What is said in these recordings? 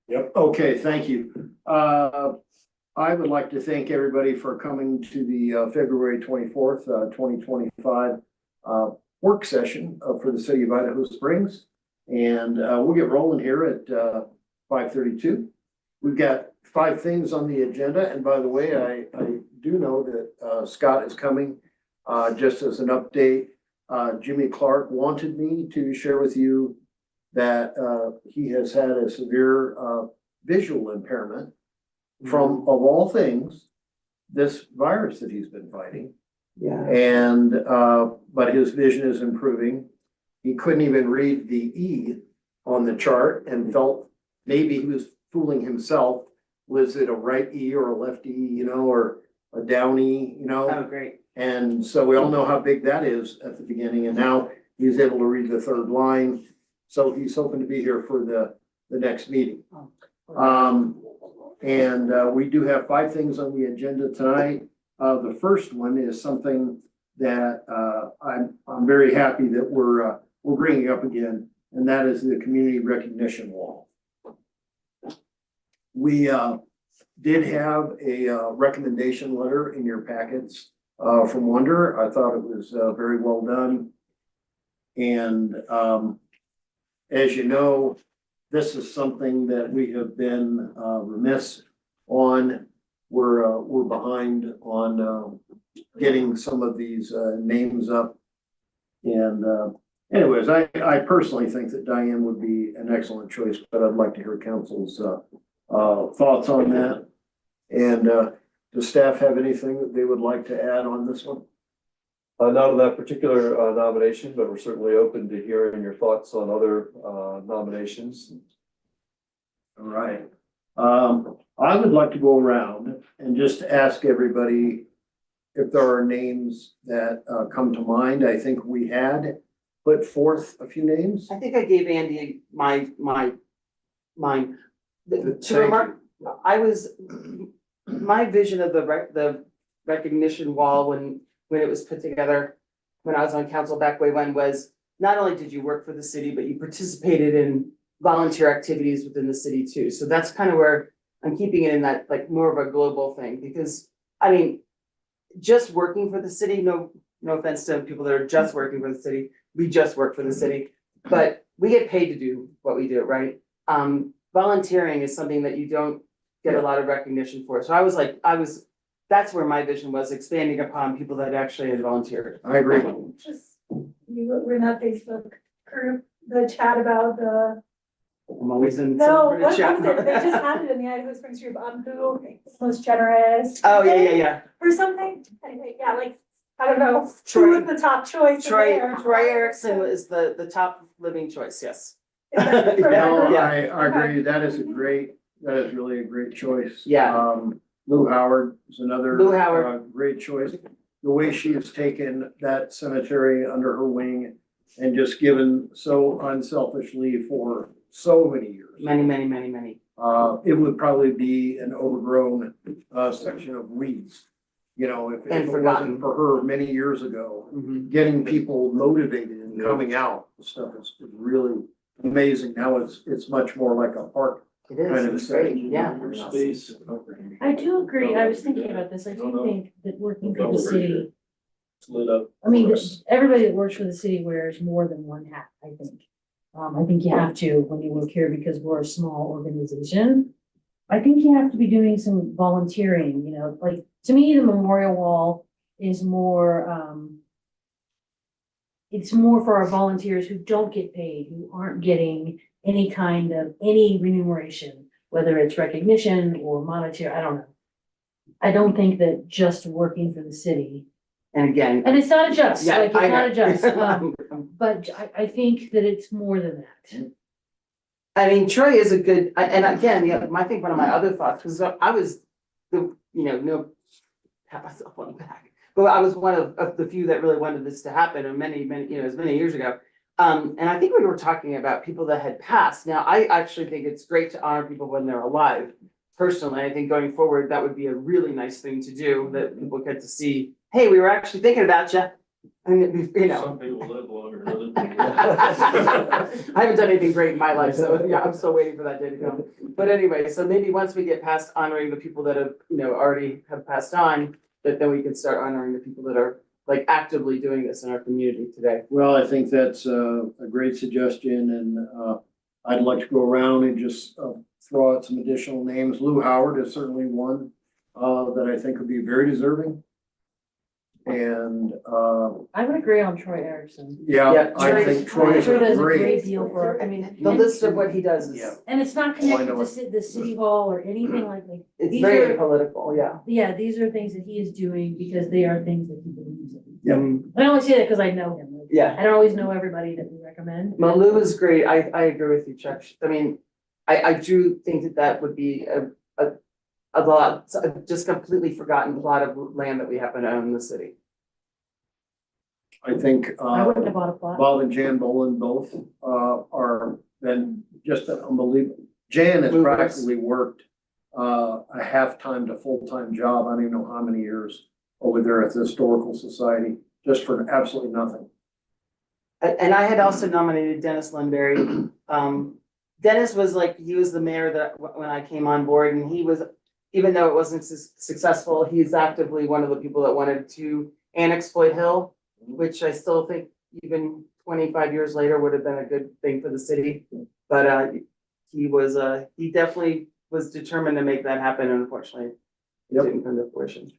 Yep. Okay, thank you. I would like to thank everybody for coming to the February 24th, 2025 work session for the city of Idaho Springs. And we'll get rolling here at 5:32. We've got 5 things on the agenda. And by the way, I do know that Scott is coming. Just as an update, Jimmy Clark wanted me to share with you that he has had a severe visual impairment from, of all things, this virus that he's been fighting. Yeah. And but his vision is improving. He couldn't even read the E on the chart and felt maybe he was fooling himself. Was it a right E or a left E, you know, or a down E, you know? Oh, great. And so we all know how big that is at the beginning, and now he's able to read the third line. So he's hoping to be here for the next meeting. We do have 5 things on the agenda tonight. The first one is something that I'm very happy that we're bringing up again, and that is the community recognition wall. We did have a recommendation letter in your packets from Wonder. I thought it was very well done. And as you know, this is something that we have been remiss on. We're behind on getting some of these names up. And anyways, I personally think that Diane would be an excellent choice, but I'd like to hear council's thoughts on that. And does staff have anything that they would like to add on this one? Not on that particular nomination, but we're certainly open to hearing your thoughts on other nominations. All right. I would like to go around and just ask everybody if there are names that come to mind. I think we had put forth a few names. I think I gave Andy mine. To remark, my vision of the recognition wall when it was put together, when I was on council back way when, was not only did you work for the city, but you participated in volunteer activities within the city too. So that's kind of where I'm keeping it in that, like, more of a global thing, because I mean, just working for the city, no offense to people that are just working for the city, we just work for the city, but we get paid to do what we do, right? Volunteering is something that you don't get a lot of recognition for. So that's where my vision was, expanding upon people that actually had volunteered. I agree. Just, we're in that Facebook group, the chat about the. I'm always in. No, some what chat. was it? They just had it in the Idaho Springs group on who is most generous. Oh, yeah. Or something. Anyway, yeah, like, I don't know, Troy. who was the top choice? Troy there? Erickson is the top living choice, yes. Is that for No, everyone? I agree. That is really a great choice. Yeah. Lou Howard is another Lou Howard. great choice. The way she has taken that cemetery under her wing and just given so unselfishly for so many years. Many. It would probably be an overgrown section of weeds. You know, if it wasn't for her many years ago, getting people motivated and coming out, the stuff is really amazing. Now it's much more like a park. It is, it's great, yeah. Space. I do agree. I was thinking about this. I do think that working for the city, It's lit up. I mean, everybody that works for the city wears more than one hat, I think. I think you have to when you work here because we're a small organization. I think you have to be doing some volunteering, you know, like, to me, the memorial wall is more, it's more for our volunteers who don't get paid, who aren't getting any kind of, any remuneration, whether it's recognition or monetary, I don't know. I don't think that just working for the city, And again. and it's not a just, Yeah, like, it's I not a know. just, but I think that it's more than that. I mean, Troy is a good, and again, I think one of my other thoughts, because I was pat myself on the back, but I was one of the few that really wanted this to happen, and many, as many years ago. And I think we were talking about people that had passed. Now, I actually think it's great to honor people when they're alive. Personally, I think going forward, that would be a really nice thing to do, that people get to see, hey, we were actually thinking about you. And Some people live longer than others. I haven't done anything great in my life, so yeah, I'm still waiting for that day to come. But anyway, so maybe once we get past honoring the people that have, already have passed on, that then we can start honoring the people that are like actively doing this in our community today. Well, I think that's a great suggestion, and I'd like to go around and just throw out some additional names. Lou Howard is certainly one that I think would be very deserving. And I would agree on Troy Erickson. yeah, Yeah, I think Troy is Troy does a great. great deal for, The list of what he does Yeah. is, and it's not Oh, I connected know to the city hall or anything like that. it's These very are- political, yeah. Yeah, these are things that he is doing because they are things that he believes in. Yeah. I only say that because I know him. Like, Yeah. I don't always know everybody that we recommend. Well, Lou is great. I agree with you, Chuck. I mean, I do think that that would be a lot, just completely forgotten plot of land that we happen to own in the city. I think I wouldn't have bought a plot. Bob and Jan Boland both are then just unbelievable. Jan has Movers. practically worked a half-time to full-time job, I don't even know how many years, over there at the Historical Society, just for absolutely nothing. And I had also nominated Dennis Lundberry. Dennis was he was the mayor that when I came on board, and he was, even though it wasn't successful, he's actively one of the people that wanted to annex Floyd Hill, which I still think even 25 years later would have been a good thing for the city. But he definitely was determined to make that happen, and unfortunately, it Yep. didn't come to fruition.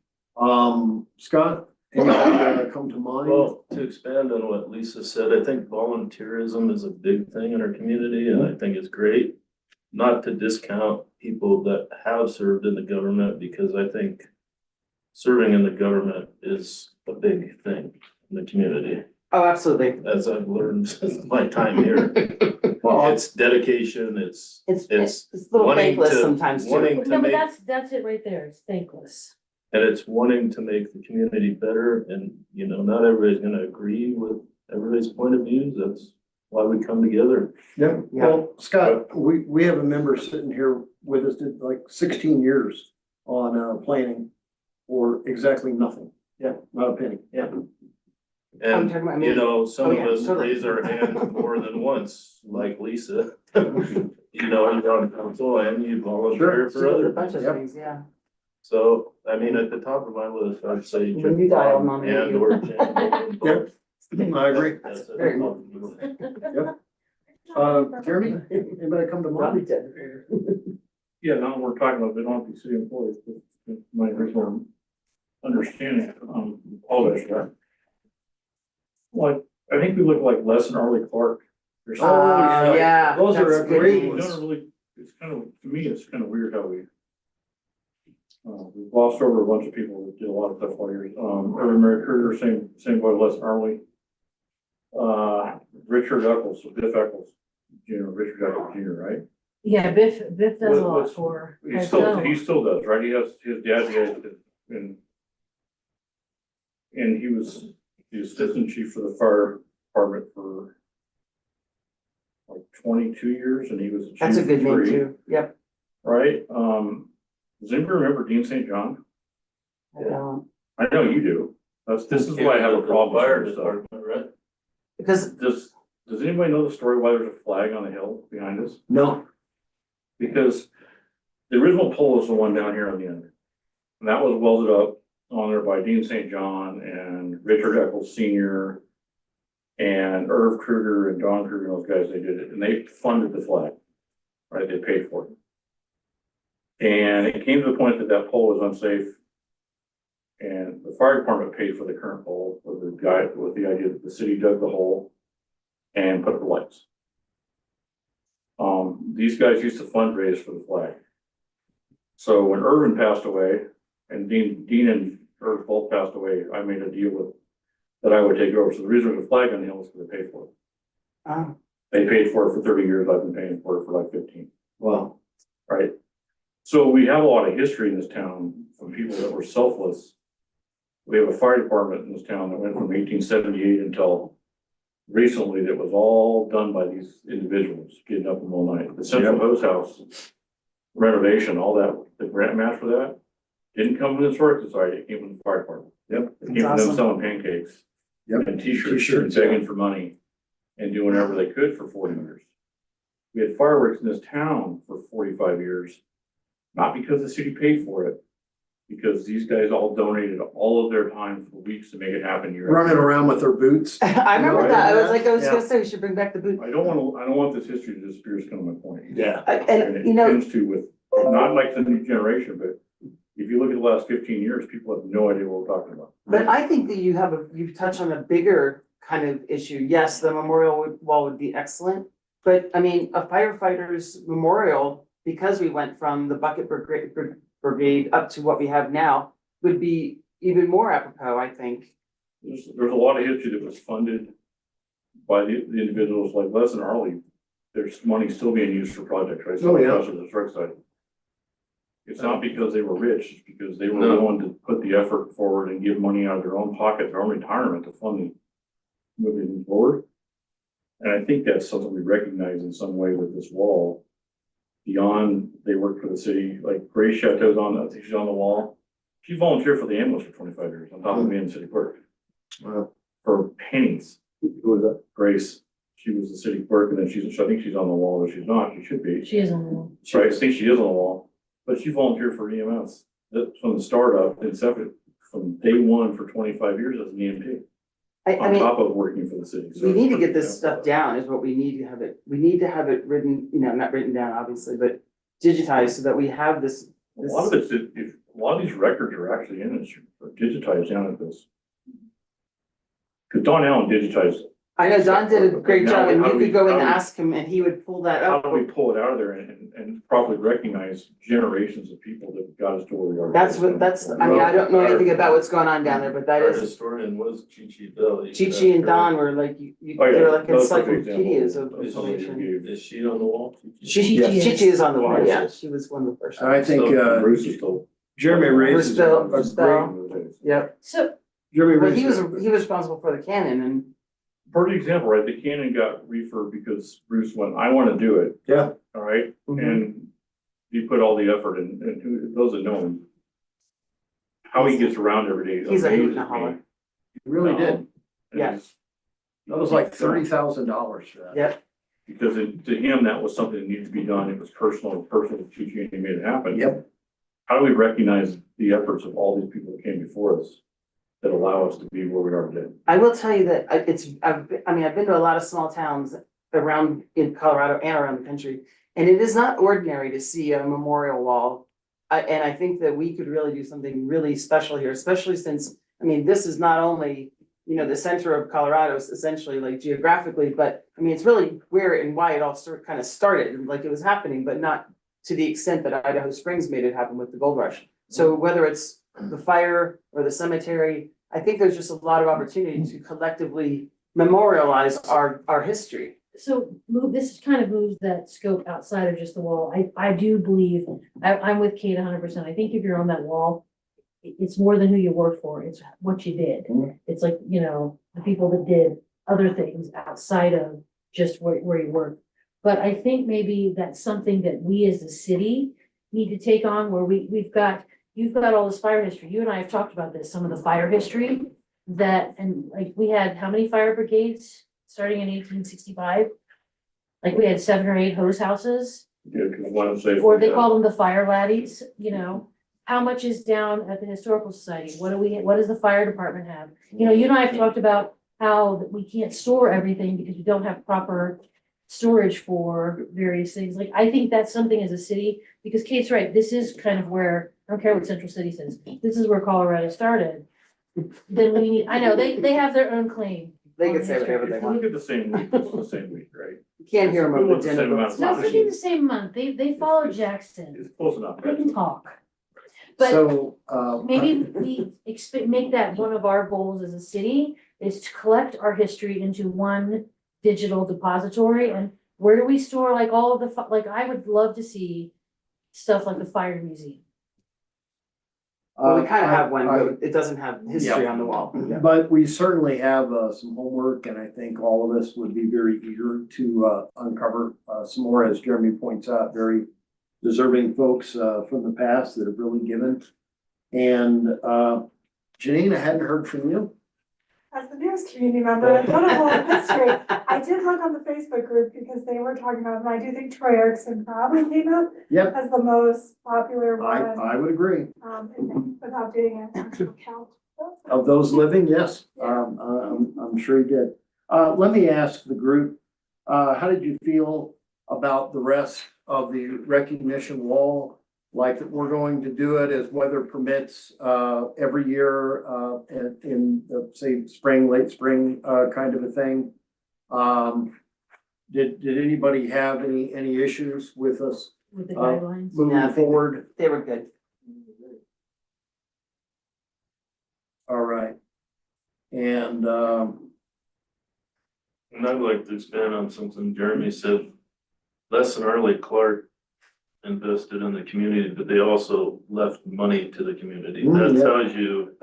Scott, anything that come to mind? Well, to expand on what Lisa said, I think volunteerism is a big thing in our community, and I think it's great. Not to discount people that have served in the government, because I think serving in the government is a big thing in the community, Oh, absolutely. as I've learned since my time here. It's dedication, it's It's a little wanting thankless to- sometimes too. wanting- No, but make- that's it right there. It's thankless. and it's wanting to make the community better, and, not everybody's gonna agree with everybody's point of views. That's why we come together. Yep, Yeah. well, Scott, we have a member sitting here with us, did like 16 years on planning for exactly nothing. Yeah, not a penny. Yeah. I'm talking about me. Some Oh, of yeah, us totally. raise our hands more than once, like Lisa. You're on council and you volunteer She for does a other. bunch of Yep. things, yeah. So, I mean, at the top of my list, I'd say. When you die, I'll nominate And you. or Jan. Yep, I agree. That's it. Very Jeremy, anybody come to Probably mind? dead. Yeah, now we're talking about, they don't have to be city employees, but my original understanding, all that stuff. Like, I think we look like Les and Arlie Clark. Or something. Oh, yeah. Those are that's a good great names. We don't really, it's kind of, to me, it's kind of weird how we've glossed over a bunch of people that did a lot of stuff while years. Evan Mary Kruger, same boy, Les and Arlie. Richard Eccles, so Biff Eccles, Richard Eccles Jr., right? Yeah, Biff does a lot What's- for. He still does, right? He has, his dad had, and he was the assistant chief for the fire department for like 22 years, and he was the chief That's a good for name 3, too. Yep. right? Does anybody remember Dean St. John? I know you do. This is why I have a problem with Fire some stuff. department, right? Because Does anybody know the story why there's a flag on the hill behind us? No. Because the original pole is the one down here on the end. And that was welded up on there by Dean St. John and Richard Eccles Senior. And Irv Kruger and Don Kruger, those guys, they did it, and they funded the flag. Right, they paid for it. And it came to the point that that pole was unsafe. And the fire department paid for the current pole with the idea that the city dug the hole and put up the lights. These guys used to fundraise for the flag. So when Irvin passed away and Dean and Irv both passed away, I made a deal with that I would take over. So the reason there's a flag on the hill is because they paid for it. They paid for it for 30 years. I've been paying for it for like 15. Wow. Right? So we have a lot of history in this town from people that were selfless. We have a fire department in this town that went from 1878 until recently that was all done by these individuals getting up in the middle of the night. The central hose house renovation, all that, the grant match for that didn't come from the historic society, it came from the fire department. Yep. It came from them That's awesome. selling pancakes Yep. and t-shirts and T-shirts, begging for money. and doing whatever they could for 40 years. We had fireworks in this town for 45 years, not because the city paid for it, because these guys all donated all of their time for weeks to make it happen year. Running around with their boots. I remember that. I was like, I was Yeah. gonna say, we should bring back the boot. I don't want this history to disappear, is kind of my point. Yeah. And, it you know, tends to with, not like the new generation, but if you look at the last 15 years, people have no idea what we're talking about. but I think that you've touched on a bigger kind of issue. Yes, the memorial wall would be excellent. But I mean, a firefighter's memorial, because we went from the bucket brigade up to what we have now, would be even more apropos, I think. There's a lot of history that was funded by the individuals like Les and Arlie. There's money still being used for projects, right? Oh, yeah. Especially the historic side. It's not because they were rich, it's because they were No. willing to put the effort forward and give money out of their own pocket, their own retirement to fund moving forward. And I think that's something we recognize in some way with this wall. Beyond, they work for the city, like Grace Chateau's I think she's on the wall. She volunteered for the ambulance for 25 years on top of being city clerk. Wow. For pennies. Who was that? Grace, she was the city clerk, and then I think she's on the wall, but she's not, she should be. She is on the wall. Right, I think she is on the wall, but she volunteered for EMS, from the startup, inception, from day one for 25 years as an EMT. I On mean, top of working for the city. So we need to it's get this pretty stuff down is what we need to have it. We need to have it written, you know, not written down, obviously, but digitized so that we have this. A lot of it's, if, a lot of these records are actually in this, or digitized down at this. Cause Don Allen digitized, I know Don did a great Now, job and how you do we- could go in and how do we- ask him and he would pull that how up. do we pull it out of there and properly recognize generations of people that got us to where we are? I mean, I don't know anything about what's going on down there, but that Our is, historian was Chi Bell. Chi and Don were like, Oh, yeah, they were like those are good encyclopedias of examples information. Is she on the wall? Chi is on the wall, yeah, Yes. she was one of the first. I think, Bruce is still. Jeremy raises a Bruce great, Bell. Yep, So, Jeremy but he raises. was responsible for the cannon and Perfect example, right? The cannon got refurbed because Bruce went, I wanna do it. Yeah. All right, Mhm. and he put all the effort in, and who, those that know him. How he gets around every day. he's a hoot amazes and a holler. me. He really did. And Yeah. it's- That was like $30,000 for that. Yep, Because to him, that was something that needed to be done. It was personal to teaching, and he made it happen. Yep. How do we recognize the efforts of all these people that came before us that allow us to be where we are today? I will tell you that I've been to a lot of small towns around in Colorado and around the country. And it is not ordinary to see a memorial wall. And I think that we could really do something really special here, especially since, I mean, this is not only, you know, the center of Colorado, essentially like geographically, but I mean, it's really where and why it all kind of started, and like it was happening, but not to the extent that Idaho Springs made it happen with the gold rush. So whether it's the fire or the cemetery, I think there's just a lot of opportunity to collectively memorialize our history. so this kind of moves that scope outside of just the wall. I do believe, I'm with Kate 100%. I think if you're on that wall, it's more than who you work for, it's what you did. Mhm. It's like, you know, the people that did other things outside of just where you work. But I think maybe that's something that we as a city need to take on, where you've got all this fire history. You and I have talked about this, some of the fire history and like we had how many fire brigades starting in 1865? Like we had 7 or 8 hose houses. Yeah, because one of them. Or they call them the fire laddies, you know, how much is down at the historical society? What does the fire department have? You know, you and I have talked about how that we can't store everything because we don't have proper storage for various things. Like, I think that's something as a city, because Kate's right, this is kind of where, I don't care what Central City says, this is where Colorado started. Then we need, I know, they have their own claim. They can say whatever they If we want. look at the same week, it's the same week, right? You can't hear them Still over with the dinner. same amount but of it's No, not money. forget the same month, they follow Jackson, It's close enough. they right? can talk. But So, maybe we make that one of our goals as a city, is to collect our history into one digital depository. And where do we store like all of the, like, I would love to see stuff like the fire museum. Well, we kind of have one, I- but it doesn't have history on the wall. But we certainly have some homework, and I think all of us would be very eager to uncover some more, as Jeremy points out, very deserving folks from the past that have really given. And Janine, I hadn't heard from you. as the newest community member, I don't have a lot of history. I did look on the Facebook group because they were talking about, and I do think Troy Erickson probably came up Yep, as the most popular one, I would agree. without doing an actual count. Of those living, yes, I'm sure he did. Let me ask the group, how did you feel about the rest of the recognition wall? Like that we're going to do it as weather permits, every year, in the, say, spring, late spring, kind of a thing. Did anybody have any issues with us With the guidelines. Yeah, I moving think- forward? They were good. All right. And, And I'd like to expand on something Jeremy said. Les and Arlie Clark invested in the community, but they also left money to the community. That Yeah. tells you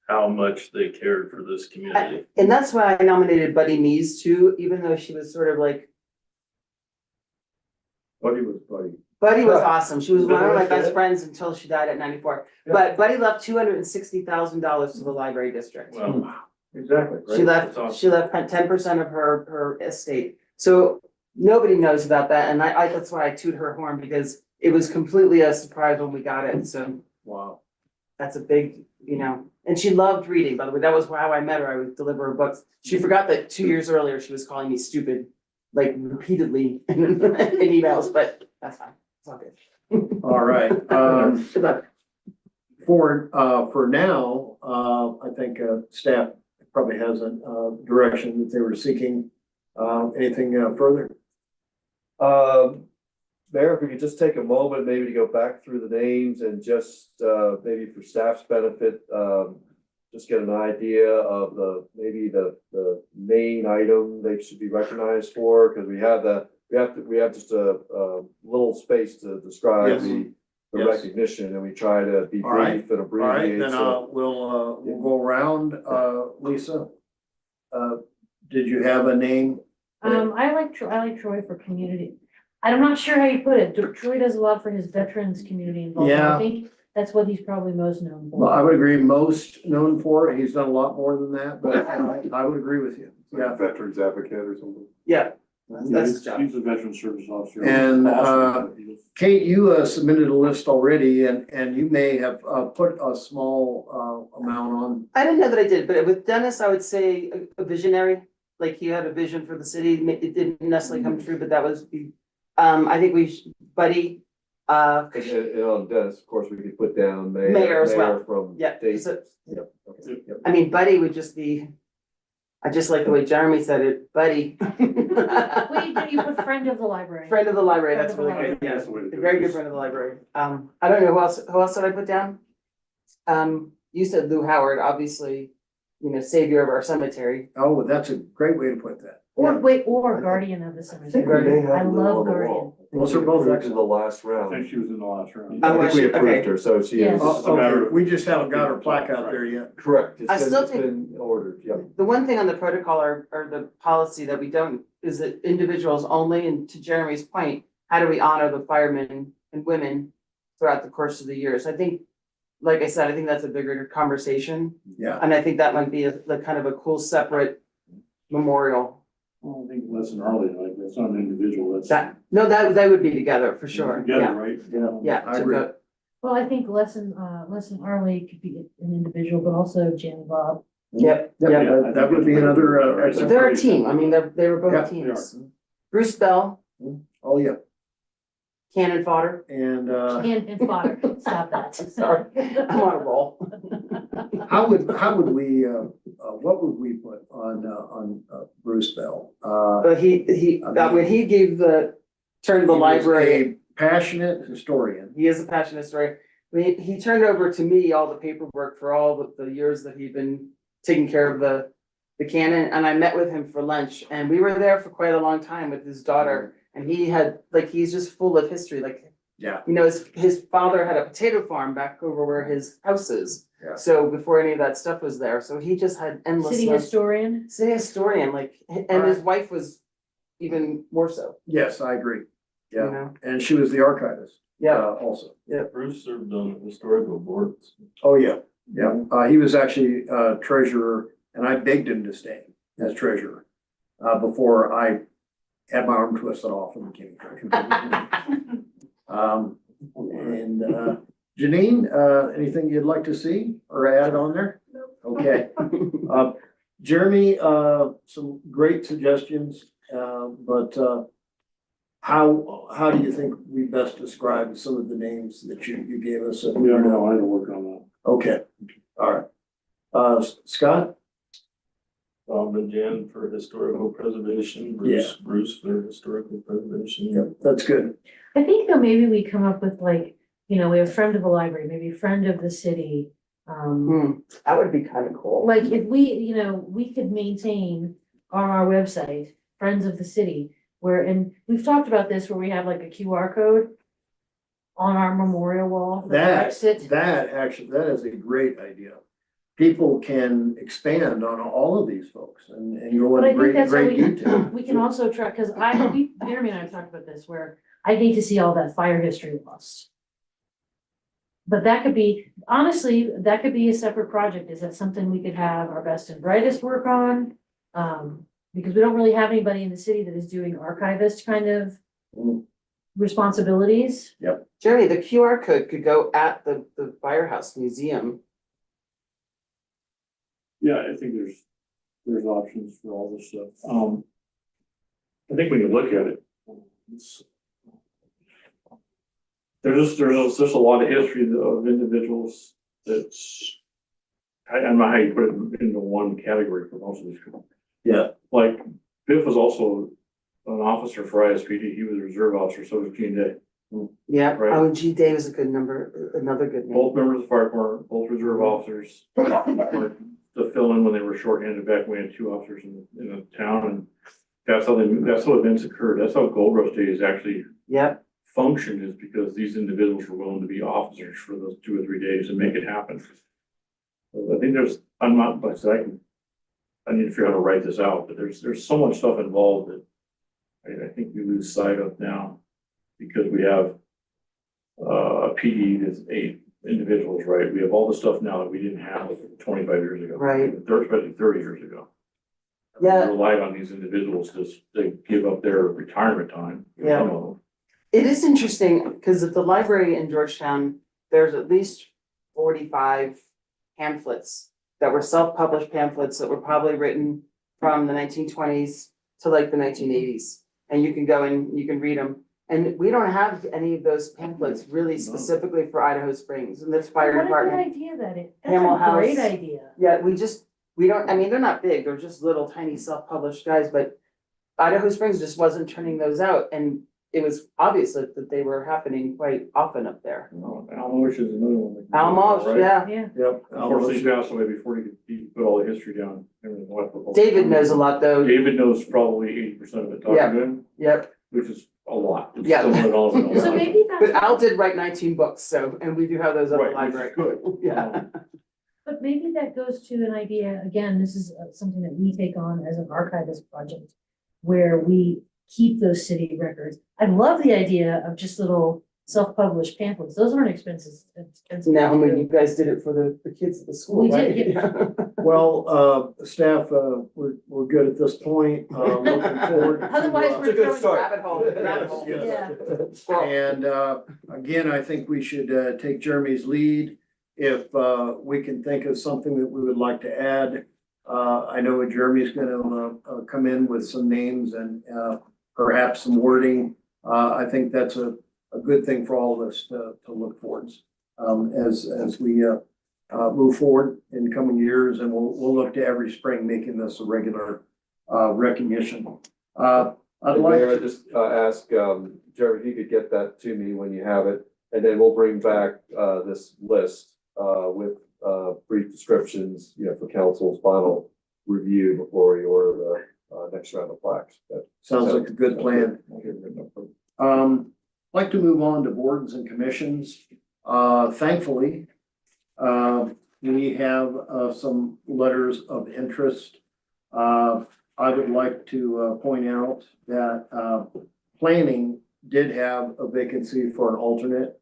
how much they cared for this community. And that's why I nominated Buddy Mees too, even though she was sort of like, Buddy was buddy. Buddy was awesome. She was Is that one of what my it best said? friends until she died at 94. Yeah. But Buddy left $260,000 to the library district. Well, Exactly, right? She left, That's awesome. she left 10% of her estate. So nobody knows about that, and I, that's why I toot her horn, because it was completely a surprise when we got it, so wow. that's a big, and she loved reading, by the way, that was how I met her, I would deliver her books. She forgot that 2 years earlier, she was calling me stupid, like repeatedly in emails, but that's fine, it's all good. All right, Good luck. for now, I think, staff probably has a, direction that they were seeking. Anything, further? Mayor, if we could just take a moment maybe to go back through the names and just, maybe for staff's benefit, just get an idea of maybe the main item they should be recognized for, because we have just a little space to describe Yes. the Yes. recognition, and we try to be All right. brief and All right, abbreviate. then, So we'll go around, Lisa. Did you have a name? I like Troy for community. I'm not sure how you put it. Troy does a lot for his veterans community involvement. Yeah. I think that's what he's probably most known Well, for. I would agree, most known for it. He's done a lot more than that, but I would agree with you. Yeah. Veterans advocate or something. Yeah, that's his job. He's a veteran service officer. And, Awesome. Kate, you submitted a list already and you may have put a small amount on. I didn't know that I did, but with Dennis, I would say a visionary, like he had a vision for the city, it didn't necessarily come true, but that was, I think Buddy, And on Dennis, of course, we could put down Mayor as well. From yeah, Dayton. so, Yep, okay, yep. I mean, Buddy would just be, I just like the way Jeremy said it, Buddy. What you put friend of the library? Friend of the library, that's Friend of the really good, yeah, That's the way to a do very it. good friend of the library. I don't know, who else did I put down? You said Lou Howard, obviously, savior of our cemetery. Oh, that's a great way to put that. Or guardian of the I think we cemetery. may have I Lou on love the guardian. wall. Those are both Approved in the last I round. think she was in the last round. Oh, I think we okay. approved her, so she Yes. is. Oh, a matter okay, of- we just haven't got our plaque out there yet. Correct, I still it's think- been ordered, yep. The one thing on the protocol or the policy that we don't, is that individuals only, and to Jeremy's point, how do we honor the firemen and women throughout the course of the years? I think, like I said, I think that's a bigger conversation, Yeah, and I think that might be like kind of a cool separate memorial. I don't think Les and Arlie, like, that's not an individual, that's. That would be together, for sure, Together, yeah, right? yeah. I to agree. go- Well, I think lesson Arlie could be an individual, but also Jan and Bob. Yep, yeah, yep. that would be another, excellent. They're a team, I mean, they were Yeah, both they teams. Bruce Bell, Oh, yeah, cannon fodder. and, And fodder. Stop that. Sorry, I'm on a roll. how would we, what would we put on Bruce Bell? But when he gave turned the He was library, a passionate historian. he is a passionate story. He turned over to me all the paperwork for all the years that he'd been taking care of the canon, and I met with him for lunch, and we were there for quite a long time with his daughter, and he had, like, he's just full of history, like, Yeah. his father had a potato farm back over where his house is. Yeah. So before any of that stuff was there, so he just had endless. City historian. City historian, like, and his wife was even more so, Yes, I agree. you Yeah, know? and she was the archivist. Yeah, Also. Bruce served on historical boards. Oh, yeah, yeah. He was actually treasurer and I begged him to stay as treasurer, before I had my arm twisted off and became treasurer. Janine, anything you'd like to see or add on there? Okay. Jeremy, some great suggestions, but how do you think we best describe some of the names that you gave us? Yeah, no, I had to work on that. Okay, all right. Scott? Bob and Jan for historical preservation, Bruce for historical preservation. Yep, that's good. I think though, maybe we come up with like, we have a friend of the library, maybe a friend of the city. That would be kind of cool. Like if we, we could maintain on our website, Friends of the City, and we've talked about this where we have like a QR code on our memorial wall. That exit. that is a great idea. People can expand on all of these folks and go But I into think that's how great detail. we can also try, because Jeremy and I have talked about this, where I hate to see all that fire history lost. But that could be, honestly, that could be a separate project. Is that something we could have our best and brightest work on? Because we don't really have anybody in the city that is doing archivist kind of responsibilities. Jeremy, the QR code could go at the Firehouse Museum. Yeah, I think there's options for all this stuff. I think when you look at it, there's just a lot of history of individuals that's, I don't know how you put it into one category for most of these people. Yeah. Like Biff was also an officer for ISPD. He was a reserve officer, so was Gene Day. Yeah, Right. oh, G Day was a good number, another good name. Both members of the fire department, both reserve officers. To fill in when they were shorthanded back when we had 2 officers in the town, and that's how events occurred. That's how Gold Rush Days actually Yep, functioned, is because these individuals were willing to be officers for those 2 or 3 days and make it happen. So I think I'm not, like I said, I need to figure out how to write this out, but there's so much stuff involved that I think we lose sight of now, because we have a PD that's 8 individuals, right? We have all the stuff now that we didn't have 25 years ago. Right. Especially 30 years ago. Yeah. We relied on these individuals to give up their retirement time. for Yeah. some of them. it is interesting, because at the library in Georgetown, there's at least 45 pamphlets that were self-published pamphlets that were probably written from the 1920s to like the 1980s. And you can go and you can read them. And we don't have any of those pamphlets really specifically for Idaho Springs and this fire What a good department. idea that's Camel a great House. idea. Yeah, we don't, I mean, they're not big, they're just little tiny self-published guys, but Idaho Springs just wasn't turning those out, and it was obvious that they were happening quite often up there. Almosh is another one. Almost, Right? yeah. Yeah. Yep. Unfortunately, he passed away before he could put all the history down. David knows a lot though. David knows probably 80% of it, talking Yeah. to him, Yep, which is a lot. It's Yeah. still not all of it. So maybe but that's, Al did write 19 books, so, and we do have those at the Right, which is library. good. Yeah. but maybe that goes to an idea, again, this is something that we take on as an archivist project, where we keep those city records. I love the idea of just little self-published pamphlets. Those aren't expensive. Now, when you guys did it for the kids at the school, We right? did, yeah. Well, staff, we're good at this point. Looking forward to, Otherwise, It's a we're good throwing. start. Rabbit hole. Yes. Yeah. And again, I think we should take Jeremy's lead. If we can think of something that we would like to add. I know Jeremy's gonna come in with some names and perhaps some wording. I think that's a good thing for all of us to look towards as we move forward in coming years, and we'll look to every spring making this a regular recognition. I'd like Mayor, I to, just ask, Jeremy, if you could get that to me when you have it, and then we'll bring back this list with brief descriptions, for council's final review before we order the next round of plaques. That sounds like a good plan. Like to move on to boards and commissions. Thankfully, we have some letters of interest. I would like to point out that planning did have a vacancy for an alternate.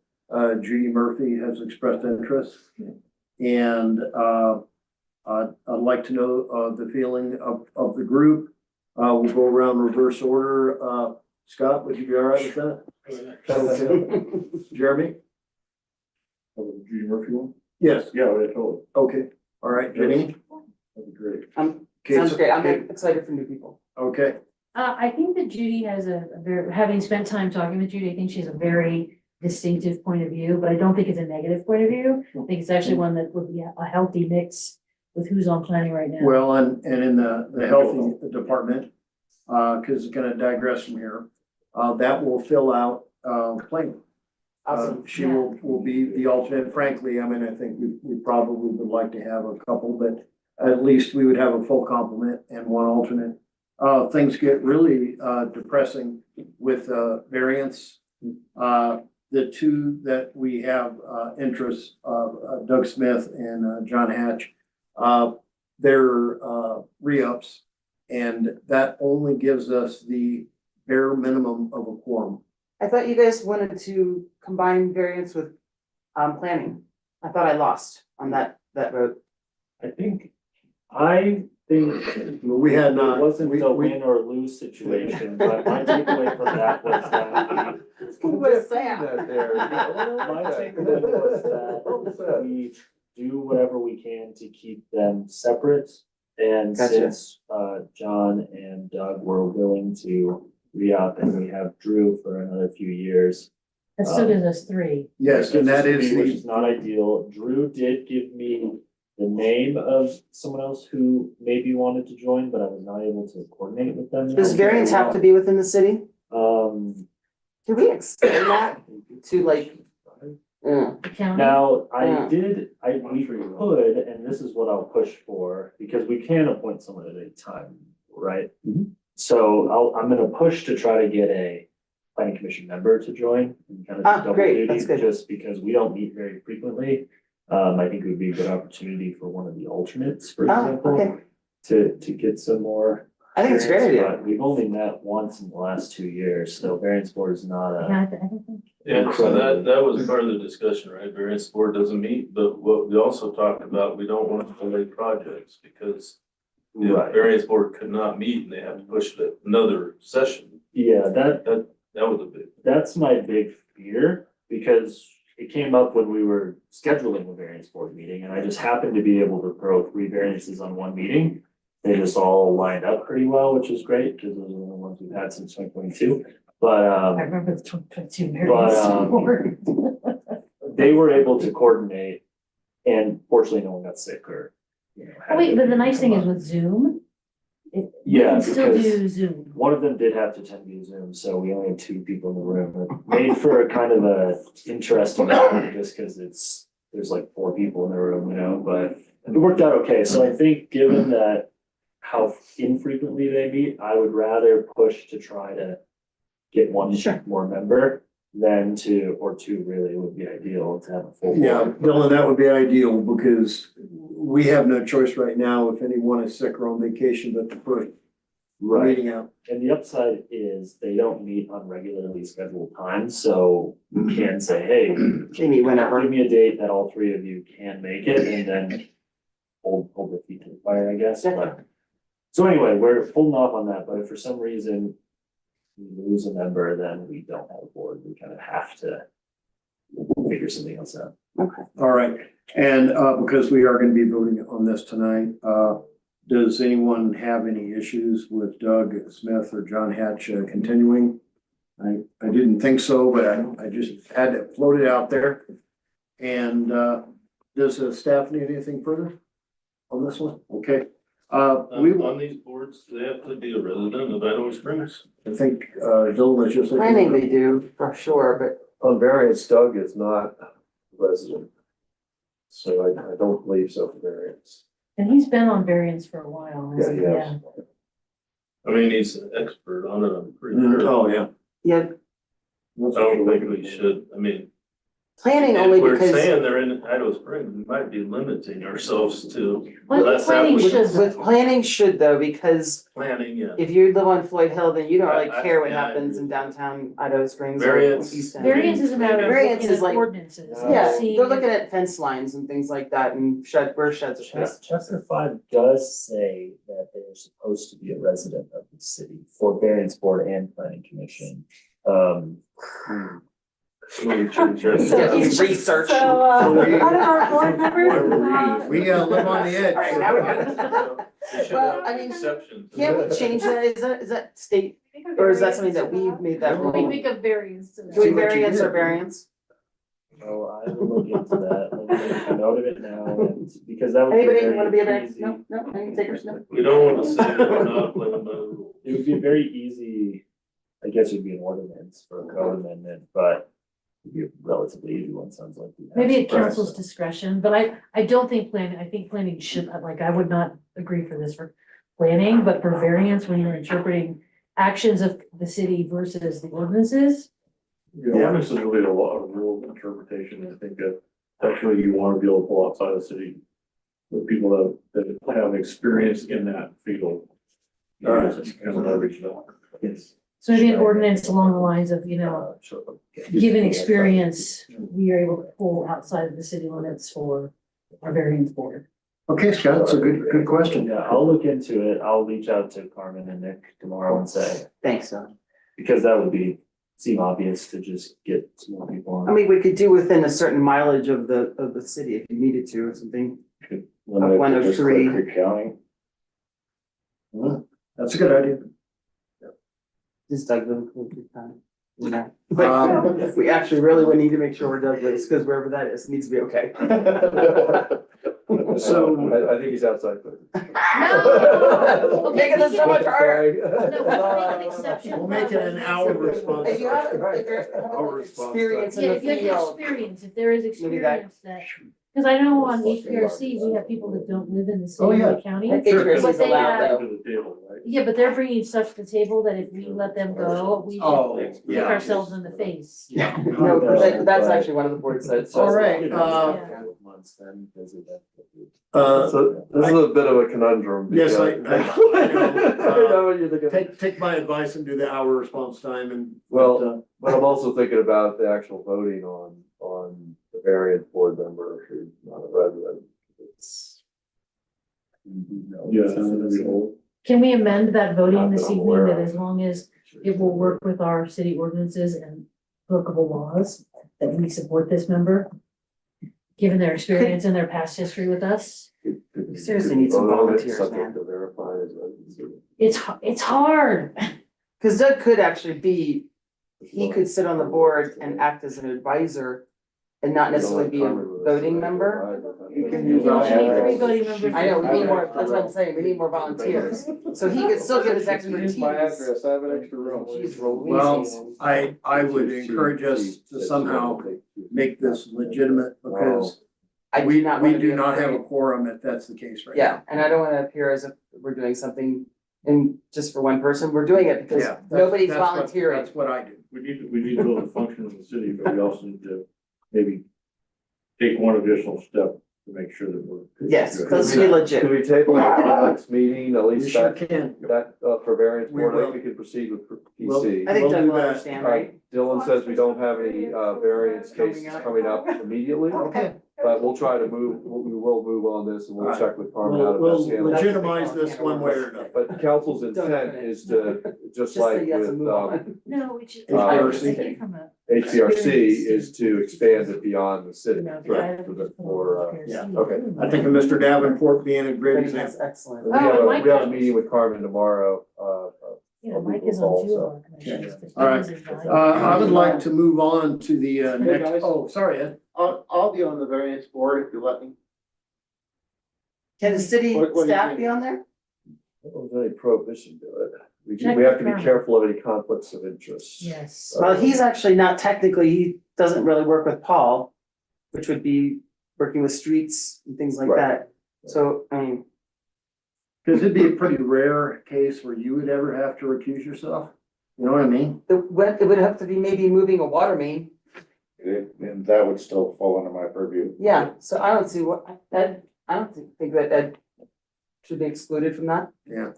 Judy Murphy has expressed interest. And I'd like to know, the feeling of the group. We'll go around reverse order. Scott, would you be all right with that? Okay. Jeremy? Judy Murphy one? Yes, Yeah, totally. okay, all right, Jenny? That'd be great. Okay, Sounds so- great. I'm excited for new people. Okay, I think that Judy has a very, having spent time talking with Judy, I think she has a very distinctive point of view, but I don't think it's a negative point of view. I think it's actually one that would be a healthy mix with who's on planning right now. well, and in the healthy department, cause it's gonna digress from here, that will fill out, planning. Awesome. She will be the alternate. Frankly, I mean, I think we probably would like to have a couple, but at least we would have a full complement and one alternate. Things get really, depressing with, variance. The two that we have, interest, Doug Smith and, John Hatch, they're, re-ups. And that only gives us the bare minimum of a quorum. I thought you guys wanted to combine variance with, planning. I thought I lost on that vote. I think We had not. It wasn't we- a we- win or lose situation, but my takeaway from that was that What's that? my takeaway was that we do whatever we can to keep them separate. And Gotcha. since John and Doug were willing to re-up and we have Drew for another few years. That still gives us three. Yes, and that is Which the, is not ideal. Drew did give me the name of someone else who maybe wanted to join, but I was not able to coordinate with them. Does variance have to be within the city? Um, Can we extend that to like? The county. now, we Yeah. could, and this is what I'll push for, because we can appoint someone at any time, right? Mhm. So I'm gonna push to try to get a planning commission member to join and kind of do double Great, duty, that's good. just because we don't meet very frequently. I think it would be a good opportunity for one of the alternates, for Oh, example, okay. to get some more. I think it's a great experience, idea. but we've only met once in the last 2 years, so variance board is not Yeah, a, I don't think. Yeah, so that was part of the discussion, right? Variance board doesn't meet, but what we also talked about, we don't want to delay projects because the right, variance board could not meet and they have to push it another session. yeah, that That was a big. That's my big fear, because it came up when we were scheduling the variance board meeting, and I just happened to be able to throw 3 variances on one meeting. They just all lined up pretty well, which is great, because those are the ones we've had since 2022, but, I remember the 2022 variance But, board. they were able to coordinate, and fortunately, no one got sick or, you know. had Oh, wait, but the anything nice thing come is up. with Zoom. We Yeah, can still because- do Zoom. One of them did have to attend via Zoom, so we only had 2 people in the room. It made for a kind of a interesting meeting, just because there's like 4 people in the room, you know, but it worked out okay. So I think given that how infrequently they meet, I would rather push to try to get one Sure. more member than or 2 really would be ideal to have a full yeah, board. Dylan, that would be ideal because we have no choice right now if anyone is sick or on vacation, but to put a Right. meeting out. And the upside is they don't meet on regularly scheduled times, so we can say, hey, Maybe whenever. give me a date that all 3 of you can make it, and then hold the feet to the fire, I guess, but. So anyway, we're holding off on that, but if for some reason we lose a member, then we don't have a board, we kind of have to figure something else out. All right, and because we are gonna be voting on this tonight, does anyone have any issues with Doug Smith or John Hatch continuing? I didn't think so, but I just had to float it out there. And does the staff need anything further on this one? Okay, we will, On these boards, they have to be a resident of Idaho Springs. I think Dylan is just. Planning they do, for sure, but On variance, Doug is not a resident. So I don't believe so for variance. And he's been on variance for a while, hasn't he? Yeah, he Yeah. has. I mean, he's an expert on it, I'm pretty Mm, sure. oh, yeah. yeah, I don't think we should, I mean, Planning If only we're because saying they're in Idaho Springs, we might be limiting ourselves to Well, less planning applicants. should- with planning should though, because Planning, yeah. if you live on Floyd Hill, then you don't really I- care what yeah, I happens agree in with that. downtown Idaho Springs or Variance. East End. Variance is a matter of Variance looking is at like- ordinances. and Yeah, seeing they're if- looking at fence lines and things like that and where sheds are placed. Chapter 5 does say that they're supposed to be a resident of the city for variance board and planning commission. Let me change that. So- Yeah, he's research. So, out of our board members, We live on the edge. All right, now we're good. They should Well, have I mean, exceptions. Can't we change that? Is that state, or is that something that we made that We rule? make a variance to that. Doing what you variance did. or variance? Oh, I will look into that. Let me make a note of it now, and because that would be Anybody very wanna be a variance? easy. No, any takers, no? We don't want to say that we're not playing by the rules. It would be a very easy, I guess it'd be an ordinance for a code amendment, but it'd be a relatively easy one, sounds like. we have. Maybe at council's discretion, but I don't think planning, I think planning should, like, I would not agree for this for planning, but for variance, when you're interpreting actions of the city versus the ordinances. Yeah, ordinance is really a lot of rule interpretation. I think that actually you want to be able to pull outside the city with people that have experience in that field. All right. Kind of leverage that. Yes. So maybe an ordinance along the lines of, Sure. given experience, we are able to pull outside of the city limits for our variance board. Okay, Scott, that's a good question. Yeah, I'll look into it. I'll reach out to Carmen and Nick tomorrow and say, Thanks, Don. because that would seem obvious to just get some more people on. I mean, we could do within a certain mileage of the city if you needed to or something. Limit it to 103. just Creek County. That's a good idea. Just Douglas. Yeah. Um, But we actually really would need to make sure we're Douglas, because wherever that is, needs to be okay. So- I think he's outside. No. Making this so much harder. No, we'll make an exception. We'll make it an hour response. If you have, if Our you're response experience in Yeah, the if you have field. experience, if there is Maybe that- experience that, because I know on HPRC, we have people that don't live in the Oh, city or yeah. the county. HRC But is they allowed have- though. To the table, right? Yeah, but they're bringing stuff to the table that if we let them go, we Oh, look yeah. ourselves in the face. Yeah. No, that's actually one of the boards that. All right, Months then, because of that. So this is a bit of a conundrum. Yes, I because- know. I know what you're thinking. Take my advice and do the hour response time and. Well, but I'm also thinking about the actual voting on the variance board member who's not a resident. It's. Yeah, that's gonna be old. Can we amend that voting this Not that I'm evening aware that of. as long as it will work with our city ordinances and applicable laws, that we support this member? Given their experience and their past history with us, Seriously need some volunteers, Subject man. to verify his residency. it's hard. Cause Doug could actually be, he could sit on the board and act as an advisor and not necessarily be a voting member. You don't need 3 voting members. I know, we need more, that's what I'm saying, we need more volunteers. So he could still give his expertise. Use my address, I have an extra room. Jeez Well, Louise. I would encourage us to somehow make this legitimate because I we do not want to be do not have a afraid. quorum if that's the case right Yeah, now. and I don't wanna appear as if we're doing something in, just for one person, we're doing it because Yeah, that's- nobody's that's what- volunteering. That's what I do. We need to build a function in the city, but we also need to maybe take one additional step to make sure that we're. Yes, let's be Could legit. we table it for the next meeting, at You least sure that, can. for variance We board, I will. think we can proceed with We'll- PC. I think We'll Doug do will that. understand, right? Dylan says we don't have any variance cases coming up immediately, Okay, but we'll try to we will move on this and we'll Alright. check with Carmen how to we'll best handle it. legitimize this one way or another. But council's intent is to, just Just like say yes and with move on. No, we should. HPRC. I think from a- HPRC, is to expand it beyond the city. you know, the Right, guy for that the- just put for, on yeah, HPRC. okay. I think of Mr. Davenport being a great I think that's example. excellent. We Oh, have Mike a has- meeting with Carmen tomorrow, You know, Mike is on 2 of our commissions. Okay. but All right. he is invaluable. I would like to move on to the next, guys. oh, sorry, Ed. I'll be on the variance board if you let me. Can the city What do you staff think? be on there? I don't know if there's any prohibition to it. Check We have to with be Carmen. careful of any conflicts of interest. Yes. Well, he's actually not technically, he doesn't really work with Paul, which would be working with streets and things like Right. that. So, I mean, Cause it'd be a pretty rare case where you would ever have to recuse yourself. You know what I mean? it would have to be maybe moving a water main. And that would still fall under my purview. Yeah, so I don't see what, Ed, I don't think that Ed should be excluded from that. Yeah.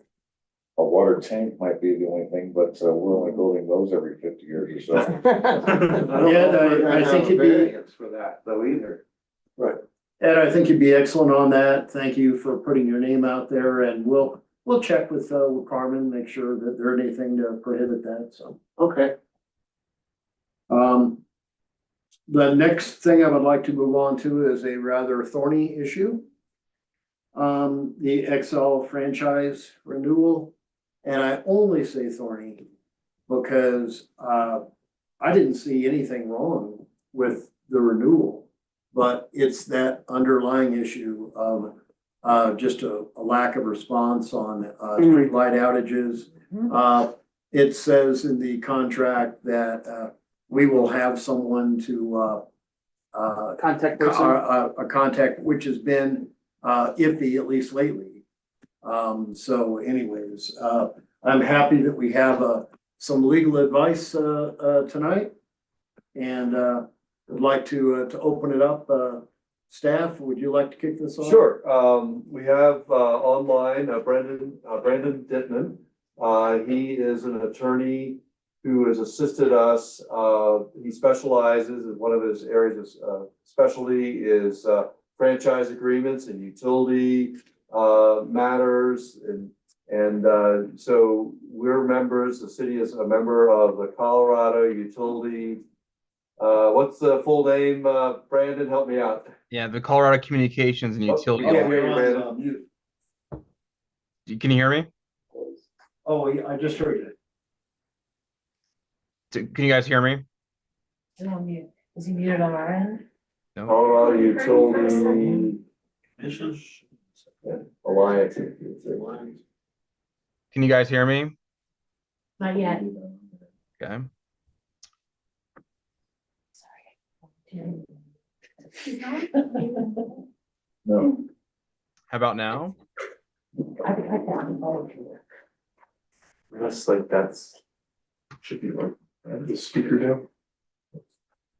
A water tank might be the only thing, but we're only building those every 50 years or so. Yeah, I think it'd be, For that though either. Ed, I think you'd be excellent on that. Thank you for putting your name out there, and we'll check with Carmen, make sure that there ain't anything to prohibit that, so. Okay. The next thing I would like to move on to is a rather thorny issue. The XL franchise renewal, and I only say thorny because, I didn't see anything wrong with the renewal, but it's that underlying issue of, just a lack of response on, street light outages. It says in the contract that, we will have someone to, Contact person. a contact, which has been, iffy, at least lately. So anyways, I'm happy that we have, some legal advice, tonight. And, would like to open it up, staff, would you like to kick this off? Sure, we have online Brandon Dittman. He is an attorney who has assisted us. He specializes in one of his areas of specialty is franchise agreements and utility matters. And so we're members, the city is a member of the Colorado Utility. What's the full name? Brandon, help me out. Yeah, the Colorado Communications and Utility. Yeah, Board. you're on mute. Can you hear me? Oh, yeah, I just heard it. Can you guys hear me? Is he on mute? Is he muted on our end? No. Colorado Utility Issues. Alliance. Can you guys hear me? Not yet. Okay. No. How about now? I could cut that one. That's like, should be like, the speaker down.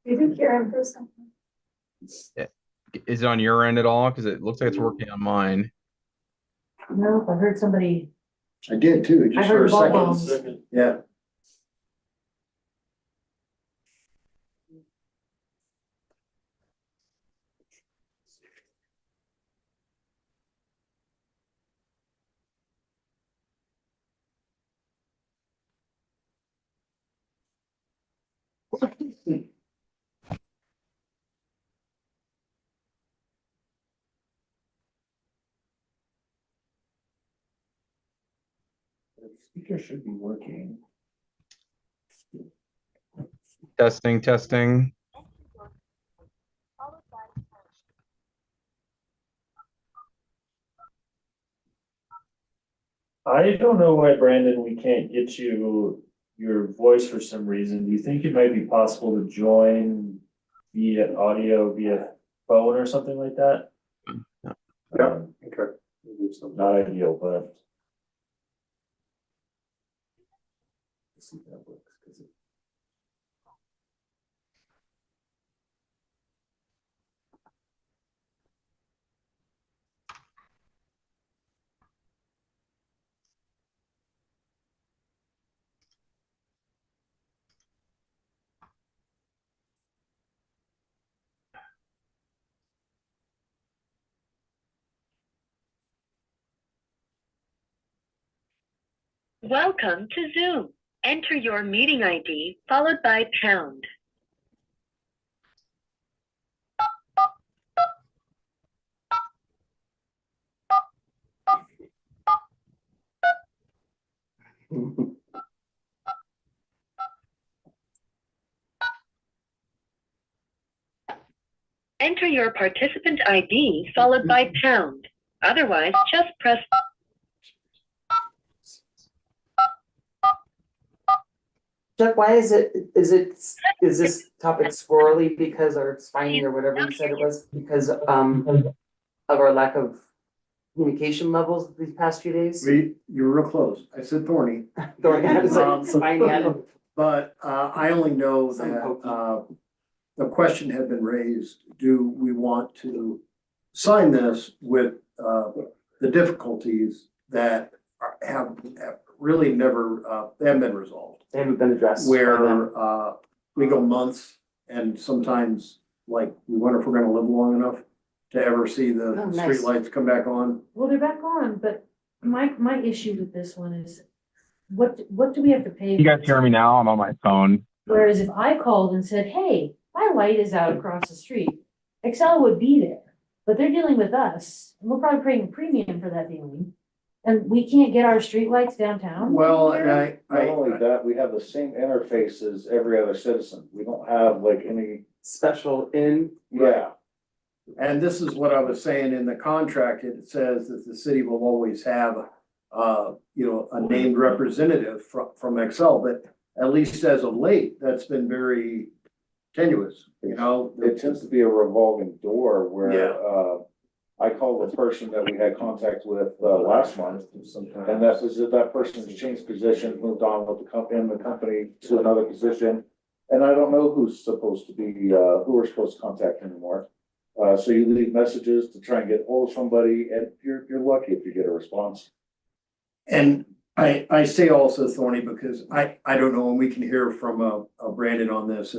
You did hear him for a second. Is it on your end at all? Because it looks like it's working on mine. No, I heard somebody. I did too, I just for heard a ball second. bombs. Yeah. The speaker should be working. Testing, testing. I don't know why, Brandon, we can't get you your voice for some reason. Do you think it might be possible to join via audio, via phone or something like that? Yeah, okay. Not ideal, but. See if that works, 'cause it- Welcome to Zoom. Enter your meeting ID followed by pound. Enter your participant ID followed by pound. Otherwise, just press. Chuck, why is this topic squirrely because, or spiny or whatever you said it was, because, of our lack of communication levels these past few days? You're real close. I said thorny. Sorry, I was like spiny. But I only know that the question had been raised, do we want to sign this with, the difficulties that have really never, they haven't been resolved? They haven't been addressed. by them. Where, we go months and sometimes, like, we wonder if we're gonna live long enough to ever see the Oh, nice. streetlights come back on. Well, they're back on, but my issue with this one is, what do we have to pay? You guys hear me now? I'm on my phone. Whereas if I called and said, hey, my light is out across the street, Excel would be there, but they're dealing with us, and we're probably paying a premium for that dealing. And we can't get our streetlights downtown? Well, and Not only that, we have the same interface as every other citizen. We don't have like any, Special in, yeah. And this is what I was saying in the contract, it says that the city will always have, a named representative from Excel, but at least as of late, that's been very tenuous, It tends to be a revolving door Yeah. where, I called the person that we had contact with, last month. And that was that person's changed position, moved on with the company to another position. And I don't know who's supposed to be, who we're supposed to contact anymore. So you leave messages to try and get hold of somebody, and you're lucky if you get a response. And I say also thorny because I don't know, and we can hear from, Brandon on this.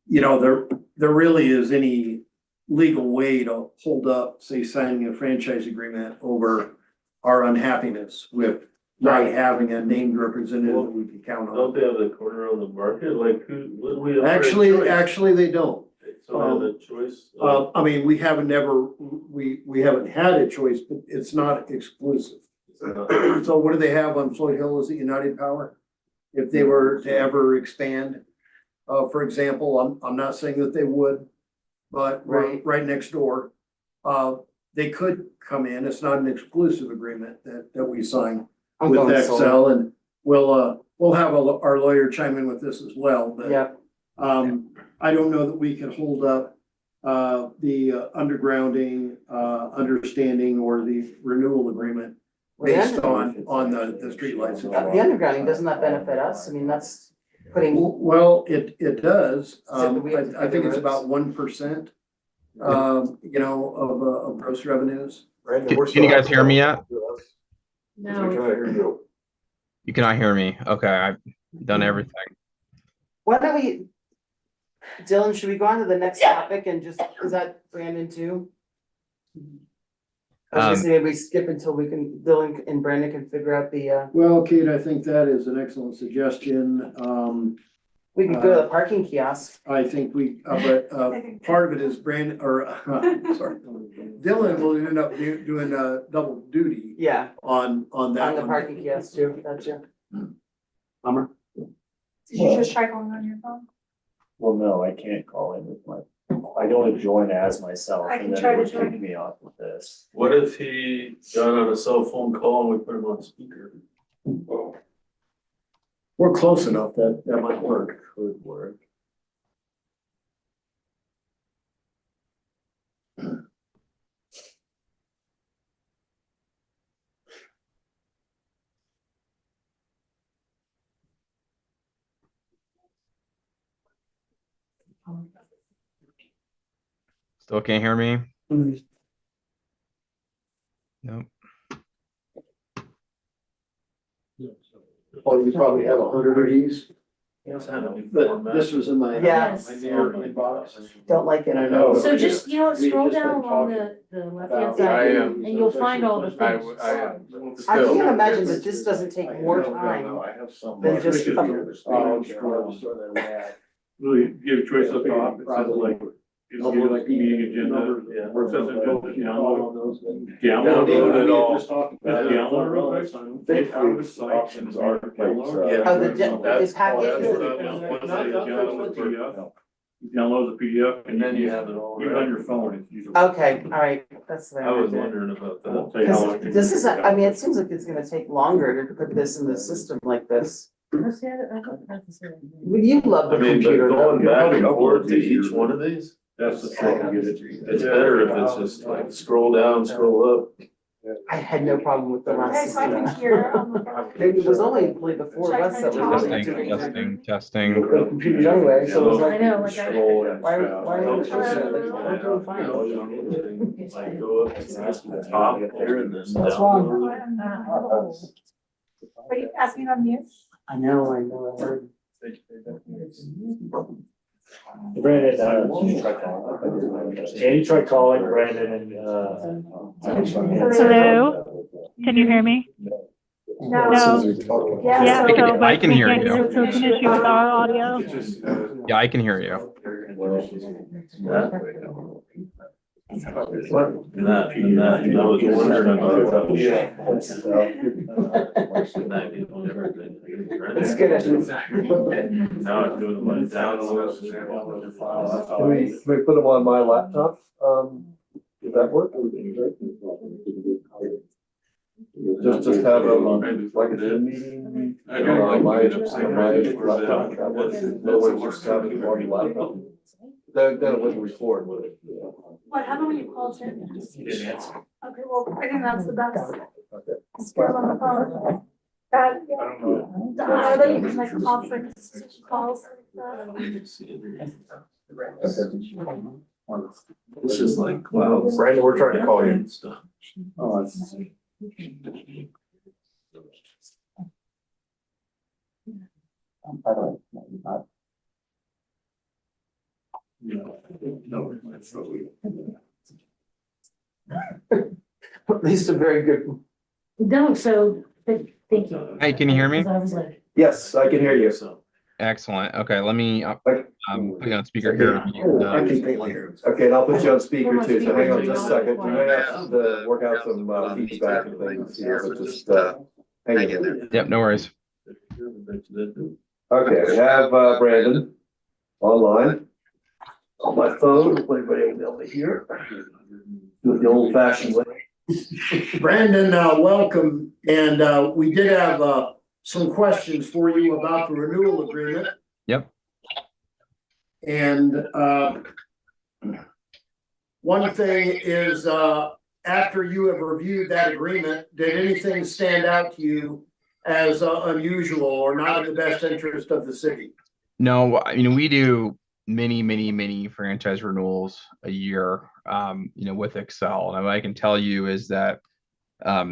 There really is any legal way to hold up, say, signing a franchise agreement over our unhappiness with not having a named representative that we can count Don't on. they have the corner on the market? Like who, what do we have? for a choice? Actually, they don't. So we have the choice. I mean, we haven't had a choice, but it's not exclusive. So what do they have on Floyd Hill? Is it United Power? If they were to ever expand, for example, I'm not saying that they would, but we're right next door. They could come in. It's not an exclusive agreement that we sign I'm with going solar. Excel, and we'll have our lawyer chime in with this as well, but. Yep, I don't know that we can hold up, the undergrounding, understanding or the renewal agreement based on the streetlights. the undergrounding, doesn't that benefit us? I mean, that's putting, Well, it does. So do we have to I pay think the it's roads? about 1%, of gross revenues. Can you guys hear me yet? No, You cannot hear me. Okay, I've done everything. why don't we, Dylan, should we go on to the next topic and just, is that Brandon too? I was gonna say, maybe we skip until Dylan and Brandon can figure out the, Well, Kate, I think that is an excellent suggestion. we can go to the parking kiosk. I think part of it is Brandon, sorry, Dylan will end up doing double duty Yeah, on that on the one. parking kiosk too, gotcha. Bummer. Did you just try calling on your phone? Well, no, I can't call in with my, I can only join as myself I and can then try it to would join. kick me off with this. What if he got on a cell phone call and we put him on speaker? We're close enough that might work. Could work. Still can't hear me? Nope. Oh, you probably have 100 of these, It's had a new but format. this was in my. Yes. My inbox. Don't like it. And I know. so just, We scroll just been down along talking the left-hand about- side, am. and you'll find all the things. I can't imagine that this doesn't take more time. I have some. than just- Will you give a choice up top? It says like, it'll give us meeting agenda. Yeah. Where it says download. Download Download it all. Download real quick. Options are. Yeah. Oh, the package, Download the PDF And then you have it all. Even on your phone, it's usually. okay, all right, that's the way I was I'm doing. wondering about I won't that. tell you how long it Cause takes. this is, I mean, it seems like it's gonna take longer to put this in the system like this. Let's see, I don't have to say that. Well, you love the I mean, but computer. going though. back and forth to each one of these, That's the trick. it's better if it's just like scroll down, scroll up. I had no problem with the last Okay, so I system. can hear on the phone. It was only like the four of us that were really Testing, doing testing. the computers anyway, so it was I like, know, like I. why are we supposed to, like, we're doing fine. Like go up to the top there and then What's down. wrong? Are you asking on mute? I know, I heard. Brandon, Andy tried calling Brandon and, Hello? Can you hear me? No. Yeah, Yeah, so, so. but I can we hear can't you. hear, so it's an issue with our audio. Yeah, I can hear you. That was wondering about that. It's good. Now I'm doing my downloads. Can we put them on my laptop? Does that work? Just have them on, like a Zoom meeting? I don't like My it upside down. laptop, that works. Otherwise, just have it on your laptop. Then it wouldn't record, would it? What happened when you called him? You didn't answer. Okay, well, I think that's the best. Okay. Just get him on the phone. That, yeah. Then you can like conference calls like It's just like, wow. Brandon, we're trying to call you. Stuff. No, that's probably. At least a very good. No, so, thank you. Hey, can you hear me? 'Cause I was like, Yes, I can hear you. Excellent. Okay, let me, put you on speaker here. I can faintly hear him. Okay, and I'll put you on speaker too, so hang on just a second. We may have to work out some feedback and things here, but just hang in there. Yep, no worries. Okay, we have Brandon online on my phone. Hopefully everybody will be able to hear. Do it the old fashioned way. Brandon, welcome, and we did have some questions for you about the renewal agreement. Yep. And one thing is, after you have reviewed that agreement, did anything stand out to you as unusual or not in the best interest of the city? No, we do many franchise renewals a year, with Excel. And what I can tell you is that,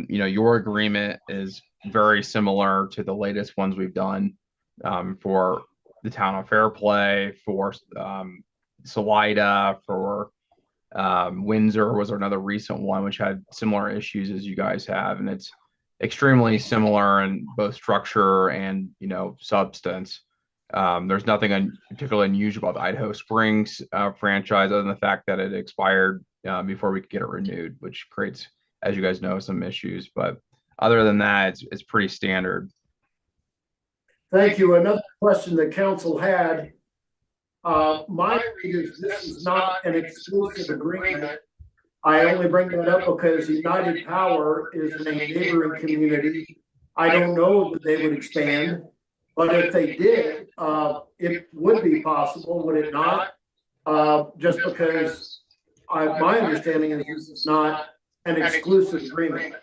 your agreement is very similar to the latest ones we've done, for the town of Fairplay, for, Salida, for, Windsor was another recent one, which had similar issues as you guys have. And it's extremely similar in both structure and, substance. There's nothing particularly unusual about the Idaho Springs franchise other than the fact that it expired before we could get it renewed, which creates, as you guys know, some issues. But other than that, it's pretty standard. Thank you. Another question that council had. My read is this is not an exclusive agreement. I only bring that up because United Power is in a neighboring community. I don't know that they would expand, but if they did, it would be possible, would it not? Just because my understanding is this is not an exclusive agreement.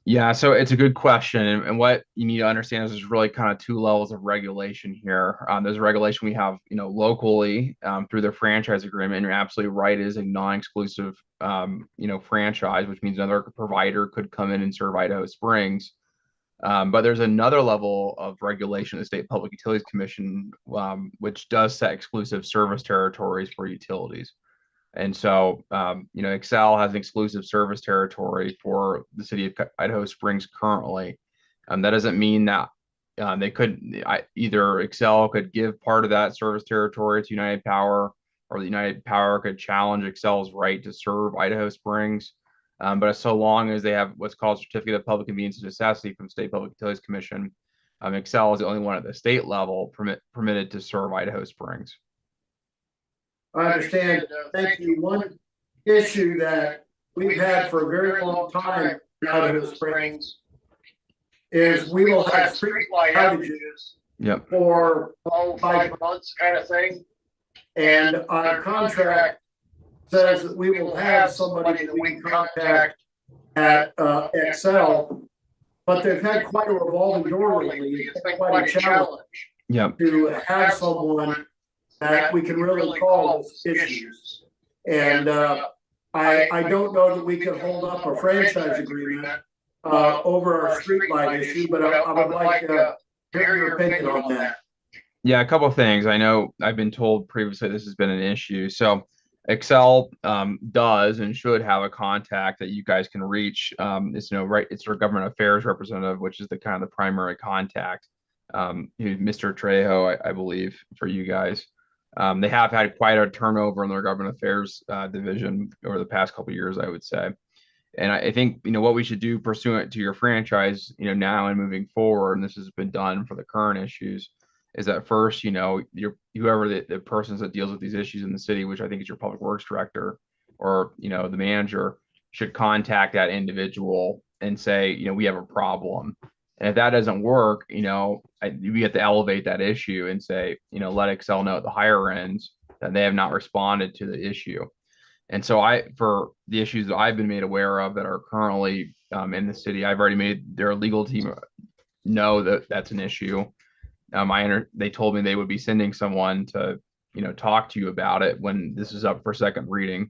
Yeah, so it's a good question. And what you need to understand is there's really kind of two levels of regulation here. There's a regulation we have, locally through the franchise agreement. And you're absolutely right, it is a non-exclusive, franchise, which means another provider could come in and serve Idaho Springs. But there's another level of regulation, the State Public Utilities Commission, which does set exclusive service territories for utilities. And so, Excel has an exclusive service territory for the city of Idaho Springs currently. That doesn't mean that they could either Excel could give part of that service territory to United Power, or the United Power could challenge Excel's right to serve Idaho Springs. But so long as they have what's called Certificate of Public Convenience and Necessity from State Public Utilities Commission, Excel is the only one at the state level permitted to serve Idaho Springs. I understand. Thank you. One issue that we've had for a very long time in Idaho Springs is we will have street light outages. Yep. For 5 months kind of thing. And our contract says that we will have somebody that we can contact at Excel, but they've had quite a revolving door lately. It's been quite a challenge Yep. to have someone that we can really call with issues. And I don't know that we can hold up a franchise agreement over our streetlight issue, but I would like to hear your opinion on that. Yeah, a couple of things. I know I've been told previously this has been an issue. So Excel does and should have a contact that you guys can reach. It's right. It's our government affairs representative, which is the kind of the primary contact. Mr. Trejo, I believe, for you guys. They have had quite a turnover in their government affairs division over the past couple of years, I would say. And I think what we should do pursuant to your franchise, now and moving forward, and this has been done for the current issues, is that first, whoever the persons that deals with these issues in the city, which I think is your public works director or the manager, should contact that individual and say, we have a problem. And if that doesn't work, we have to elevate that issue and say, let Excel know at the higher ends that they have not responded to the issue. And so for the issues that I've been made aware of that are currently in the city, I've already made their legal team know that that's an issue. They told me they would be sending someone to, talk to you about it when this is up for second reading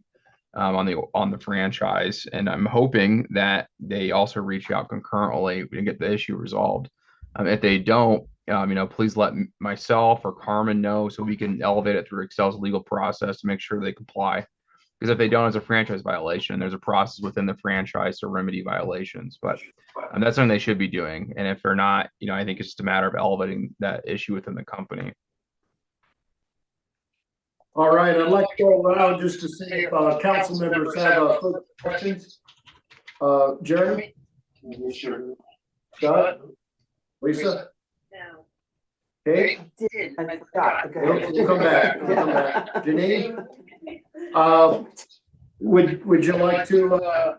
on the franchise. And I'm hoping that they also reach out concurrently and get the issue resolved. If they don't, please let myself or Carmen know so we can elevate it through Excel's legal process to make sure they comply. Because if they don't, it's a franchise violation. There's a process within the franchise to remedy violations, but that's something they should be doing. And if they're not, I think it's just a matter of elevating that issue within the company. All right, I'd like to go around just to see if council members have further questions. Jeremy? Scott? Lisa? No. Kate? Did, I forgot. We'll come back. Janine? Would you like to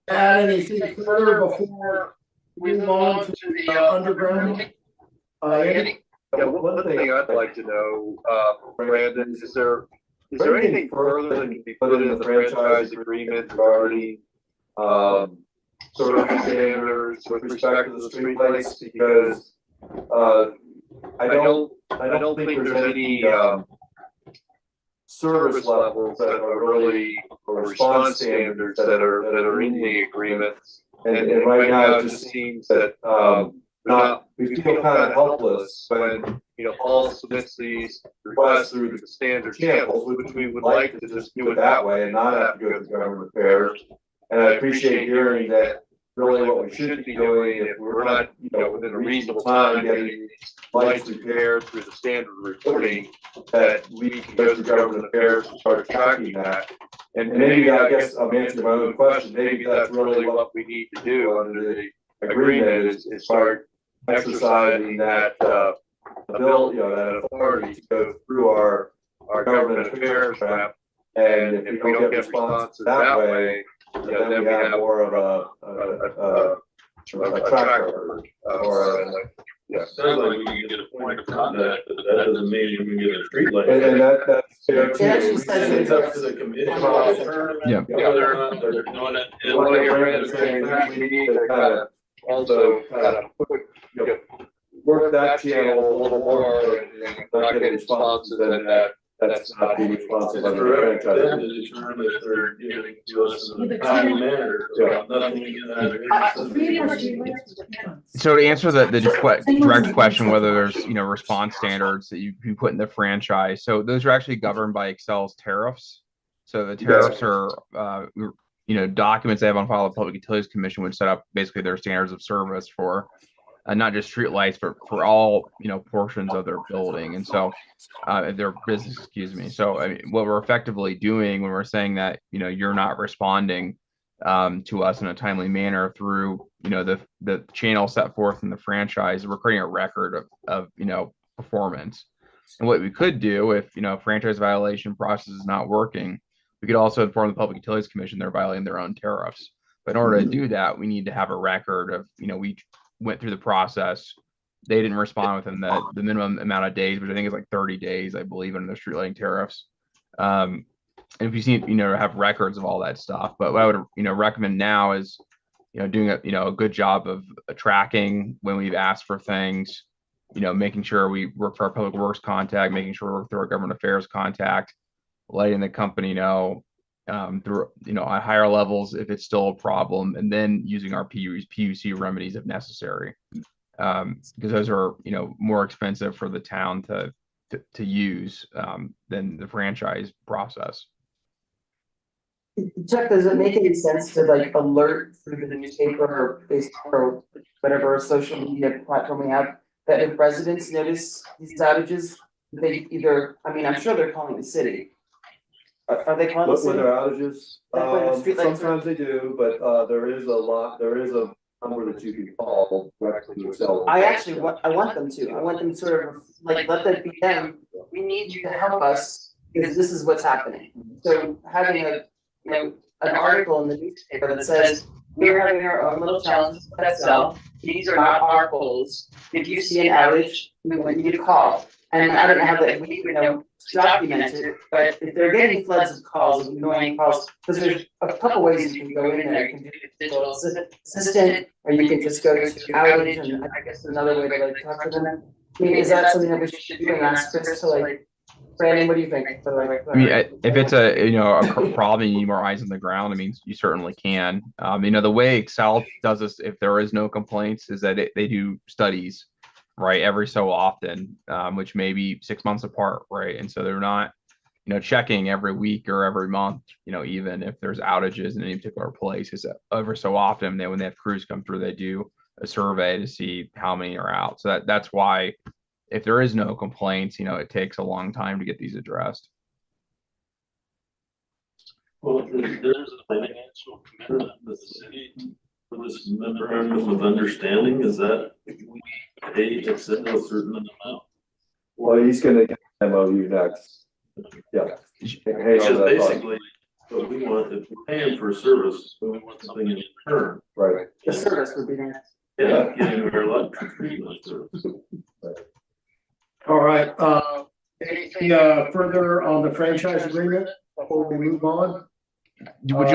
add anything further before we move on to the underground? Andy? Yeah, one thing I'd like to know, Brandon, is there anything further that can be put in the franchise agreement regarding service standards with respect to the streetlights? Because I don't think there's any service levels that are really, or response standards that are in the agreement. And right now it just seems that we feel kind of helpless when, Paul submits these requests through the standard channels, which we would like to just do it that way and not have to go through government affairs. And I appreciate hearing that really what we should be doing, if we're not, within a reasonable time getting these lights repaired through the standard reporting, that we can go through government affairs and start tracking that. And maybe, I guess I'm answering my own question, maybe that's really what we need to do under the agreement is start exercising that ability, that authority to go through our government affairs rep. And if we don't get responses that way, then we have more of a track record or Sounds like we can get a point of contact, but that doesn't mean you can get a street light. and that's fair It actually too. says It's up to the committee. Yeah. Whether or not they're doing it. And what I hear Brandon saying, we need to kind of also work that channel a little more and not get responses and that's not being responsive It's under correct the for them franchise. to determine if they're giving to us in Yeah, a but timely Tim- manner. Nothing to get out of it. So to answer the direct question, whether there's response standards that you put in the franchise, so those are actually governed by Excel's tariffs. So the tariffs are documents they have on file with the Public Utilities Commission, which set up basically their standards of service for not just streetlights, but for all portions of their building and so their business. Excuse me. So I mean, what we're effectively doing when we're saying that you're not responding to us in a timely manner through the channel set forth in the franchise, we're creating a record of performance. And what we could do if franchise violation process is not working, we could also inform the Public Utilities Commission they're violating their own tariffs. But in order to do that, we need to have a record of we went through the process. They didn't respond within the minimum amount of days, which I think is like 30 days, I believe, under the street lighting tariffs. And if you see, have records of all that stuff. But what I would, recommend now is doing a good job of tracking when we've asked for things, making sure we work for our public works contact, making sure we work through our government affairs contact, letting the company know through, at higher levels if it's still a problem, and then using our PUC remedies if necessary. Because those are, more expensive for the town to use than the franchise process. Chuck, does it make any sense to like alert through the newspaper or Facebook or whatever social media platform we have, that if residents notice these outages, they either, I mean, I'm sure they're calling the city. Are they calling the What city? weather outages, Like when the streetlights are- sometimes they do, but there is a number that you can call directly to Excel. I actually want, I want them to, I want them sort of like, let that be them, we need you to help us, because this is what's happening. So having an article in the newspaper that says, we're having our own little challenge with Excel, these are not our goals. If you see an outage, we want you to call. And I don't know how that, we document it, but if they're getting floods of calls, annoying calls, because there's a couple ways you can go in there. You can do digital assistant, or you can just go to outage, and I guess another way to like talk to them. I mean, is that something that we should do and ask Chris to like, Brandon, what do you think? I mean, if it's a problem, you need more eyes on the ground. I mean, you certainly can. The way Excel does this, if there is no complaints, is that they do studies, right, every so often, which may be 6 months apart, right, and so they're not, checking every week or every month, even if there's outages in any particular place. Is every so often when they have crews come through, they do a survey to see how many are out. So that's why, if there is no complaints, it takes a long time to get these addressed. Well, there's a financial commitment with the city for this memorandum of understanding, is that we pay to send a certain amount? Well, he's gonna get an MOU next. Yeah. Hey, Because basically, what we want, if we're paying for a service, we want something in return. Right. The service would be nice. Yeah, getting our electric treatment service. All right, anything further on the franchise agreement before we move on? Would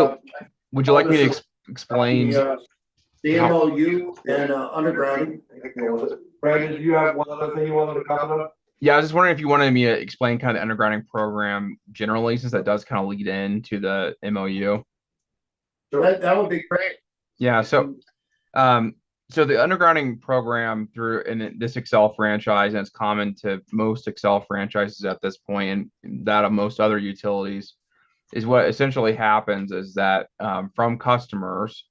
you like me to explain? The MOU and undergrounding. Brandon, do you have one other thing you wanted to comment on? Yeah, I was just wondering if you wanted me to explain kind of the undergrounding program generally, since that does kind of lead into the MOU. That would be great. Yeah, so so the undergrounding program in this Excel franchise, and it's common to most Excel franchises at this point, and that of most other utilities, is what essentially happens is that from customers,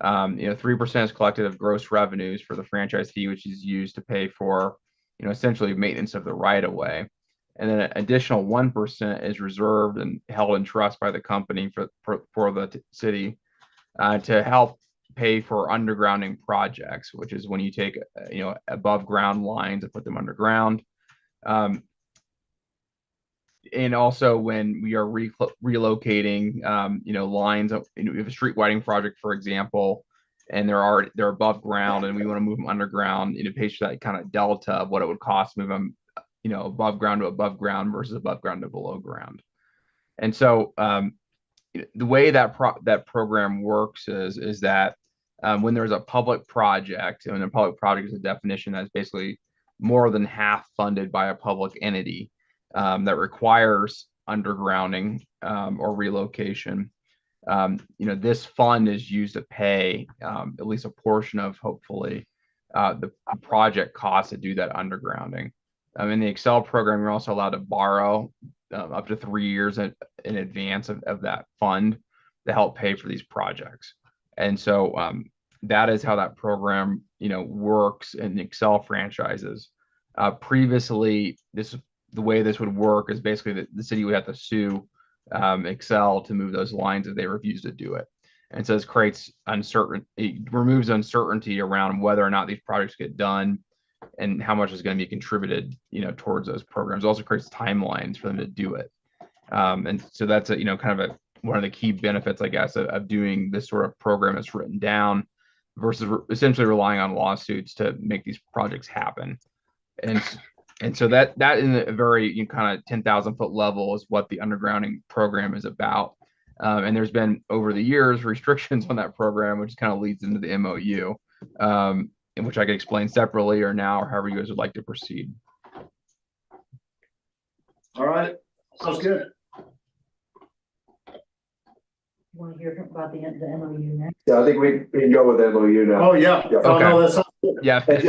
3% is collected of gross revenues for the franchise fee, which is used to pay for, essentially maintenance of the right of way. And then an additional 1% is reserved and held in trust by the company for the city to help pay for undergrounding projects, which is when you take, above ground lines and put them underground. And also when we are relocating, lines of, we have a street widening project, for example, and they're above ground and we want to move them underground, pay for that kind of delta of what it would cost to move them, above ground to above ground versus above ground to below ground. And so the way that program works is that when there's a public project, and a public project is a definition that's basically more than half funded by a public entity that requires undergrounding or relocation, this fund is used to pay at least a portion of, hopefully, the project costs to do that undergrounding. In the Excel program, you're also allowed to borrow up to 3 years in advance of that fund to help pay for these projects. And so that is how that program, works in the Excel franchises. Previously, the way this would work is basically the city would have to sue Excel to move those lines if they refuse to do it. And so this creates uncertainty, it removes uncertainty around whether or not these projects get done and how much is going to be contributed, towards those programs. It also creates timelines for them to do it. And so that's kind of one of the key benefits, I guess, of doing this sort of program that's written down versus essentially relying on lawsuits to make these projects happen. And so that in a very kind of 10,000 foot level is what the undergrounding program is about. And there's been over the years restrictions on that program, which kind of leads into the MOU, in which I can explain separately or now, or however you guys would like to proceed. All right, sounds good. You want to hear about the MOU next? Yeah, I think we can go with MOU now. Oh, yeah. Yeah. Oh, no, Okay. that's. Yeah. And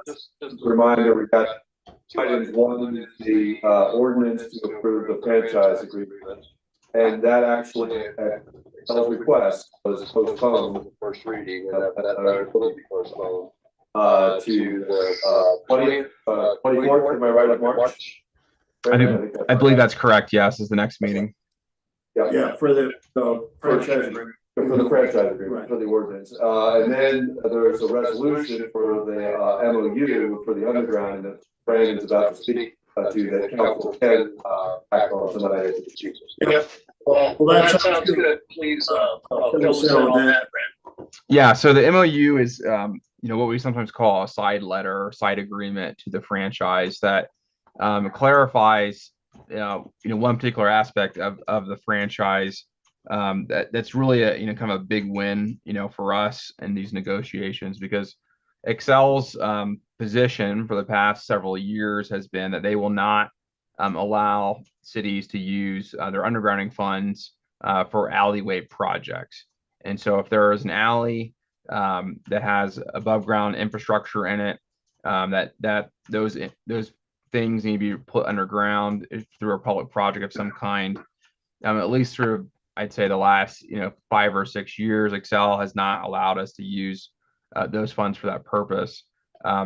just a reminder, we got items. One is the ordinance to approve the franchise agreement. And that actually, at Excel's request, was postponed the first reading, and that will be postponed to the 24th, am I right, of March? I believe that's correct. Yes, is the next meeting. Yeah, for the franchise agreement. For the franchise agreement, for the ordinance. And then there's a resolution for the MOU for the underground that Brandon's about to speak to, that council can act on tonight. Yeah. Well, that sounds good. Please, fill us in on that. Yeah, so the MOU is, what we sometimes call a side letter or side agreement to the franchise that clarifies, one particular aspect of the franchise that's really a, kind of a big win, for us in these negotiations, because Excel's position for the past several years has been that they will not allow cities to use their undergrounding funds for alleyway projects. And so if there is an alley that has above ground infrastructure in it, that those things need to be put underground through a public project of some kind, at least through, I'd say, the last 5 or 6 years, Excel has not allowed us to use those funds for that purpose,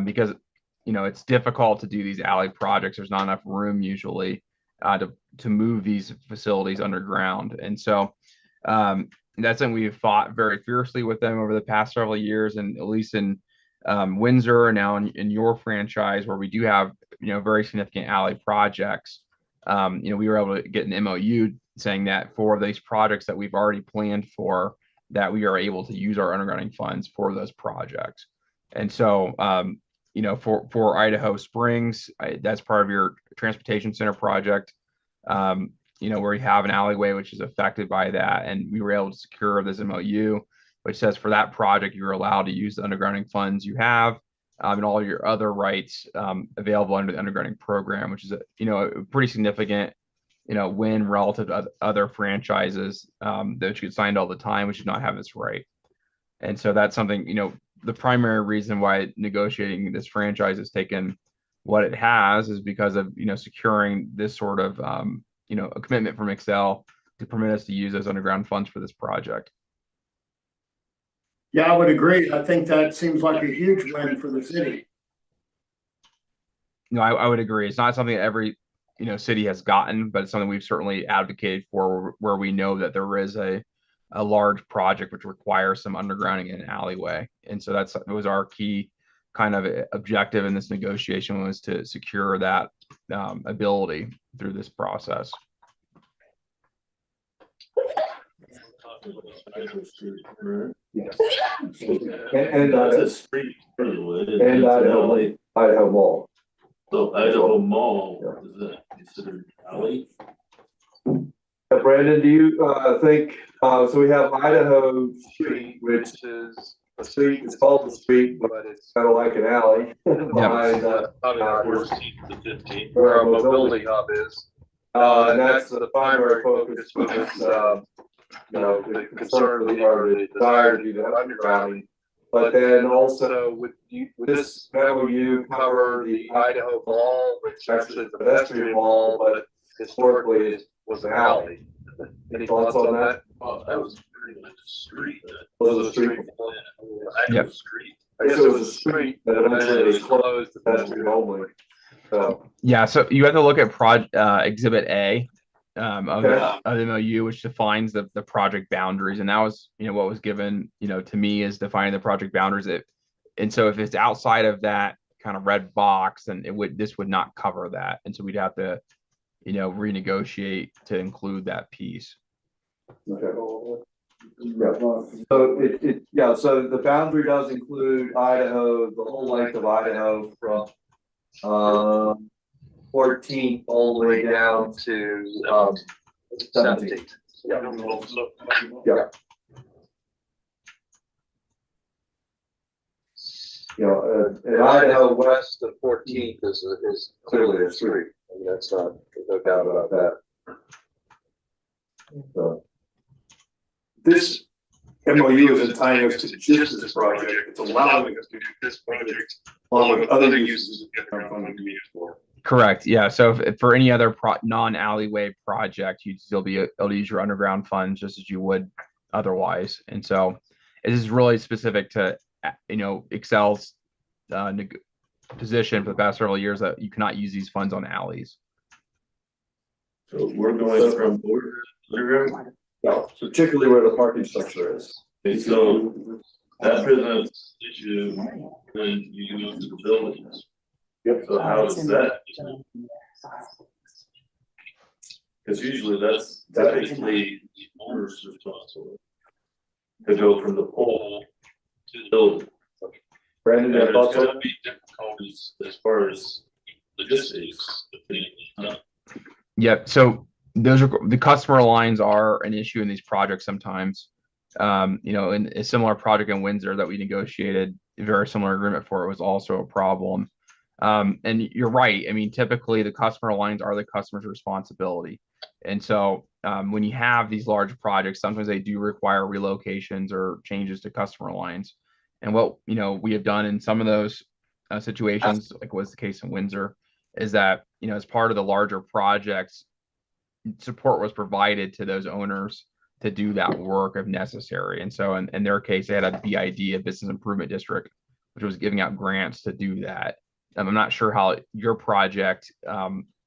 because it's difficult to do these alley projects. There's not enough room usually to move these facilities underground, and so that's something we've fought very fiercely with them over the past several years, and at least in Windsor, and now in your franchise, where we do have very significant alley projects. We were able to get an MOU saying that for these projects that we've already planned for, that we are able to use our undergrounding funds for those projects. And so, for Idaho Springs, that's part of your transportation center project, where you have an alleyway which is affected by that. And we were able to secure this MOU, which says for that project, you're allowed to use the undergrounding funds you have, and all your other rights available under the undergrounding program, which is a pretty significant win relative to other franchises that you get signed all the time, which do not have this right. And so that's something, the primary reason why negotiating this franchise has taken what it has is because of securing this sort of a commitment from Excel to permit us to use those underground funds for this project. Yeah, I would agree. I think that seems like a huge win for the city. No, I would agree. It's not something that every city has gotten, but it's something we've certainly advocated for, where we know that there is a large project which requires some undergrounding in an alleyway. And so that was our key kind of objective in this negotiation, was to secure that ability through this process. Yes. And That's a street, by the way. and Idaho Mall. So Idaho Mall, is that considered alley? Brandon, do you think, so we have Idaho Street, which is a street, it's called the street, but it's kind of like an alley behind where our mobility hub is. And that's the primary focus for this, the concern or the desire to do the undergrounding. But then also with this MOU cover the Idaho Mall, which actually is a pedestrian mall, but historically was an alley. Any thoughts on that? That was pretty much a street. Was a street before? Yep. Street. I guess it was a street that eventually was closed to pedestrian only. So. Yeah, so you have to look at Exhibit A of Okay. the MOU, which defines the project boundaries, and that was what was given to me is defining the project boundaries. And so if it's outside of that kind of red box, then this would not cover that, and so we'd have to renegotiate to include that piece. Okay. Yeah. So so the boundary does include Idaho, the whole length of Idaho from 14th all the way down to 17th. Yeah. You know, in Idaho, west of 14th is clearly a street. I mean, that's not, there's no doubt about that. So. This MOU isn't tying us to just this project, it's allowing us to do this project along with other uses that our funding can be used for. Correct. Yeah. So if for any other non-alleyway project, you'd still be able to use your underground funds just as you would otherwise. And so it is really specific to, Excel's position for the past several years that you cannot use these funds on alleys. So we're going from underground. No, particularly where the parking structure is. Okay, so that presents an issue when you go to the buildings. Yep. So how does that? Because usually that's typically the owner's responsibility to go from the pole to the building. Brandon, And your there's thoughts on gonna be difficulties as far as logistics. Yep. So those are the customer lines are an issue in these projects sometimes. In a similar project in Windsor that we negotiated a very similar agreement for, it was also a problem. And you're right. I mean, typically the customer lines are the customer's responsibility. And so when you have these large projects, sometimes they do require relocations or changes to customer lines. And what, we have done in some of those situations, like was the case in Windsor, is that, as part of the larger projects, support was provided to those owners to do that work if necessary. And so in their case, they had a BID, a business improvement district, which was giving out grants to do that. I'm not sure how your project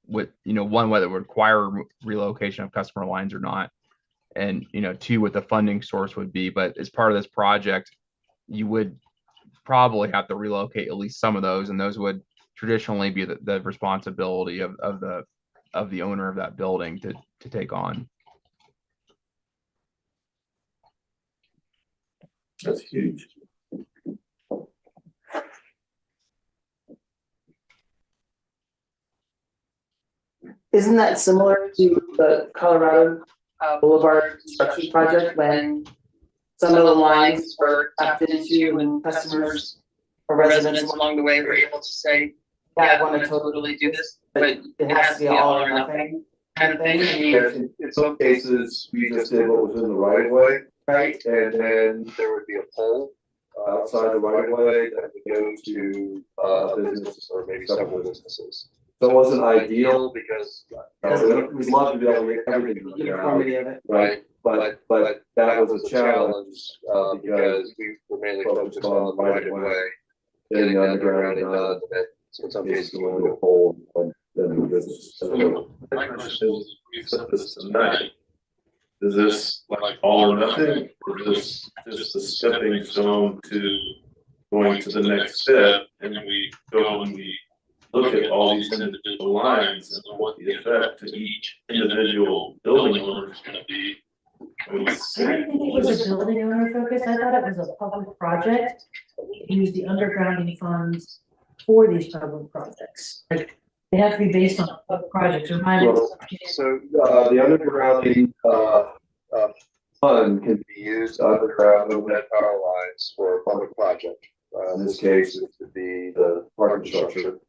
would, one, whether it would require relocation of customer lines or not. And, two, what the funding source would be. But as part of this project, you would probably have to relocate at least some of those, and those would traditionally be the responsibility of the owner of that building to take on. That's huge. Isn't that similar to the Colorado Boulevard construction project when some of the lines were tapped into and customers or residents along the way were able to say, yeah, I want to totally do this, but it has to be all or nothing kind of thing? I mean, in some cases, we just did what was in the right of way, right? and then there would be a pole outside the right of way that would go to a business or maybe several businesses. So it wasn't ideal because we'd love to be able to get everything on the ground, Uniformity of it. right? But that was a challenge because we were mainly focused on the right of way, getting the underground done, and so in some cases going to a pole and then the business. So my question is, we said this tonight. Is this like all or nothing, or is this just a stepping stone to going to the next step, and then we go and we look at all these individual lines and what the effect to each individual building owner is gonna be? I didn't think it was a building owner focus. I thought it was a public project. We use the undergrounding funds for these public projects. Like, they have to be based on public projects. So the undergrounding fund can be used to underground overhead power lines for a public project. In this case, it would be the parking structure.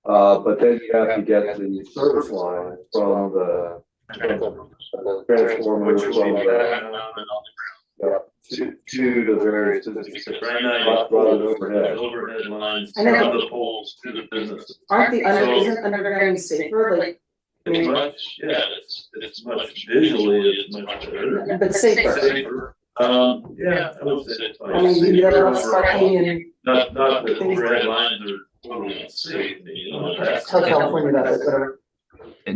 But then you have to get the service line from the transformer to the various businesses. Right now, overhead lines from the poles to the businesses. Isn't undergrounding safer? Like, It's much, it's much visually, it's much better. but safer. Safer. Yeah, I would say it's I mean, you got less parking and not that overhead lines are totally unsafe, that's. tell California about it, whatever.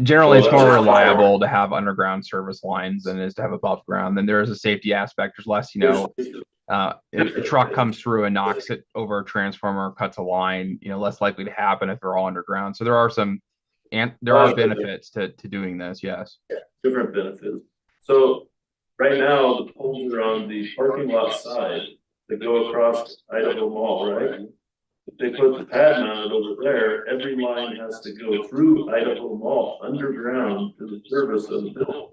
Generally, it's more reliable to have underground service lines than it is to have above ground. Then there is a safety aspect. There's less, if a truck comes through and knocks it over a transformer, cuts a line, less likely to happen if they're all underground. So there are benefits to doing this. Yes. Different benefits. So right now, the poles are on the parking lot side that go across Idaho Mall, right? If they put the pad mounted over there, every line has to go through Idaho Mall underground to the service of the building.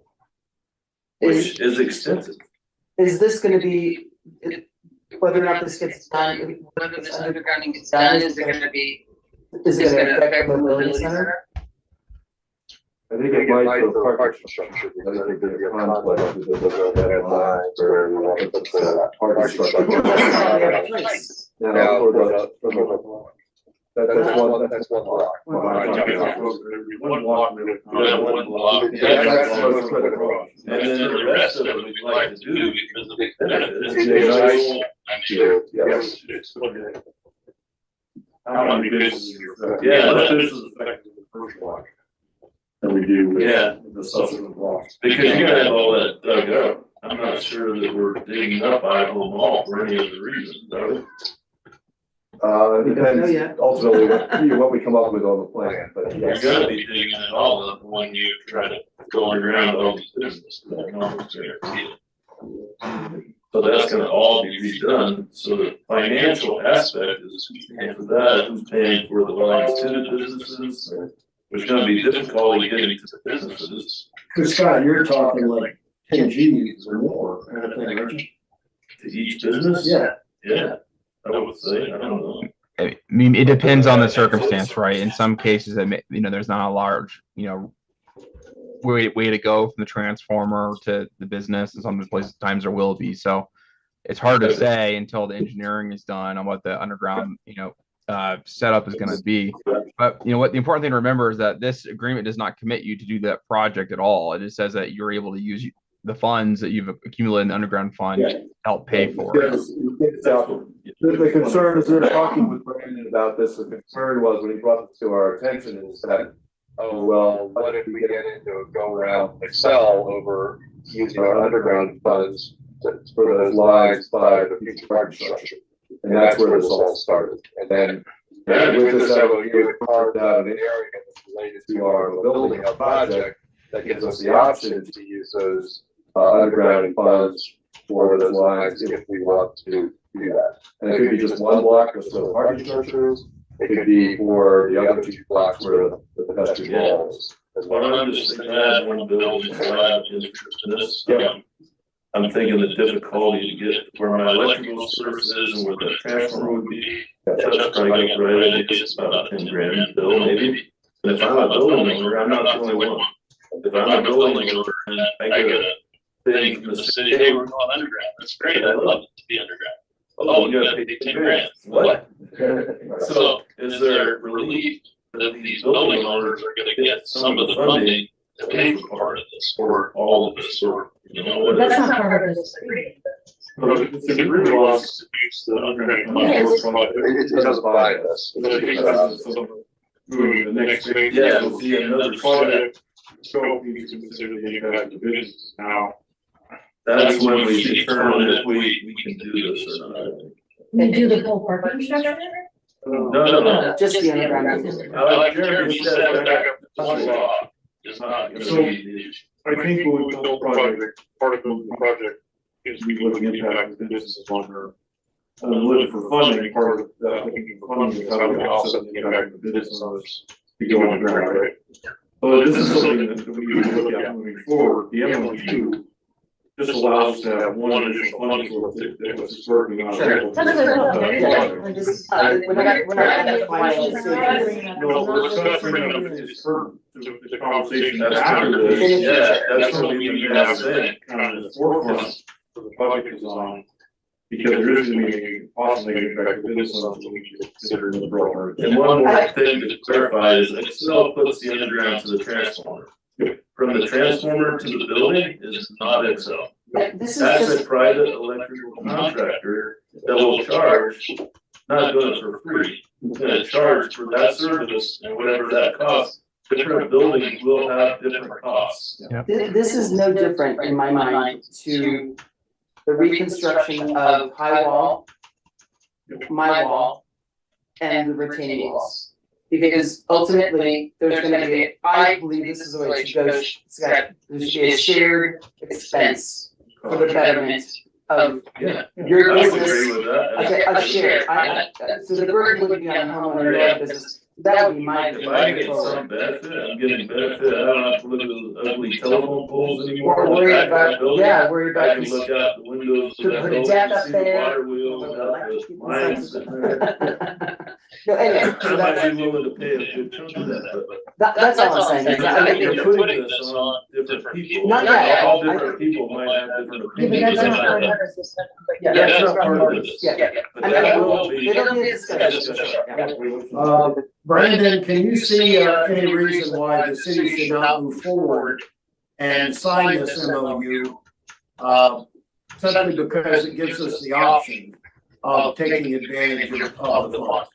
which is extensive. Is this gonna be, whether or not this gets done, whether this undergrounding gets done, is it gonna affect the mobility center? I think it might for the parking structure, because I think there's a conflict with the deadlines where we want to put the parking structure. Now, that's one block. One block. That's what's critical. And then the rest of it we'd like to do because of the benefits. Yes. How many businesses are affected? Yeah. Less businesses affected in the first block than we do with the subsequent blocks. Because you're gonna have all that dug up. I'm not sure that we're digging up Idaho Mall for any other reason, though. It depends ultimately what we come up with on the plan, but You're yes. gonna be digging it all up when you try to go underground all these businesses. So that's gonna all be redone, so the financial aspect is who's paying for that, who's paying for the lines to the businesses. There's gonna be difficulty getting to the businesses. Cause Scott, you're talking like 10 Gs or more, kind of thing, aren't you? To each business? Yeah. Yeah, I would say, I don't know. I mean, it depends on the circumstance, right? In some cases, there's not a large, way to go from the transformer to the business, and some places times there will be. So it's hard to say until the engineering is done on what the underground, setup is going to be. But what the important thing to remember is that this agreement does not commit you to do that project at all. It just says that you're able to use the funds that you've accumulated in the underground fund to help pay for it. The concern is they're talking with Brandon about this. The concern was when he brought this to our attention is that, oh, well, what if we get into a go around Excel over using our underground funds for those lines by the future parking structure? And that's where this all started. And then with this MOU, we carved out an area that's related to our building hub project that gives us the option to use those underground funds for those lines if we want to do that. And it could be just one block just for the parking structures. It could be for the other 2 blocks where the pedestrian wall is. Well, I'm just thinking that one building, I have interest in this. I'm thinking the difficulty to get where my electrical source is and where the transformer would be. That's probably got right idea, it's about 10 grand bill maybe. And if I'm a building owner, I'm not the only one. If I'm a building owner and I get a thing from the city, hey, we're going underground, that's great, I love it to be underground. Oh, you gotta pay 10 grand, what? So is there relief that these building owners are gonna get some of the funding to pay for part of this or all of this or, That's not part of this. But if the agreement was to use the underground it doesn't buy us. Moving to the next phase. Yeah, it'll be another project. So we need to consider the impact of business now. That's when we determine if we can do this or not. We do the whole parking structure? No. Just the underground. Like Jeremy said, back up to one law is not gonna be the issue. I think when we build a project, part of building the project is we look at the impact of the businesses longer. And looking for funding, part of that looking for funding is how we offset the impact of the business owners to go underground, right? So this is something that we need to look at moving forward. The MOU just allows us to have one additional funding source that was working on. Sure. I'm just, we're not at the final No, stage. the discussion is for the conversation That's after true. this. Yeah, that's what we need to have Kind of the forefront for the project design. Because there is going to be possibly impact to business owners that we need to consider in the broader. And one more thing to clarify is Excel puts the underground to the transformer. From the transformer to the building is not Excel. This is That's just, a private electrical contractor that will charge, not doing it for free. It's gonna charge for that service and whatever that costs. Different buildings will have different costs. this is no different in my mind to the reconstruction of high wall, my wall, and the retaining walls. Because ultimately, there's gonna be, I believe this is the way it should go, there should be a shared expense for the betterment of Yeah. your I would business. agree with that. Okay, a share, so the burden would be on the homeowner or the business That would be my. If I get some benefit, I'm getting benefit, I don't have to look at those ugly telephone poles anymore. Worried Back of the about, building, yeah, worried I about. can look out the windows of Put that a building, deck up see the there. water wheel without the lines sitting there. No, anyway, I might be willing to pay a good chunk of that, but that's all I'm saying. is I think you're you're putting this on different people. Not yet. All different people might have different Yeah, but opinions. that's not about part of that. this. Yeah, That's not part of this. Yeah. But that will be. It'll be a discussion. Brandon, can you see any reason why the city should not move forward and sign this MOU? Simply because it gives us the option of taking advantage of the funds.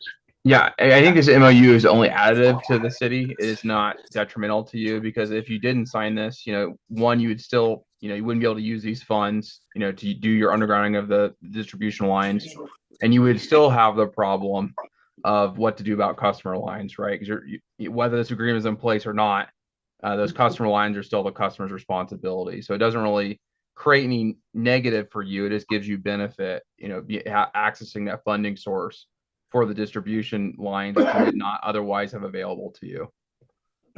Yeah, I think this MOU is only additive to the city. It is not detrimental to you, because if you didn't sign this, one, you would still, you wouldn't be able to use these funds, to do your undergrounding of the distribution lines, and you would still have the problem of what to do about customer lines, right? Because whether this agreement is in place or not, those customer lines are still the customer's responsibility. So it doesn't really create any negative for you. It just gives you benefit, accessing that funding source for the distribution lines that you did not otherwise have available to you.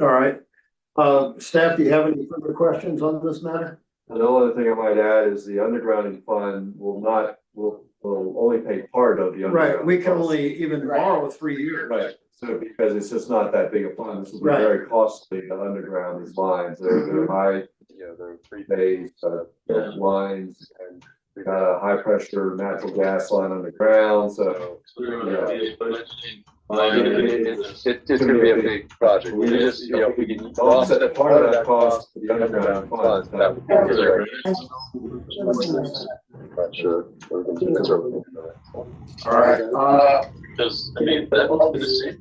All right. Staff, do you have any further questions on this matter? And the only thing I might add is the undergrounding fund will only pay part of the undergrounding. Right, we can cost. only even borrow 3 years. Right, so because it's just not that big a fund, this will be Right. very costly to underground these lines. They're high, they're three-phase lines, and we got a high pressure natural gas line underground, so. It's gonna be a big project. We just, we can offset part of that cost for the underground fund. That would be great. Not sure. All right. Because, I mean, that will be the same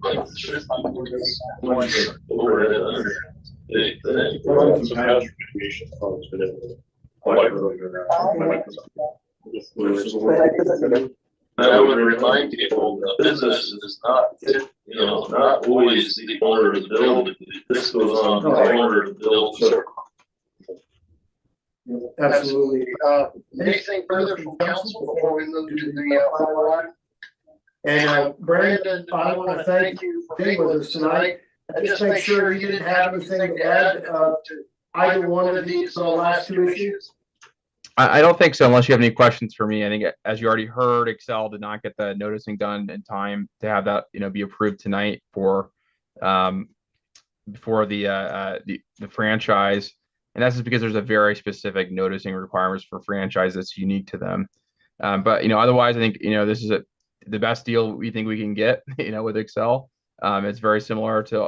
I would remind people that business is not, not always the owner of the building. This goes on the owner of the building. Absolutely. Anything further from council before we move to the final line? And Brandon, I want to thank you for being with us tonight. Just make sure you didn't have anything to add to either one of these last two issues. I don't think so, unless you have any questions for me. I think, as you already heard, Excel did not get the noticing done in time to have that, be approved tonight for before the franchise. And that's just because there's a very specific noticing requirements for franchise that's unique to them. But otherwise, I think this is the best deal we think we can get. With Excel, it's very similar to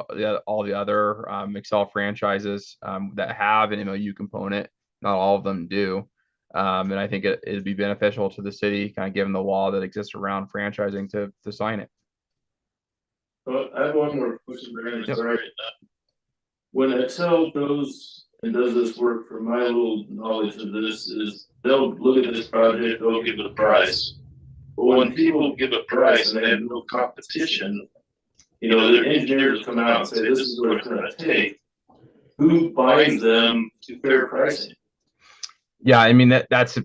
all the other Excel franchises that have an MOU component. Not all of them do. And I think it'd be beneficial to the city, kind of given the law that exists around franchising, to sign it. Well, I have one more question, Brandon. Sorry. When Excel goes and does this work, from my little knowledge of this, is they'll look at this project, they'll give it a price. But when people give a price and they have no competition, the engineers come out and say, this is what it's gonna take. Who binds them to fair pricing? Yeah, I mean, that's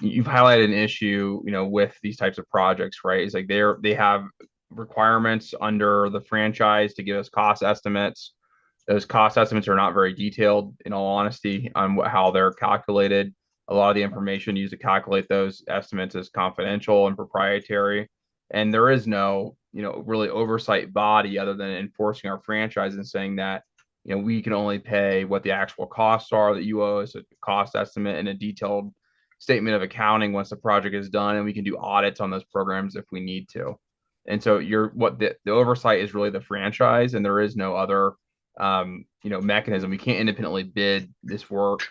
you've highlighted an issue, with these types of projects, right? It's like they have requirements under the franchise to give us cost estimates. Those cost estimates are not very detailed, in all honesty, on how they're calculated. A lot of the information used to calculate those estimates is confidential and proprietary, and there is no, really oversight body other than enforcing our franchise and saying that, we can only pay what the actual costs are that you owe us, a cost estimate and a detailed statement of accounting once the project is done, and we can do audits on those programs if we need to. And so the oversight is really the franchise, and there is no other mechanism. We can't independently bid this work.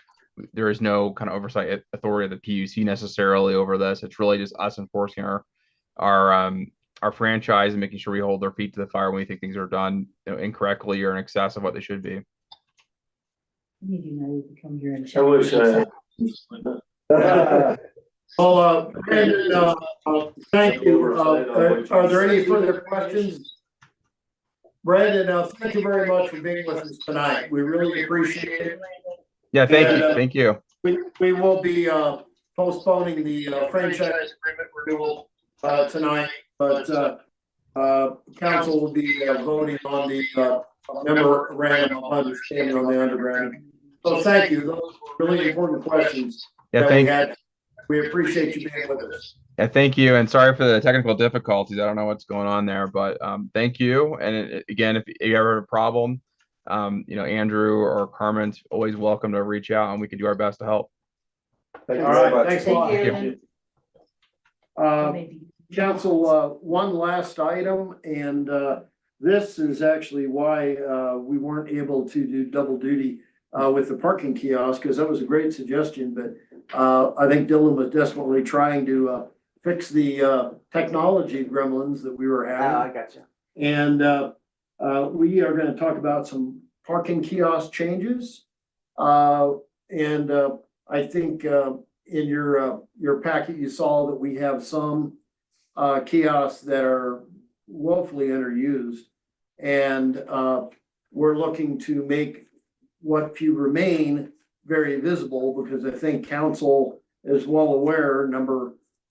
There is no kind of oversight authority of the PUC necessarily over this. It's really just us enforcing our franchise and making sure we hold their feet to the fire when we think things are done incorrectly or in excess of what they should be. I need you now to come here and I wish I had. Well, Brandon, thank you. Are there any further questions? Brandon, thank you very much for being with us tonight. We really appreciate it. Yeah, thank you. We will be postponing the franchise agreement renewal tonight, but council will be voting on the memorandum of understanding on the undergrounding. So thank you. Those were really important questions Yeah, that we thank had. We appreciate you being with us. Yeah, thank you, and sorry for the technical difficulties. I don't know what's going on there, but thank you. And again, if you ever have a problem, Andrew or Carmen's always welcome to reach out, and we can do our best to help. Thank you All very right, much. thanks a lot. Thank you. Council, one last item, and this is actually why we weren't able to do double duty with the parking kiosk, because that was a great suggestion, but I think Dylan was desperately trying to fix the technology gremlins that we were Oh, having. I gotcha. And we are gonna talk about some parking kiosk changes. And I think in your packet, you saw that we have some kiosks that are woefully underused. And we're looking to make what few remain very visible, because I think council is well aware,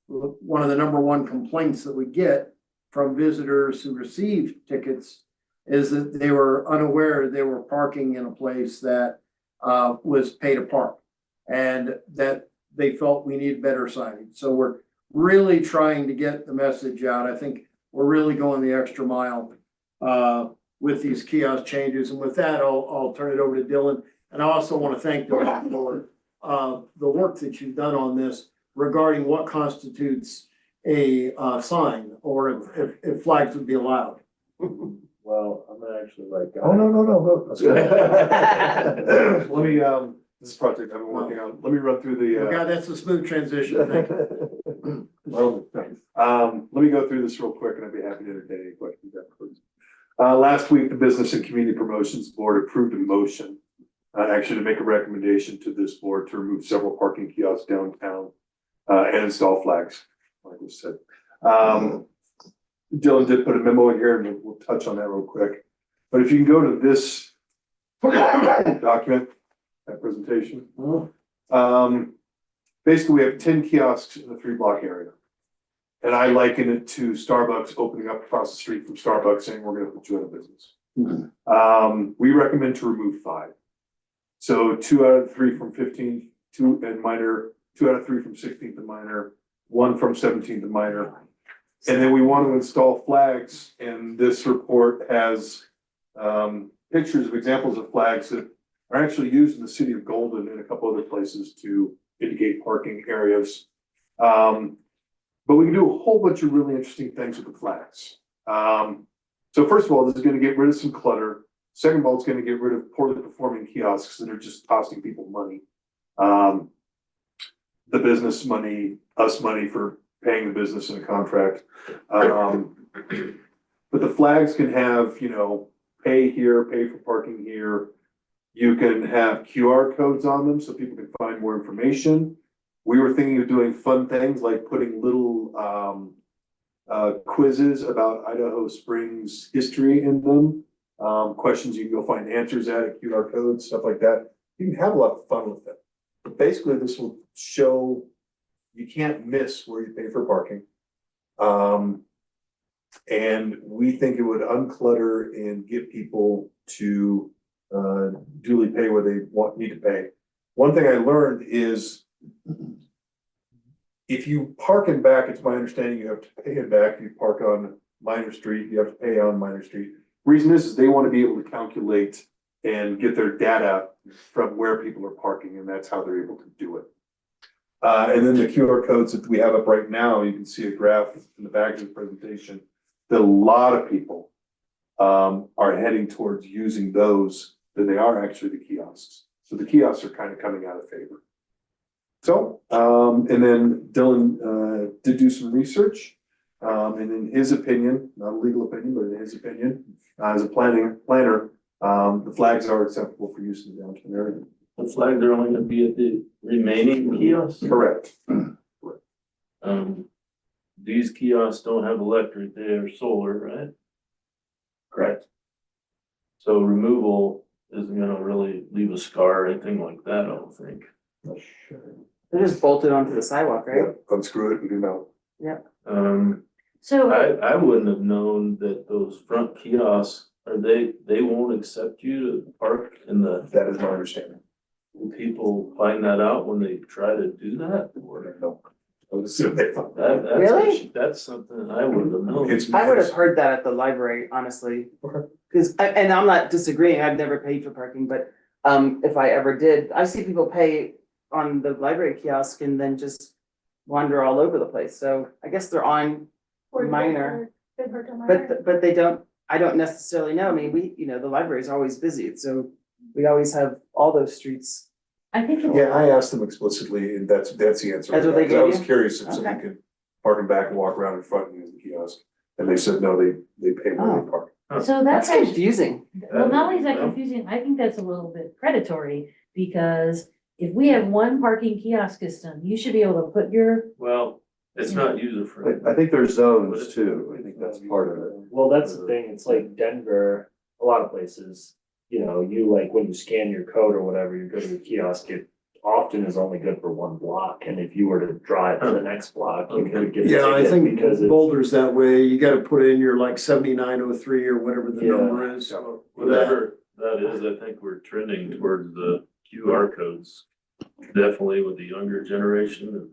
one of the number one complaints that we get from visitors who receive tickets is that they were unaware they were parking in a place that was pay to park, and that they felt we need better signage. So we're really trying to get the message out. I think we're really going the extra mile with these kiosk changes. And with that, I'll turn it over to Dylan. And I also want to thank Dylan for the work that you've done on this regarding what constitutes a sign, or if flags would be allowed. Well, I'm actually like. Oh, no. That's good. Let me, this project I've been working on, let me run through the. God, that's a smooth transition. Thank you. Well, thanks. Let me go through this real quick, and I'd be happy to entertain any questions afterwards. Last week, the Business and Community Promotions Board approved a motion, actually to make a recommendation to this board to remove several parking kiosks downtown and install flags, like we said. Dylan did put a memo in here, and we'll touch on that real quick. But if you can go to this document, that presentation. Basically, we have 10 kiosks in the 3-block area. And I liken it to Starbucks opening up across the street from Starbucks saying, we're gonna put you out of business. We recommend to remove 5. So 2 out of 3 from 15th, 2 and minor, 2 out of 3 from 16th and minor, 1 from 17th and minor. And then we want to install flags, and this report has pictures of examples of flags that are actually used in the city of Golden and a couple other places to indicate parking areas. But we can do a whole bunch of really interesting things with the flags. So first of all, this is going to get rid of some clutter. Second of all, it's going to get rid of poorly performing kiosks that are just costing people money. The business money, us money for paying the business in a contract. But the flags can have, pay here, pay for parking here. You can have QR codes on them so people can find more information. We were thinking of doing fun things like putting little quizzes about Idaho Springs history in them. Questions you can go find answers at QR codes, stuff like that. You can have a lot of fun with it. But basically, this will show you can't miss where you pay for parking. And we think it would unclutter and get people to duly pay where they need to pay. One thing I learned is if you park in back, it's my understanding you have to pay in back. If you park on Minor Street, you have to pay on Minor Street. Reason is they want to be able to calculate and get their data from where people are parking, and that's how they're able to do it. And then the QR codes that we have up right now, you can see a graph in the back of the presentation that a lot of people are heading towards using those than they are actually the kiosks. So the kiosks are kind of coming out of favor. So, and then Dylan did do some research, and in his opinion, not a legal opinion, but in his opinion, as a planner, the flags are acceptable for use in the downtown area. The flags are only gonna be at the remaining kiosks? Correct. These kiosks don't have electric, they are solar, right? Correct. So removal isn't gonna really leave a scar or anything like that, I don't think. They're just bolted onto the sidewalk, right? Yeah, unscrew it and do now. Yeah. So, I wouldn't have known that those front kiosks, they won't accept you to park in the, That is my understanding. will people find that out when they try to do that? Or No. I would assume they found that, that's, Really? that's something I wouldn't have known. I would have heard that at the library, honestly. Cause, and I'm not disagreeing, I've never paid for parking, but, if I ever did, I see people pay on the library kiosk and then just wander all over the place, so I guess they're on, Minor. but they don't, I don't necessarily know, I mean, the library's always busy, so we always have all those streets. I think. Yeah, I asked them explicitly, and that's the answer. That's what they I gave was you? curious if Okay. somebody could park in back and walk around in front and use the kiosk. And they said, no, they pay where they park. So That's that's actually, confusing. well, not only is that confusing, I think that's a little bit predatory, because if we have one parking kiosk system, you should be able to put your, Well, it's not user friendly. I think there's zones too. I think that's part of it. Well, that's the thing, it's like Denver, a lot of places, you know, you like, when you scan your code or whatever, you go to the kiosk, it often is only good for one block, and if you were to drive to the next block, you could get a Yeah, I ticket think because it's. Boulder's that way. You gotta put in your like 7903 or whatever the Yeah. number is. Whatever that is, I think we're trending towards the QR codes. Definitely with the younger generation.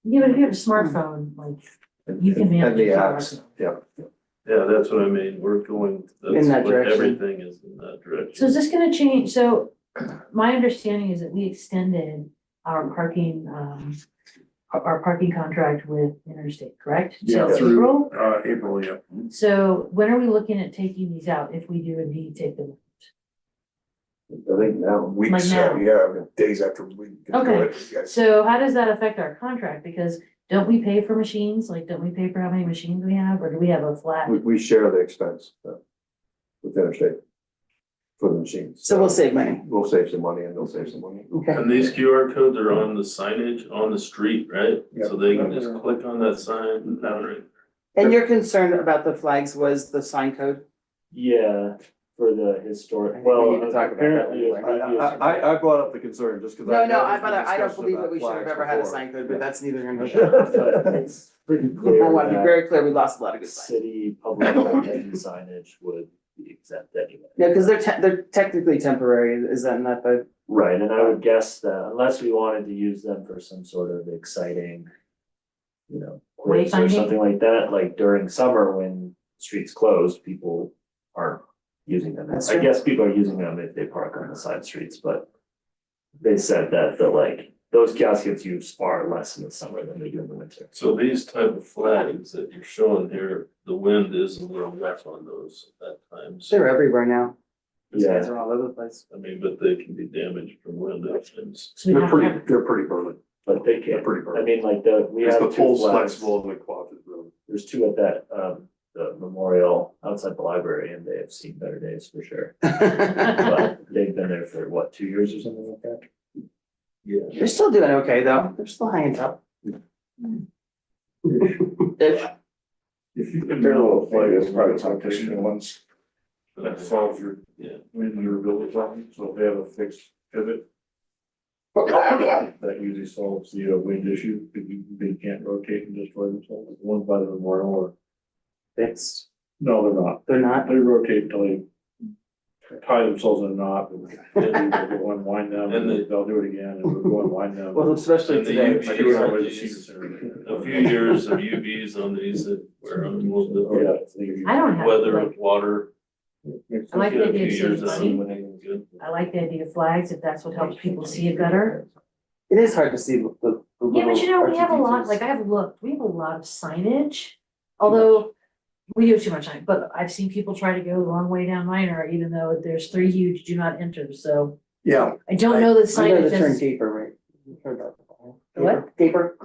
you know, if you have a smartphone, like, you can manage. And the your apps, kiosk. yeah. Yeah, that's what I mean. We're going, In that's that what direction. everything is in that So direction. is this gonna change, so my understanding is that we extended our parking, our parking contract with Interstate, correct? Yeah, So through, April? April, yeah. So when are we looking at taking these out, if we do indeed take them? I think now. Weeks, now. yeah, days after we. can do Okay. it, yes. So how does that affect our contract? Because don't we pay for machines? Like, don't we pay for how many machines we have, or do we have a flat? We share the expense with Interstate for the machines. So we'll save money. We'll save some money and they'll save some money. Okay. And these QR codes are on the signage on the street, right? So they can just click on that sign and right. And your concern about the flags was the sign code? Yeah, for the historic, I think we well, need to talk about that apparently. anyway. I brought up the concern just because. No, I don't believe that we should have ever had a sign code, but that's neither here nor there. But it's pretty clear I want to be that very clear, we lost a lot of good signs. city public domain signage would be exempt anyway. Yeah, because they're technically temporary, is that not the? Right, and I would guess that unless we wanted to use them for some sort of exciting, you know, quiz or Wayfinding? something like that, like during summer when streets closed, people aren't using them. That's I true. guess people are using them if they park on the side streets, but they said that like those kiosks get used far less in the summer than they do in the winter. So these type of flags that you're showing here, the wind is a little rough on those at times. They're everywhere now. These Yeah. guys are all over the place. I mean, but they can be damaged from wind actions. So we have to have, They're pretty burly. But they They're can, pretty I burly. mean, like we It's have the two pole's flags. flexible and the cloth is really. There's two at that, the memorial outside the library, and they have seen better days for sure. But they've been there for what, 2 years or something like that? Yeah. They're still doing okay, though. They're still hanging top. Ish. If you can barrel a flag, it's probably competition ones. That solves your Yeah. wind durability problem, so if they have a fixed pivot. That usually solves the wind issue, because they can't rotate and destroy themselves, the ones by the memorial or. Fixed. No, they're not, They're not. they rotate until they tie themselves in a knot, and they'll go unwind them, And and they'll do it again, and they'll go unwind them. Well, especially And the today. UV I do it all the way to the UVs, senior center. a few years of UVs on these that wear on them a little bit. Yeah, it's the- I don't have, Weather, like, water. I like Get the a few idea of years saving out money. when it's good. I like the idea of flags, if that's what helps people see it better. It is hard to see the Yeah, but you know, we have a lot, RGBs. like I have looked, we have a lot of signage, although we do too much time, but I've seen people try to go the wrong way down Minor, even though there's 3 huge do not enter, so Yeah, I don't know that I know signage the term is. gaper, right? You've heard that before. What? Gaper?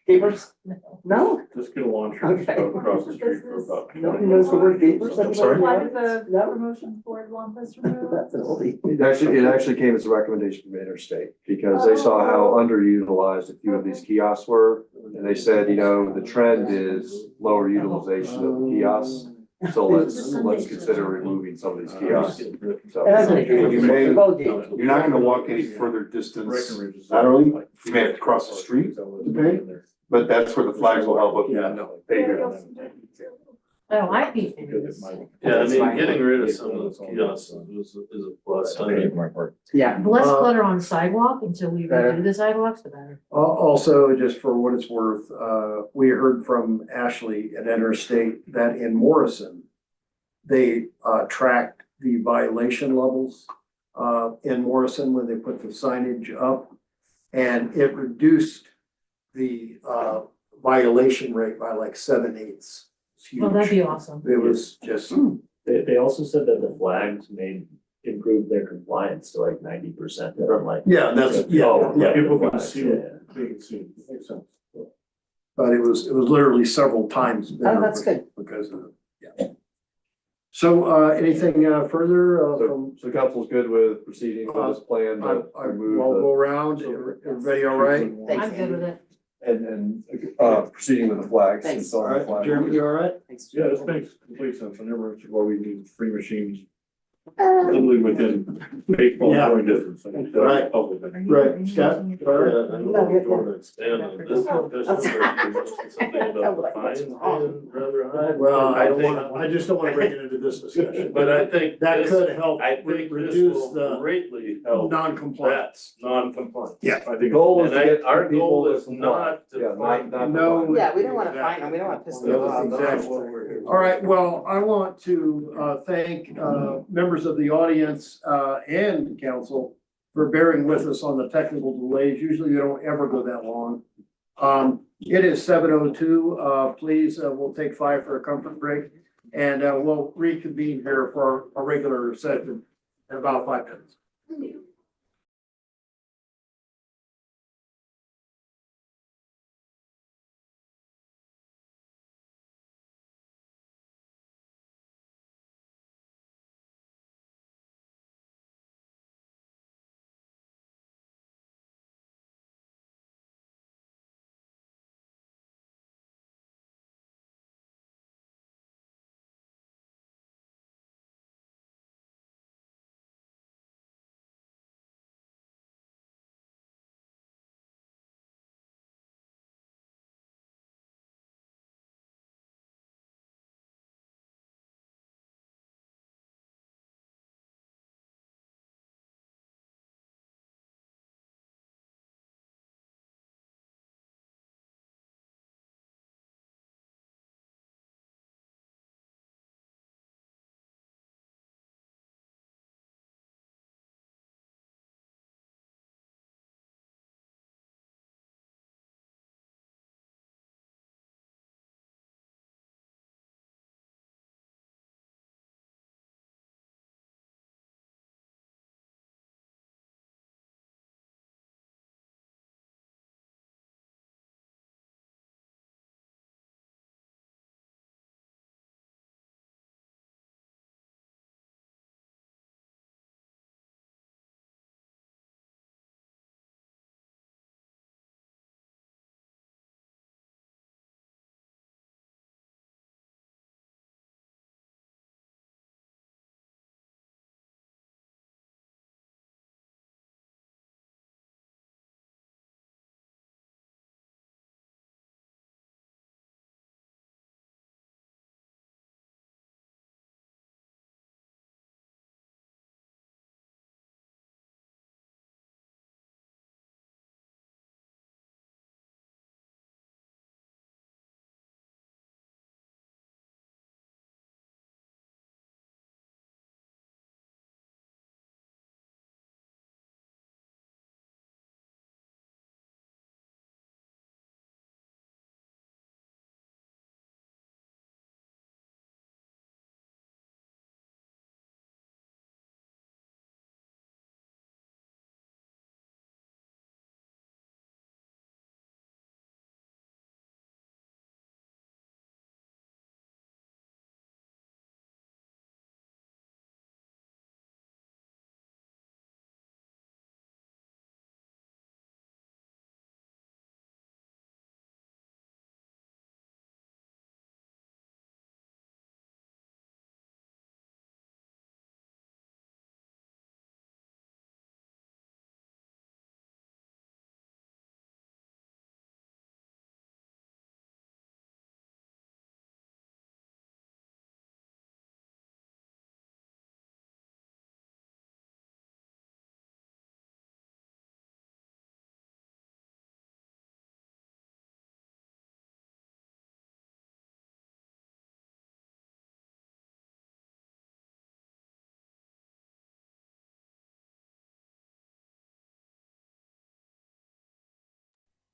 Gapers? No. No? Just get a launcher, Okay. go across the street for about. Nobody knows the word gapers? I'm sorry? Why did the No. promotions board want this removed? That's an oldie. It actually came as a recommendation from Interstate, because they saw how underutilized a few of these kiosks were. And they said, you know, the trend is lower utilization of the kiosks, so let's consider removing some of these kiosks. So And I agree. you may, They're both gapers. you're not gonna walk any further distance Breckenridge is- laterally, you may have to cross the street to pay, But that's where the flags will help with. Yeah, no. Oh, I'd be for this. Yeah, I mean, getting rid of some of those kiosks is a plus. I mean, Yeah. The less Uh, clutter on the sidewalk until we Better. redo the sidewalks, the better. Also, just for what it's worth, we heard from Ashley at Interstate that in Morrison, they tracked the violation levels in Morrison when they put the signage up, and it reduced the violation rate by like 7/8. It's Well, that'd huge. be awesome. It was just, They also said that the flags improved their compliance to like 90% from like. yeah, that's, yeah. People can Flags, see yeah. it, they can see it. Makes sense. But it was literally several times better. Oh, that's good. Because of, yeah. So, anything further from? So council's good with proceeding with this plan I, to I'll remove go around, everybody all right? Thanks, I'm good with it. and proceeding with the flags. Thanks. installing the flags. Jeremy, you all right? Thanks. Yeah, this makes complete sense. I never understood why we need three machines literally within baseball Yeah. throwing distance. I think that's Right. public, I think. Right, Scott? All yeah, right. I don't know if you want to expand on this discussion, but you mentioned something about the fines being rather high. Well, I don't think- wanna, I just don't wanna bring it into this discussion. But I think That this- could help I think this reduce will the greatly help non-compliance. that non-compliance. Yeah. I think the goal is to And get our people goal to is comply. not Yeah, to not- find. not No. comply. Yeah, we don't wanna find them, we don't wanna piss them Yeah, off. exactly. What we're here. All right, well, I want to thank members of the audience and council for bearing with us on the technical delays. Usually we don't ever go that long. It is 7:02. Please, we'll take 5 for a comfort break, and we'll reconvene here for our regular session in about 5 minutes.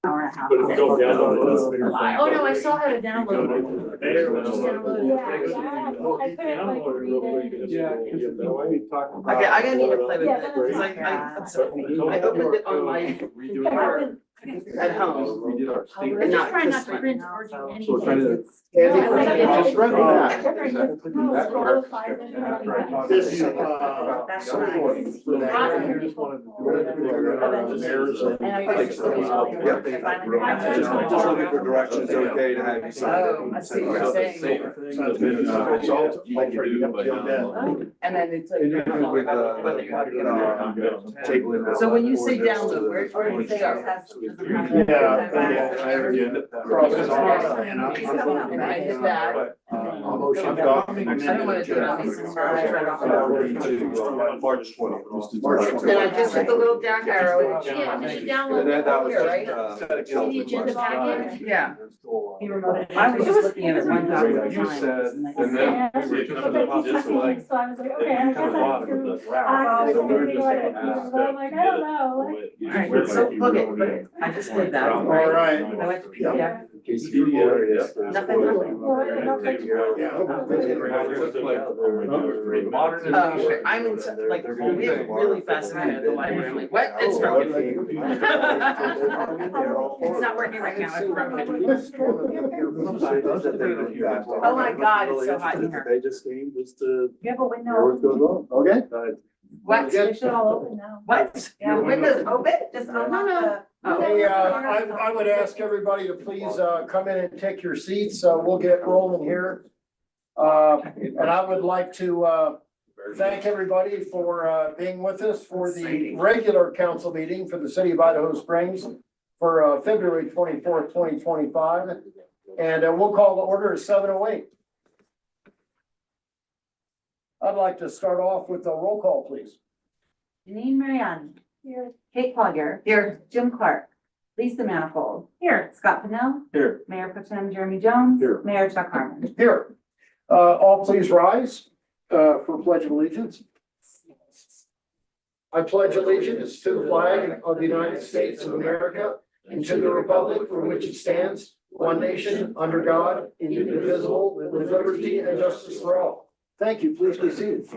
Hour and a half. But it's still down. Oh, no, I saw how to download it. Just download it. Yeah, I couldn't like read it. Okay, I gotta need to play with Yeah, it, that's because fine. I opened it on my computer at home. I'm just trying not to print or do anything. Just run that. This, That's nice. Just looking for directions, okay to have you sign. Oh, I see what you're saying. And then it's like. So when you say download, where do you say our test? And I did that. Motion. I don't wanna do it on these. March 12th. Then I just hit the little down arrow. Yeah, you should And download then that was here, right? just, See the agenda packet? Yeah. I I was just looking at it one time. You said, and then Yeah. we were But then he just texted me, like. so I was like, okay, I guess I have to. But I'm like, I don't know. Alright, so, okay, I just did that. All right. I went to PDF. I'm in, like, really fascinated at the library. I'm like, what? It's broken. It's not working right now. It's broken. Oh my God, it's so hot in here. They just came just to. You have a Where it window. goes on. Okay. What? They should all open now. What? Yeah. Windows open? Just, No, no, no. Oh. Hey, I would ask everybody to please, come in and take your seats, we'll get rolling here. And I would like to, thank everybody for, being with us for the regular council meeting for the city of Idaho Springs for, February 24th, 2025. And, we'll call the order at 7:08. I'd like to start off with a roll call, please. Janine Mariani. Here. Kate Collier. Here. Jim Clark. Lisa Manifold. Here. Scott Pennell. Here. Mayor Pro Tem Jeremy Jones. Here. Mayor Chuck Harmon. Here, all please rise, for pledge of allegiance. I pledge allegiance to the flag of the United States of America and to the republic for which it stands, one nation, under God, indivisible, with liberty and justice for all. Thank you. Please be seated.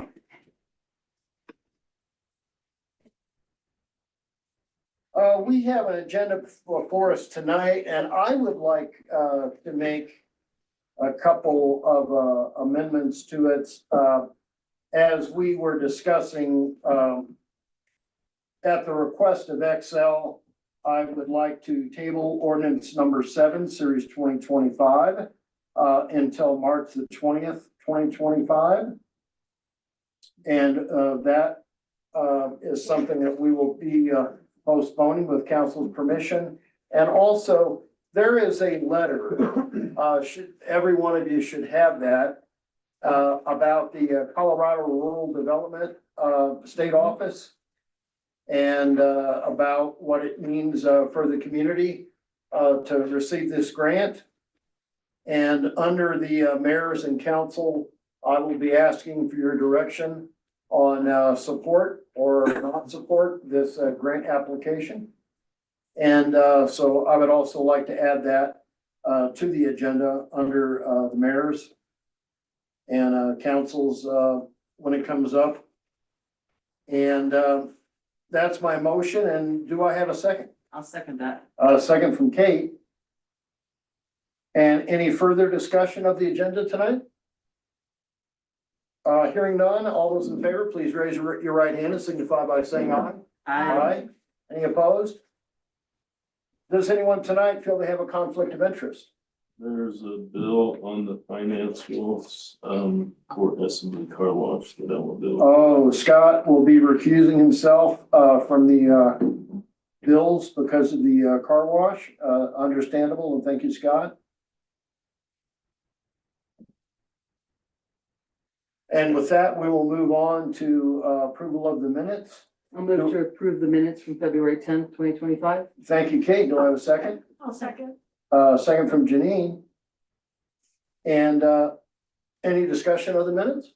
We have an agenda for us tonight, and I would like, to make a couple of, amendments to it, as we were discussing, at the request of XL, I would like to table ordinance number 7, series 2025, until March the 20th, 2025. And, that, is something that we will be, postponing with council's permission. And also, there is a letter, every one of you should have that, about the Colorado Rural Development, State Office. And, about what it means, for the community, to receive this grant. And under the, mayors and council, I will be asking for your direction on, support or not support this, grant application. And, so I would also like to add that, to the agenda under, the mayors and, councils, when it comes up. And, that's my motion. And do I have a second? I'll second that. Second from Kate. And any further discussion of the agenda tonight? Hearing none, all those in favor, please raise your right hand and signify by saying aye. Aye. Any opposed? Does anyone tonight feel they have a conflict of interest? There's a bill on the finance rules, for S&B car wash that I will do. Oh, Scott will be recusing himself, from the, bills because of the, car wash. Understandable, and thank you, Scott. And with that, we will move on to, approval of the minutes. I'll move to approve the minutes from February 10th, 2025. Thank you, Kate. Do I have a second? I'll second. Second from Janine. And, any discussion of the minutes?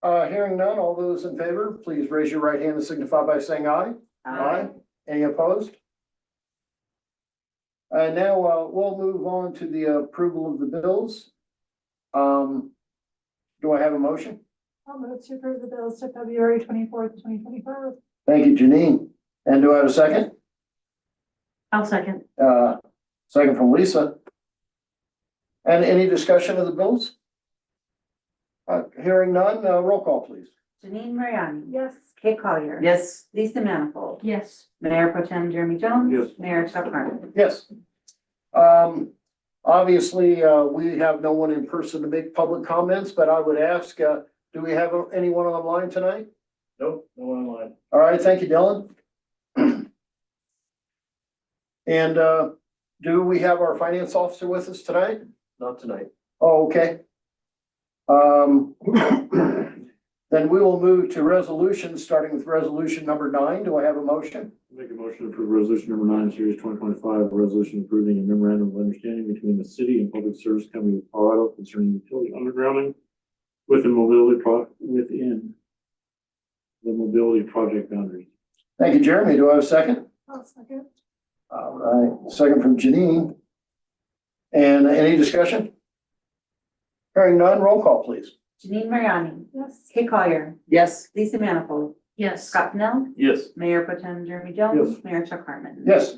Hearing none, all those in favor, please raise your right hand and signify by saying aye. Any opposed? Now, we'll move on to the approval of the bills. Do I have a motion? I'll move to approve the bills to February 24th, 2025. Thank you, Janine. And do I have a second? I'll second. Second from Lisa. And any discussion of the bills? Hearing none, roll call, please. Janine Mariani. Yes. Kate Collier. Yes. Lisa Manifold. Yes. Mayor Pro Tem Jeremy Jones. Yes. Mayor Chuck Harmon. Yes. Obviously, we have no one in person to make public comments, but I would ask, do we have anyone online tonight? Nope, no one online. All right, thank you, Dylan. And, do we have our finance officer with us tonight? Not tonight. Oh, okay. Then we will move to resolutions, starting with resolution number 9. Do I have a motion? Make a motion to approve resolution number 9, series 2025, a resolution approving a memorandum of understanding between the city and Public Service Company of Colorado concerning utility undergrounding within the mobility project boundaries. Thank you, Jeremy. Do I have a second? I'll second. All right, second from Janine. And any discussion? Hearing none, roll call, please. Janine Mariani. Yes. Kate Collier. Yes. Lisa Manifold. Yes. Scott Pennell. Yes. Mayor Pro Tem Jeremy Jones. Yes. Mayor Chuck Harmon. Yes.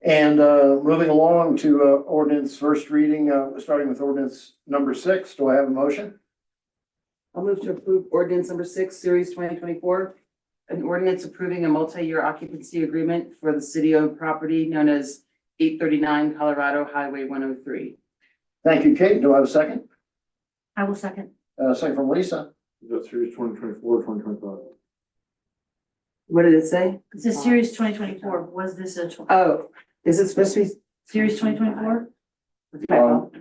And moving along to ordinance first reading, starting with ordinance number 6. Do I have a motion? I'll move to approve ordinance number 6, series 2024. An ordinance approving a multi-year occupancy agreement for the city-owned property known as 839 Colorado Highway 103. Thank you, Kate. Do I have a second? I will second. Second from Lisa. Is that series 2024, 2025? What did it say? It says series 2024. Was this a Oh, is it supposed to be? series 2024?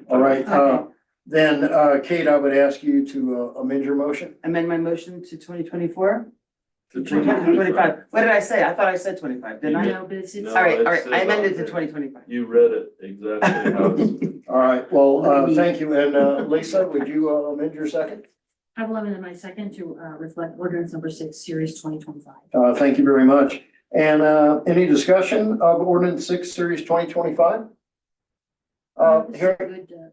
All right, Okay. then, Kate, I would ask you to amend your motion. Amend my motion to 2024? To 25. What did I say? I thought I said 25, didn't I? No, but it's. No. All right, it I says amended on to there. 2025. You read it exactly how it's. All right, well, thank you. And Lisa, would you amend your second? I will amend my second to reflect ordinance number 6, series 2025. Thank you very much. And any discussion of ordinance 6, series 2025? This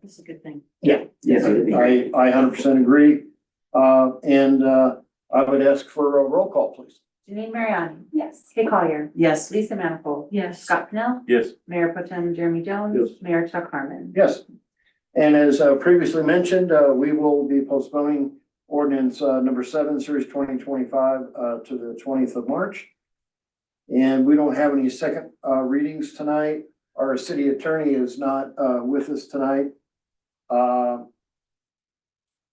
is a good thing. Yeah, Yes. I 100% agree. And I would ask for a roll call, please. Janine Mariani. Yes. Kate Collier. Yes. Lisa Manifold. Yes. Scott Pennell. Yes. Mayor Pro Tem Jeremy Jones. Yes. Mayor Chuck Harmon. Yes. And as previously mentioned, we will be postponing ordinance number 7, series 2025 to the 20th of March. And we don't have any second readings tonight. Our city attorney is not with us tonight.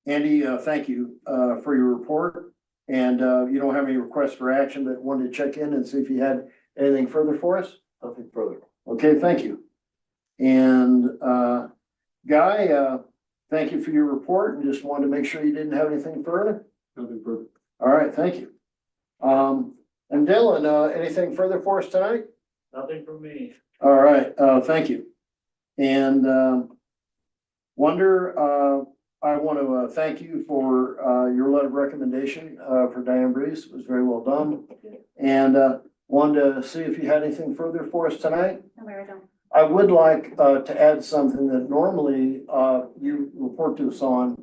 Andy, thank you for your report. And you don't have any requests for action, but wanted to check in and see if you had anything further for us. Nothing further. Okay, thank you. And Guy, thank you for your report and just wanted to make sure you didn't have anything further. Nothing further. All right, thank you. And Dylan, anything further for us tonight? Nothing from me. All right, thank you. And Wonder, I want to thank you for your letter of recommendation for Diane Breeze. It was very well done. And wanted to see if you had anything further for us tonight. No, Mayor, I don't. I would like to add something that normally you report to us on,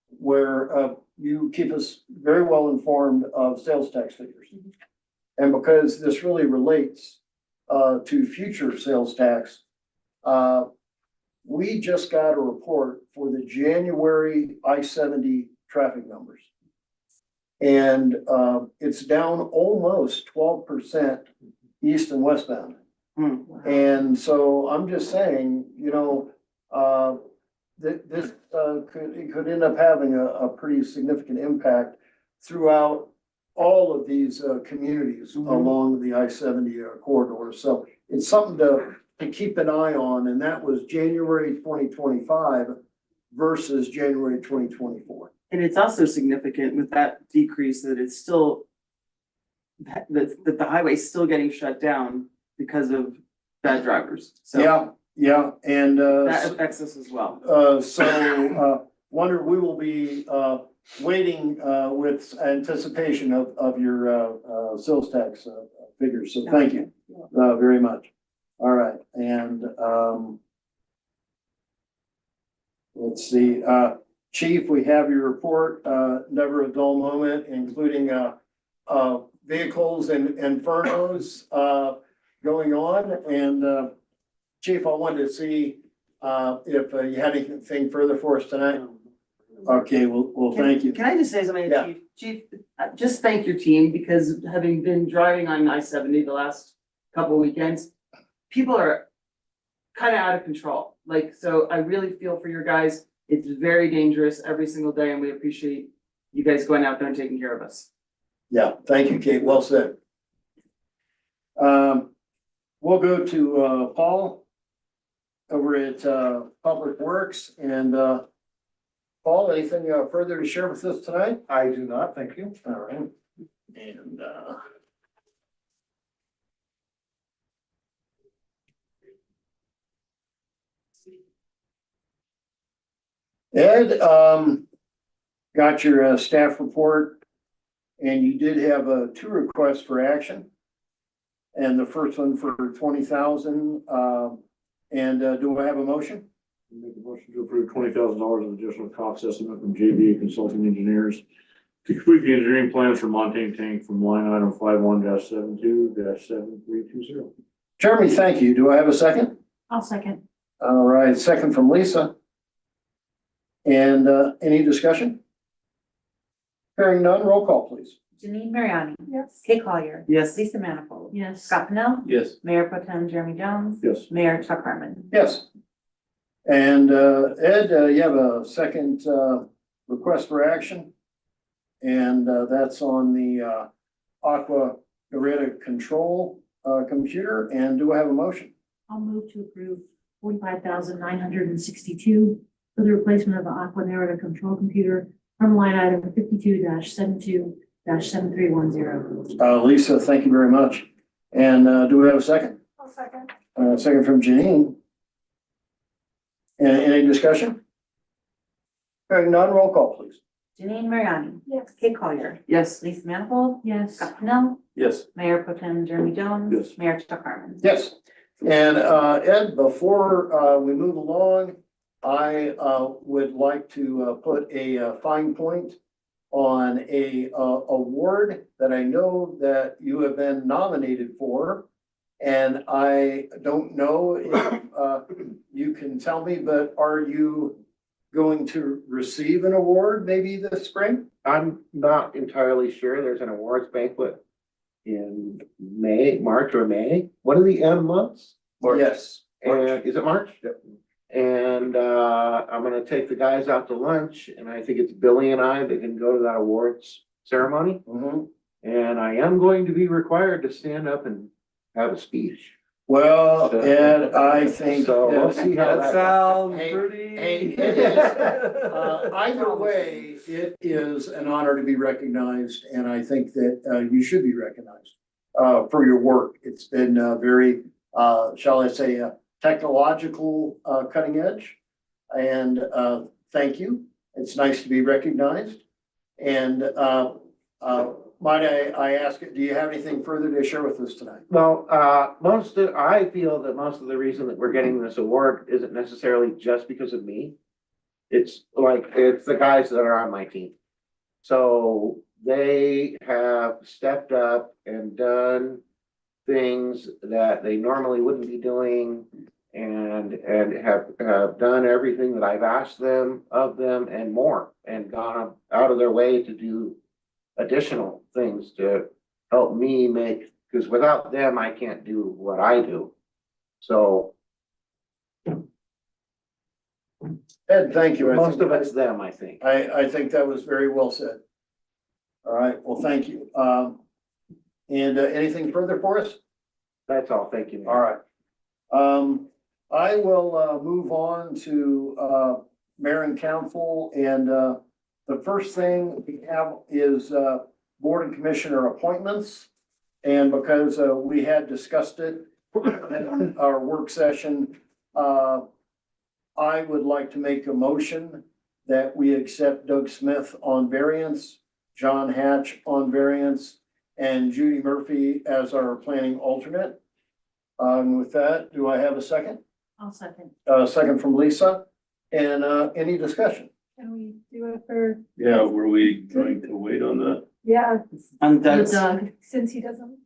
where you keep us very well informed of sales tax figures. And because this really relates to future sales tax, we just got a report for the January I-70 traffic numbers. And it's down almost 12% east and westbound. And so I'm just saying, you know, that this could end up having a pretty significant impact throughout all of these communities along the I-70 corridor. So it's something to keep an eye on, and that was January 2025 versus January 2024. And it's also significant with that decrease that it's still, that the highway's still getting shut down because of bad drivers. So Yeah, and that affects us as well. Wonder, we will be waiting with anticipation of your sales tax figures. So thank you very much. All right, and, let's see, Chief, we have your report, never a dull moment, including, vehicles and furloughs, going on, and, Chief, I wanted to see, if you had anything further for us tonight. Okay, well, thank you. Can I just say something, Yeah. Chief? Chief, just thank your team, because having been driving on I-70 the last couple of weekends, people are kind of out of control. Like, so I really feel for your guys. It's very dangerous every single day, and we appreciate you guys going out there and taking care of us. Yeah, thank you, Kate. Well said. We'll go to, Paul over at, Public Works, and, Paul, anything, further to share with us tonight? I do not, thank you. All right, and, Ed, got your, staff report, and you did have, two requests for action. And the first one for 20,000, and, do I have a motion? Make a motion to approve $20,000 of additional cost estimate from JV Consulting Engineers to complete the engineering plans for Montane Tank from line item 51-72-7320. Jeremy, thank you. Do I have a second? I'll second. All right, second from Lisa. And, any discussion? Hearing none, roll call, please. Janine Mariani. Yes. Kate Collier. Yes. Lisa Manifold. Yes. Scott Pennell. Yes. Mayor Pro Tem Jeremy Jones. Yes. Mayor Chuck Harmon. Yes. And, Ed, you have a second, request for action. And, that's on the, Aqua Arena Control, computer. And do I have a motion? I'll move to approve 45,962 for the replacement of the Aqua Narrative Control Computer from line item 52-72-7310. Lisa, thank you very much. And, do we have a second? I'll second. Second from Janine. Any discussion? Hearing none, roll call, please. Janine Mariani. Yes. Kate Collier. Yes. Lisa Manifold. Yes. Scott Pennell. Yes. Mayor Pro Tem Jeremy Jones. Yes. Mayor Chuck Harmon. Yes. And, Ed, before, we move along, I, would like to, put a, fine point on a, award that I know that you have been nominated for. And I don't know if, you can tell me, but are you going to receive an award maybe this spring? I'm not entirely sure. There's an awards banquet in March or May. What are the M months? Yes. And is it March? And I'm gonna take the guys out to lunch, and I think it's Billy and I that can go to that awards ceremony. Mhm. And I am going to be required to stand up and have a speech. Well, Ed, I think. So we'll see how that goes. sounds Hey, pretty. hey, it is. Either way, it is an honor to be recognized, and I think that, you should be recognized, for your work. It's been, very, shall I say, technological, cutting edge. And, thank you. It's nice to be recognized. And, might I ask, do you have anything further to share with us tonight? Well, I feel that most of the reason that we're getting this award isn't necessarily just because of me. It's the guys that are on my team. So they have stepped up and done things that they normally wouldn't be doing, and have done everything that I've asked them of them and more, and gone out of their way to do additional things to help me make, because without them, I can't do what I do. So Ed, thank you. most of it's them, I think. I think that was very well said. All right, well, thank you. And anything further for us? That's all. Thank you. All right. I will move on to mayor and council, and the first thing we have is board and commissioner appointments. And because we had discussed it in our work session, I would like to make a motion that we accept Doug Smith on variance, John Hatch on variance, and Judy Murphy as our planning alternate. With that, do I have a second? I'll second. Second from Lisa, and, any discussion? Can we do it for, Yeah, were we going to wait on that? yeah, On Doug's, Doug, since he doesn't,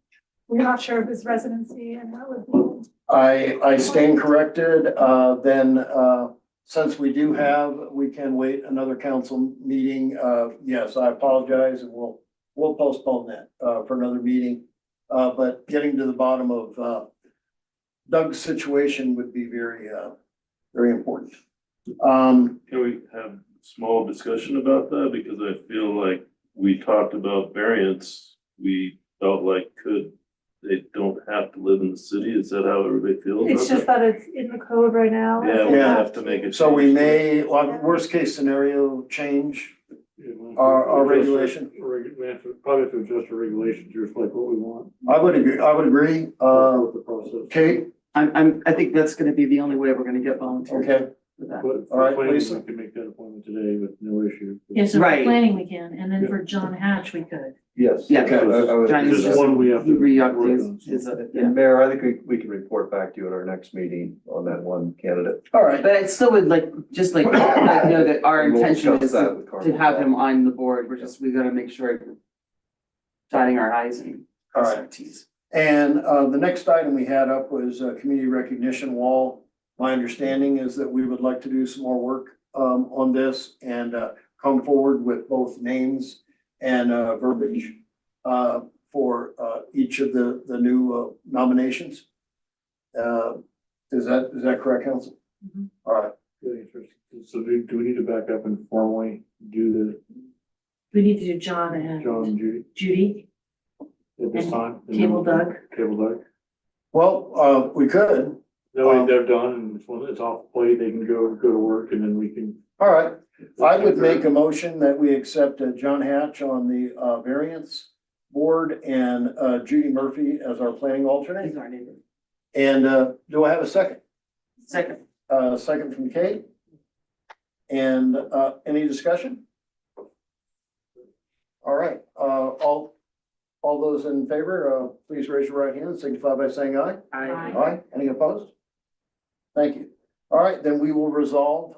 we're not sure of his residency and that was. I stand corrected, then, since we do have, we can wait another council meeting, yes, I apologize, and we'll postpone that, for another meeting. But getting to the bottom of, Doug's situation would be very, very important. Can we have a small discussion about that? Because I feel like we talked about variance. We felt like they don't have to live in the city. Is that how everybody feels It's about just that? that it's in the code right now. Yeah, we have to make it. So we may, well, worst case scenario, change our regulation. Probably have to adjust our regulations, just like what we want. I would agree, The process. Kate, I think that's gonna be the only way we're gonna get volunteers okay, for that. But All right, for planning, Lisa. we can make that appointment today with no issue. yeah, so for Right. planning we can, and then for John Hatch, we could. Yes. Yeah. Okay, I would- John, This is one we have to Re-up work his, on. yeah. And Mayor, I think we can report back to you at our next meeting on that one candidate. all right. But I still would like, just like, let you know that our We'll intention discuss is that to with Carmen. have him on the board. We gotta make sure we're dotting our i's and All crossing right. our t's. And, the next item we had up was a community recognition wall. My understanding is that we would like to do some more work, on this and, come forward with both names and, verbiage, for, each of the new, nominations. Is that correct, council? Mhm. All right. Really interesting. So do we need to back up and formally do We need to do John the and John and Judy Judy, at this And time? And table then- Doug. Table Doug. Well, we could. That way they're done and when it's off the plate, they can go to work and then we can. All right. I would make a motion that we accept, John Hatch on the, variance board and, Judy Murphy as our planning alternate. He's our neighbor. And, do I have a second? Second. Second from Kate. And, any discussion? All right, all those in favor, please raise your right hand and signify by saying aye. Aye. Aye, any opposed? Thank you. All right, then we will resolve,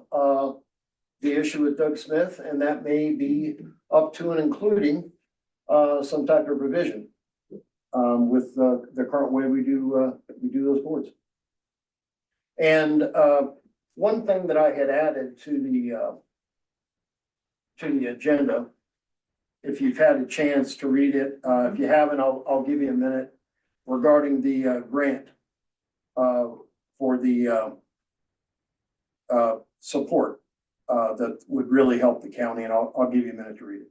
the issue with Doug Smith, and that may be up to and including, some type of revision, with, the current way we do those boards. And, one thing that I had added to the agenda, if you've had a chance to read it, if you haven't, I'll give you a minute regarding the, grant, for the, support, that would really help the county, and I'll give you a minute to read it.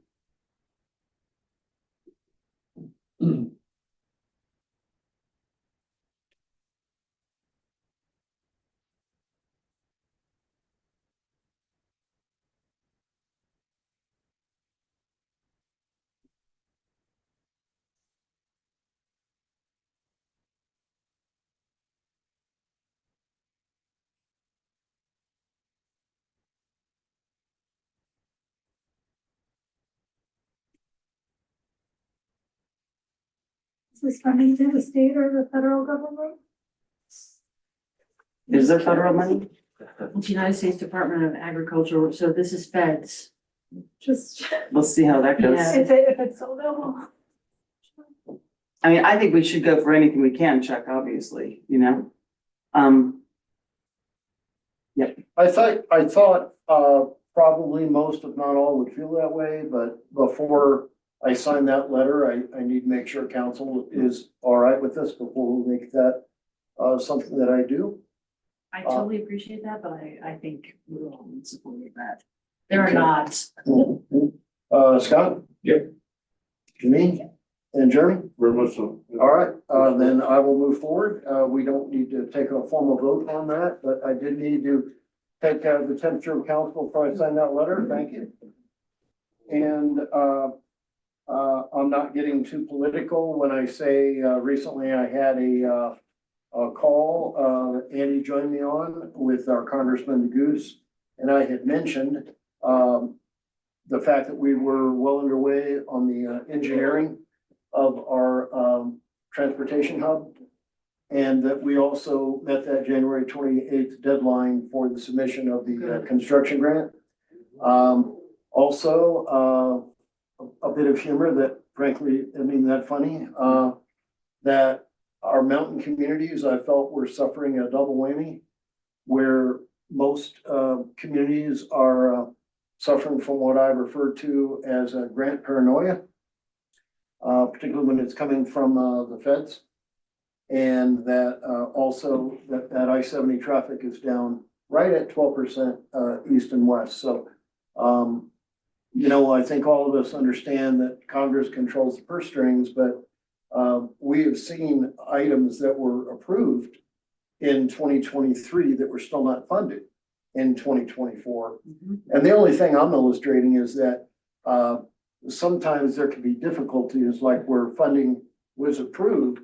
Is this funding through the state or the federal government? Is there federal money? It's United States Department of Agriculture, so this is feds. Just, We'll see how that goes. Yeah. if it's available. I mean, I think we should go for anything we can, Chuck, obviously, you know? I thought, probably most, if not all, would feel that way, but before I sign that letter, I need to make sure council is all right with this before we make that, something that I do. I totally appreciate that, but I think we're all in support of that. There are Okay. nods. Scott? Yep. Janine? And Jeremy? Very much so. All right, then I will move forward. We don't need to take a formal vote on that, but I did need to take the temperature of council before I sign that letter. Thank you. And I'm not getting too political when I say recently I had a call, Andy joined me on with our Congressman Goose, and I had mentioned the fact that we were well underway on the engineering of our transportation hub. and that we also met that January 28th deadline for the submission of the construction grant. Also, a bit of humor that frankly, I mean, that funny, that our mountain communities, I felt, were suffering a double whammy, where most communities are suffering from what I refer to as a grant paranoia, particularly when it's coming from the feds. And that also that I-70 traffic is down right at 12% east and west. So, you know, I think all of us understand that Congress controls the purse strings, but we have seen items that were approved in 2023 that were still not funded in 2024. And the only thing I'm illustrating is that sometimes there can be difficulties, like where funding was approved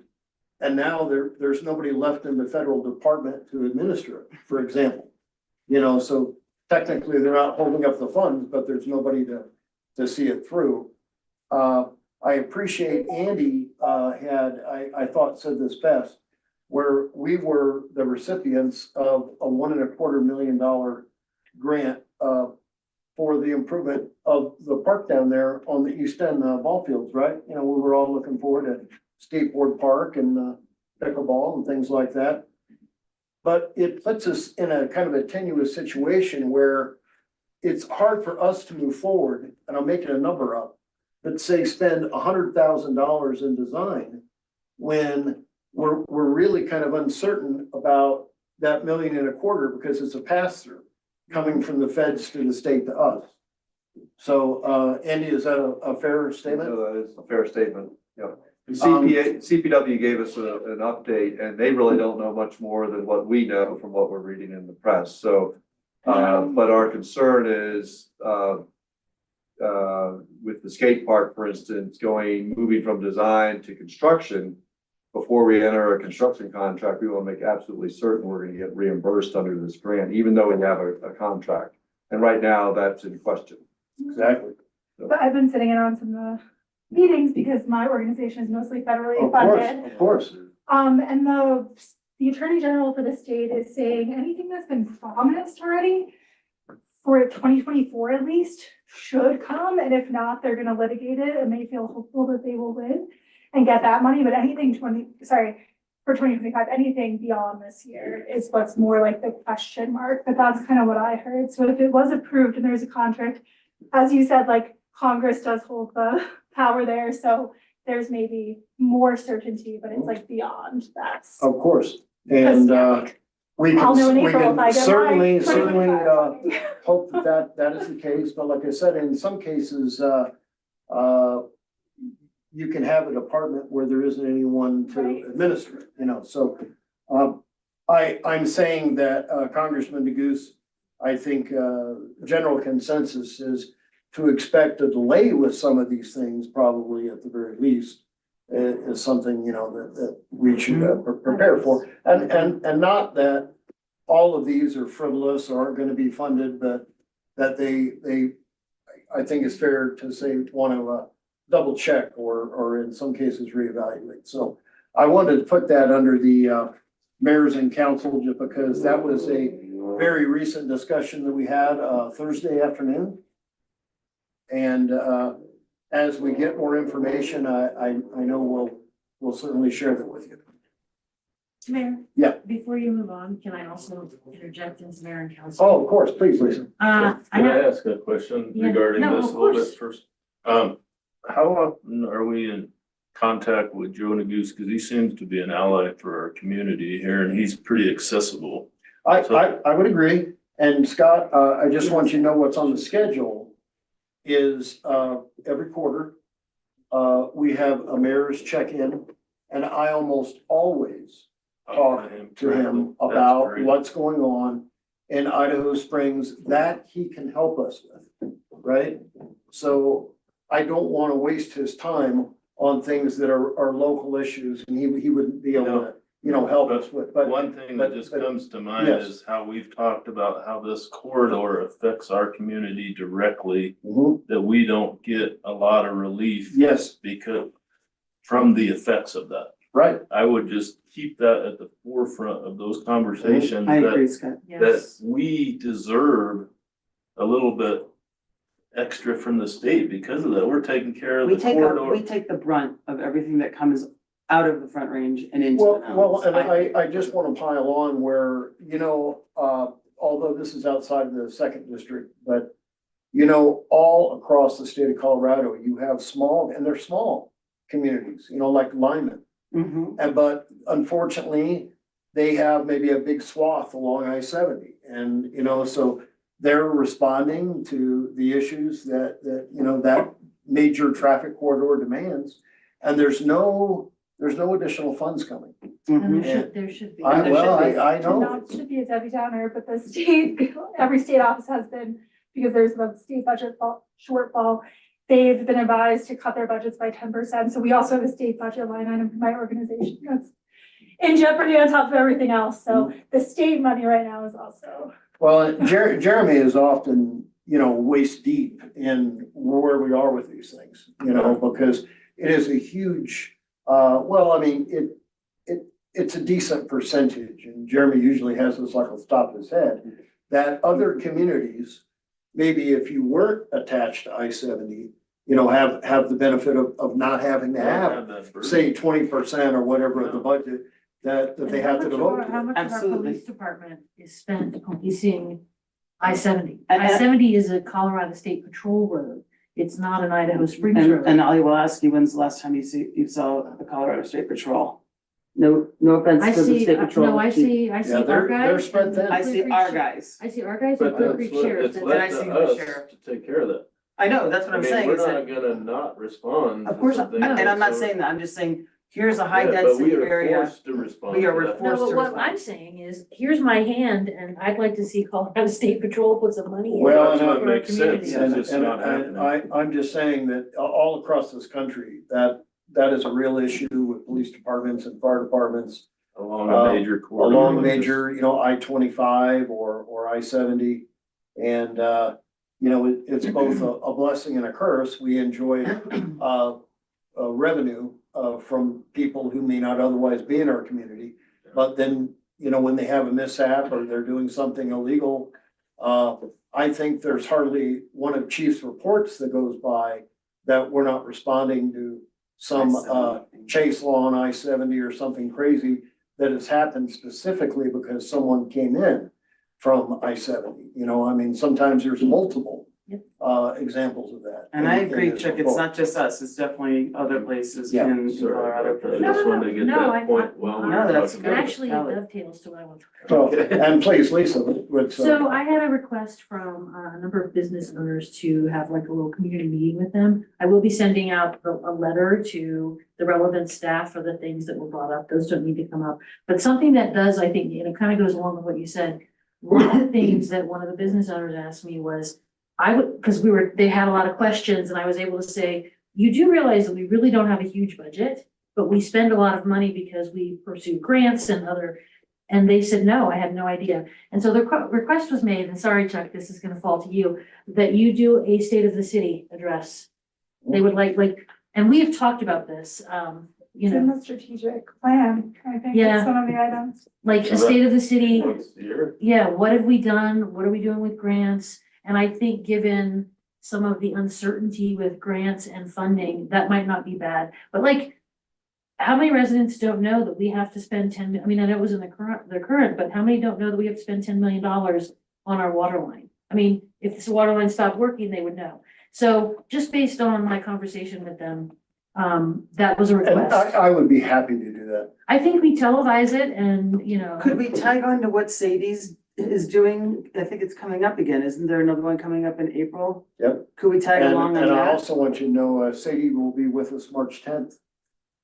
and now there's nobody left in the federal department to administer it, for example. You know, so technically they're not holding up the funds, but there's nobody to see it through. I appreciate Andy I thought said this best, where we were the recipients of a $1.25 million grant for the improvement of the park down there on the east end ball fields, right? You know, we were all looking forward to skateboard park and pickleball and things like that. But it puts us in a kind of a tenuous situation where it's hard for us to move forward, and I'm making a number up, but say spend $100,000 in design when we're really kind of uncertain about that $1.25 million because it's a pass-through coming from the feds to the state to us. So, Andy, is that a fair statement? No, that is a fair statement, yeah. CPW gave us an update, and they really don't know much more than what we know from what we're reading in the press. So, but our concern is with the skate park, for instance, moving from design to construction. Before we enter a construction contract, we want to make absolutely certain we're going to get reimbursed under this grant, even though we have a contract. And right now, that's in question. Exactly. But I've been sitting in on some of the meetings because my organization is mostly federally funded. Of course. And the Attorney General for the state is saying anything that's been promised already for 2024 at least should come. And if not, they're gonna litigate it and they feel hopeful that they will win and get that money. But anything for 2025, anything beyond this year is what's more like the question mark. But that's kind of what I heard. So if it was approved and there's a contract, as you said, like Congress does hold the power there. So there's maybe more certainty, but it's like beyond that. Of course. And we I'll know in can April if I get certainly mine. hope that is the case. But like I said, in some cases, you can have a department where there isn't anyone to administer it, you know. So I'm saying that Congressman DeGoose, I think general consensus is to expect a delay with some of these things, probably at the very least, is something, you know, that we should prepare for. And not that all of these are frivolous or aren't going to be funded, but that they I think it's fair to say want to double check or in some cases reevaluate. So I wanted to put that under the mayors and council, just because that was a very recent discussion that we had Thursday afternoon. And as we get more information, I know we'll certainly share that with you. Mayor? Yeah. Before you move on, can I also interject into mayor and council? Oh, of course, please, Lisa. Can I ask a question regarding this a little bit first? How often are we in contact with Joe Neguse? Because he seems to be an ally for our community here, and he's pretty accessible. I would agree. And Scott, I just want you to know what's on the schedule is every quarter we have a mayor's check-in, and I almost always talk to him about what's going on in Idaho Springs that he can help us with, right? So I don't want to waste his time on things that are local issues, and he wouldn't be able to, you know, help us with. But one thing that just comes to mind yes. is how we've talked about how this corridor affects our community directly, that we don't get a lot of relief. Yes. Because from the effects of that. Right. I would just keep that at the forefront of those conversations I agree, that, Scott. that we deserve a little bit extra from the state because of that. We're taking care of We the take, corridor. we take the brunt of everything that comes out of the Front Range and into the Well, mountains. and think. I just want to pile on where, although this is outside of the second district, but all across the state of Colorado, you have small, and they're small communities, like Lyman. Mhm. But unfortunately, they have maybe a big swath along I-70. And, so they're responding to the issues that major traffic corridor demands. And there's no additional funds coming. Mhm. There should be. I know. Not should be a Debbie Downer, but the state, every state office has been, because there's a state budget shortfall. They've been advised to cut their budgets by 10%. So we also have a state budget line item for my organization that's in jeopardy on top of everything else. So the state money right now is also. Well, Jeremy is often, waist deep in where we are with these things, because it is a huge, it's a decent percentage, and Jeremy usually has this like on the top of his head, that other communities, maybe if you weren't attached to I-70, have the benefit of not having to have, say, 20% or whatever of the budget that they have to devote to. How much of our Absolutely. police department is spent policing I-70? And- I-70 is a Colorado State Patrol road. It's not an Idaho Springs road. And I will ask you, when's the last time you saw the Colorado State Patrol? No offense I to the see, state patrol. no, I chief. see Yeah, our they're guys. spent then. I see our guys. I see our guys and But Clear that's Creek what, Sheriff. it's That's- left I to see the us sheriff. to take care of that. I know, that's what I'm saying. We're is not that- gonna not respond. Of to course, something and I'm not so- saying that, I'm just saying, here's a high Yeah, but density we are area. forced to respond We are to that. No, forced but to what respond. I'm saying is, here's my hand and I'd like to see Colorado State Patrol put some money in. Well, That's and what for our makes sense. community. It's just And not happening. I'm just saying that all across this country, that is a real issue with police departments and fire departments. Along a major corridor. Along like major, I-25 or I-70. And, it's both a blessing and a curse. We enjoy, revenue, from people who may not otherwise be in our community. But then, when they have a mishap or they're doing something illegal, I think there's hardly one of Chief's reports that goes by that we're not responding to some, chase law on I-70 or something crazy that has happened specifically because someone came in from I-70. Sometimes there's multiple examples of that. And I in agree, this Chuck, it's report. not just us, it's definitely other places Yeah. in Sorry Colorado. about that. I No, just no, wanted to get no, that I'm point not- while No, we're that's talking And about it. actually, it Valid. dovetails to what I want to. So, and please, Lisa, what's. So I had a request from a number of business owners to have like a little community meeting with them. I will be sending out a letter to the relevant staff for the things that were brought up. Those don't need to come up. But something that does, I think, kind of goes along with what you said. One of the things that one of the business owners asked me was, because they had a lot of questions and I was able to say, you do realize that we really don't have a huge budget, but we spend a lot of money because we pursue grants and and they said, no, I had no idea. And so the request was made, and sorry, Chuck, this is gonna fall to you, that you do a state of the city address. They would like, and we have talked about this, It's in the strategic plan, I think Yeah. it's one of the items. like a state of the city. Once a year. Yeah, what have we done? What are we doing with grants? And I think given some of the uncertainty with grants and funding, that might not be bad. But how many residents don't know that we have to spend I mean, I know it was in the current, but how many don't know that we have to spend $10 million on our water line? I mean, if this water line stopped working, they would know. So just based on my conversation with them, that was a And request. I would be happy to do that. I think we televise it and, Could we tag on to what Sadie's is doing? I think it's coming up again. Isn't there another one coming up in April? Yep. Could we tag along on And I that? also want you to know, Sadie will be with us March 10th,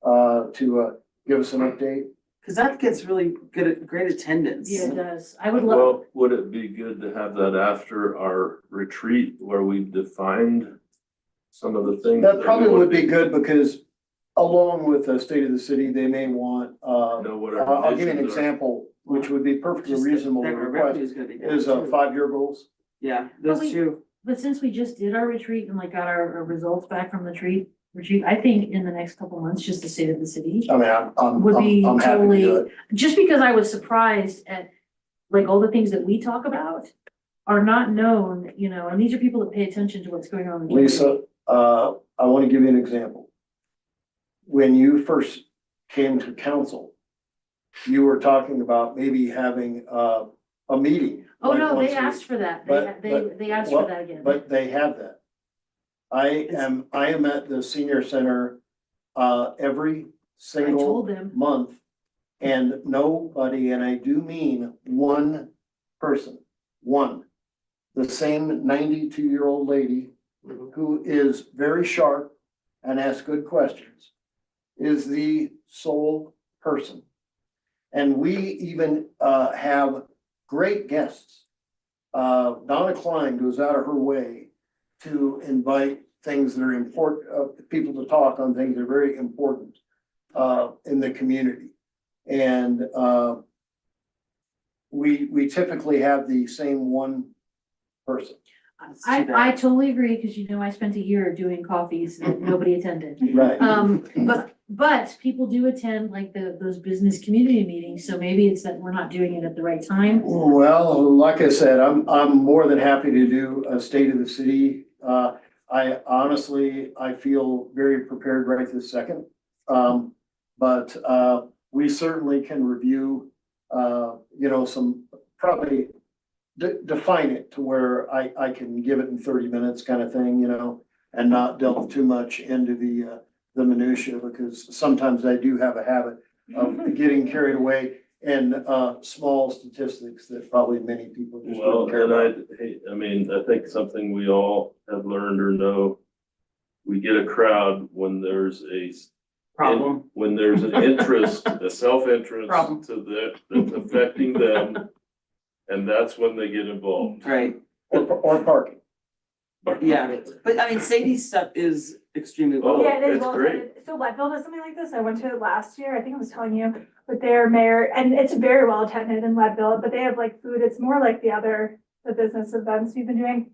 to, give us an update. Cause that gets really great attendance. Yeah, it does. I would love, Well, would it be good to have that after our retreat where we defined some of the things? That probably we would be want good because along with the state of the city, they may want, to know what our I'll give you an missions are. example, which would be perfectly Just reasonable to that our request, revenue is gonna be down, is too. 5-year goals. Yeah, those we- two. but since we just did our retreat and got our results back from the retreat, I think in the next couple months, just the state of the city. I mean, Would be I'm happy to do it. Just because I was surprised at, like, all the things that we talk about are not known, you know, and these are people that pay attention to what's going on. in the community. Lisa, I want to give you an example. When you first came to council, you were talking about maybe having a meeting. Oh, like no, once they a asked week. for that. But- They asked well, for that again. But they have that. I am at the senior center every I single told them. month. And nobody, and I do mean one person, the same 92-year-old lady who is very sharp and asks good questions, is the sole person. And we even have great guests. Donna Klein goes out of her way to invite things that are important, people to talk on things that are very important in the community. And we typically have the same one person. I totally agree, because you know, I spent a year doing coffees that nobody attended. Right. But people do attend like those business community meetings, so maybe it's that we're not doing it at the right time. Well, like I said, I'm more than happy to do a state of the city. I honestly, I feel very prepared right this second. But we certainly can review, you know, some probably define it to where I can give it in 30 minutes kind of thing, you know, and not delve too much into the minutia, because sometimes I do have a habit of getting carried away in small statistics that probably many people just Well, don't care and about. I mean, I think something we all have learned or know, we get a crowd when there's a Problem. when there's an interest, a self-interest Problem. that's affecting them, and that's when they get involved. Right, Or parking. yeah, but I mean, Sadie's stuff is extremely well. Oh, Yeah, it is it's well great. attended. So Leadville does something like this. I went to it last year. I think I was telling you with their mayor, and it's very well attended in Leadville, but they have like food. It's more like the business events we've been doing.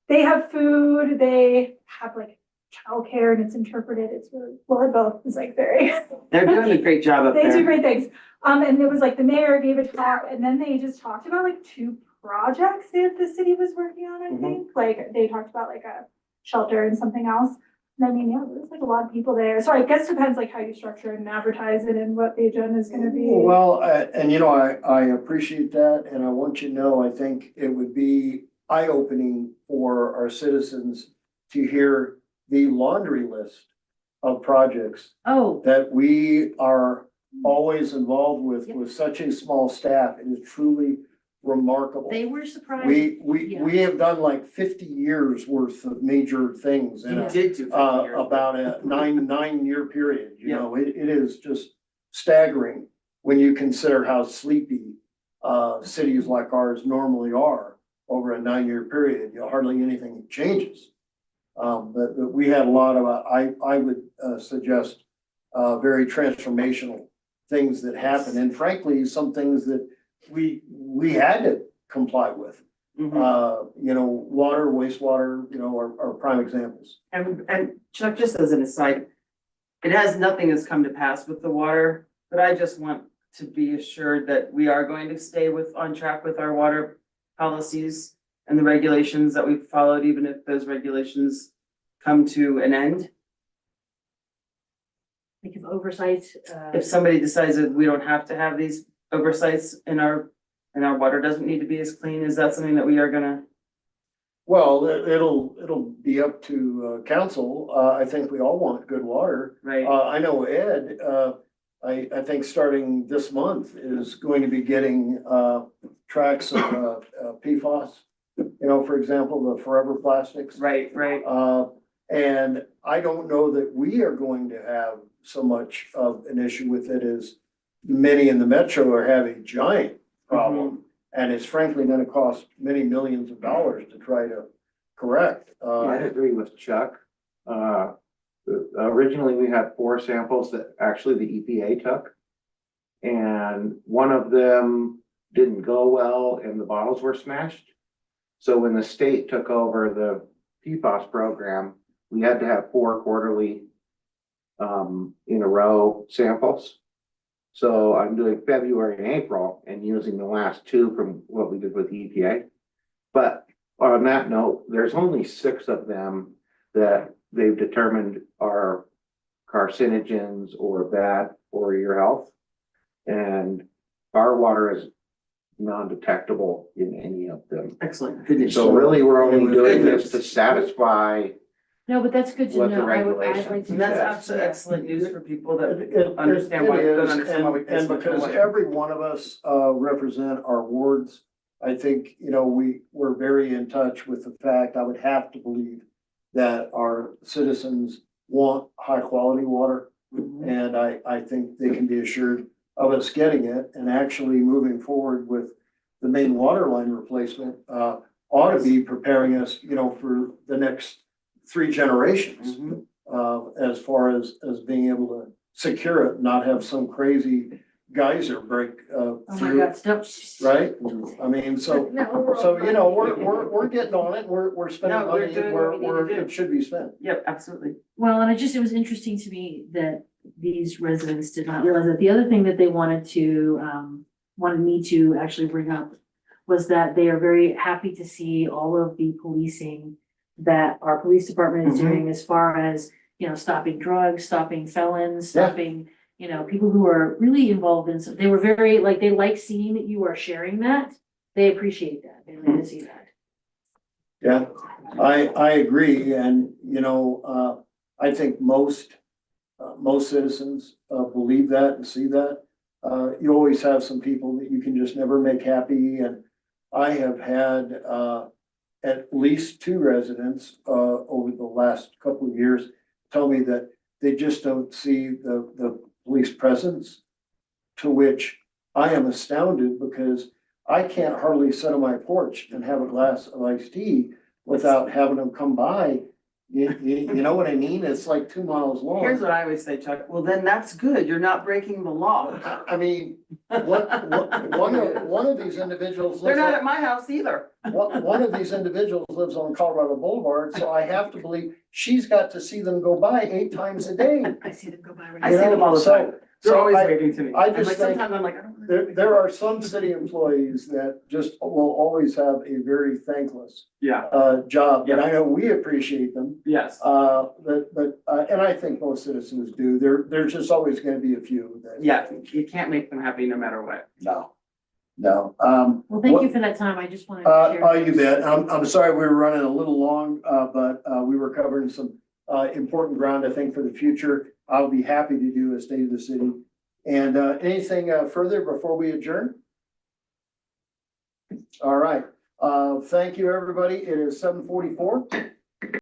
They have food, they have like childcare, and it's interpreted. It's really, well, Leadville is like very. They're doing a great job up They do there. great things. And it was like the mayor gave a talk, and then they just talked about like 2 projects that the city was working on, I think. Like they talked about like a shelter and something else. And I mean, yeah, there's like a lot of people there. So I guess it depends like how you structure it and advertise it and what the agenda is gonna be. Well, and you know, I appreciate that, and I want you to know, I think it would be eye-opening for our citizens to hear the laundry list of projects Oh, that we are always involved with such a small staff. It is truly remarkable. they were surprised. We have done like 50 years worth of major things in You a did do 50 years. about a nine-year period, you know, it is just staggering when you consider how sleepy cities like ours normally are over a 9-year period, you know, hardly anything changes. But we had a lot of, I would suggest, very transformational things that happened, and frankly, some things that we had to comply with. You know, water, wastewater, you know, are prime examples. And Chuck, just as an aside, it has nothing has come to pass with the water, but I just want to be assured that we are going to stay on track with our water policies and the regulations that we've followed, even if those regulations come to an end. Like if oversight, If somebody decides that we don't have to have these oversights and our water doesn't need to be as clean, is that something that we are gonna? Well, it'll be up to council. I think we all want good water. Right. I know Ed, I think starting this month is going to be getting tracks of PFAS. You know, for example, the forever plastics. Right. And I don't know that we are going to have so much of an issue with it as many in the metro are having a giant problem. And it's frankly gonna cost many millions of dollars to try to correct. I agree with Chuck. Originally, we had 4 samples that actually the EPA took. And one of them didn't go well and the bottles were smashed. So when the state took over the PFAS program, we had to have 4 quarterly in a row samples. So I'm doing February and April and using the last two from what we did with EPA. But on that note, there's only 6 of them that they've determined are carcinogens or bad for your health. And our water is non-detectable in any of them. Excellent, good news. So really, we're only doing this to satisfy. No, but that's good to What the know. I'd like regulations to. And that's Yeah. absolutely excellent news for people that It understand why, don't is, understand why we pay and so much because money. every one of us, represent our wards, I think, we're very in touch with the fact, I would have to believe that our citizens want high quality water. And I think they can be assured of us getting it and actually moving forward with the main water line replacement, ought to be preparing us, for the next 3 generations. As far as being able to secure it, not have some crazy geyser break, Oh my through, God, stop. right? I mean, so, we're getting on it, we're spending No, we're money doing what we need to where do. it should be spent. Yep, absolutely. Well, and it was interesting to me that these residents did not realize that the other thing that they wanted me to actually bring up was that they are very happy to see all of the policing that our police department is doing as far as, stopping drugs, stopping felons, Yeah. stopping, people who are really involved in some, they were very, they like seeing that you are sharing that. They appreciate that. They like to see that. Yeah, I agree, and, I think most citizens, believe that and see that. You always have some people that you can just never make happy, and I have had, at least 2 residents, over the last couple of years tell me that they just don't see the police presence, to which I am astounded because I can't hardly sit on my porch and have a glass of iced tea without having them come by. You know what I mean? It's like 2 miles long. Here's what I always say, Chuck, well, then that's good, you're not breaking the law. I mean, one of these individuals They're lives not on, at my house either. one of these individuals lives on Colorado Boulevard, so I have to believe she's got to see them go by 8 times a day. I see them go by right I see them all the So- time. They're so always I- waving to me. I I'm just like, think sometimes I'm like, I don't. wanna- There are some city employees that just will always have a very thankless, Yeah, job, and I know we appreciate them. yes. And I think most citizens do. There's just always gonna be a few that. Yeah, you can't make them happy no matter what. No. Well, thank you for that time. I just wanted to share. You bet. I'm sorry we were running a little long, but we were covering some important ground, I think, for the future. I'll be happy to do a state of the city. And anything further before we adjourn? All right. Thank you, everybody. It is 7:44.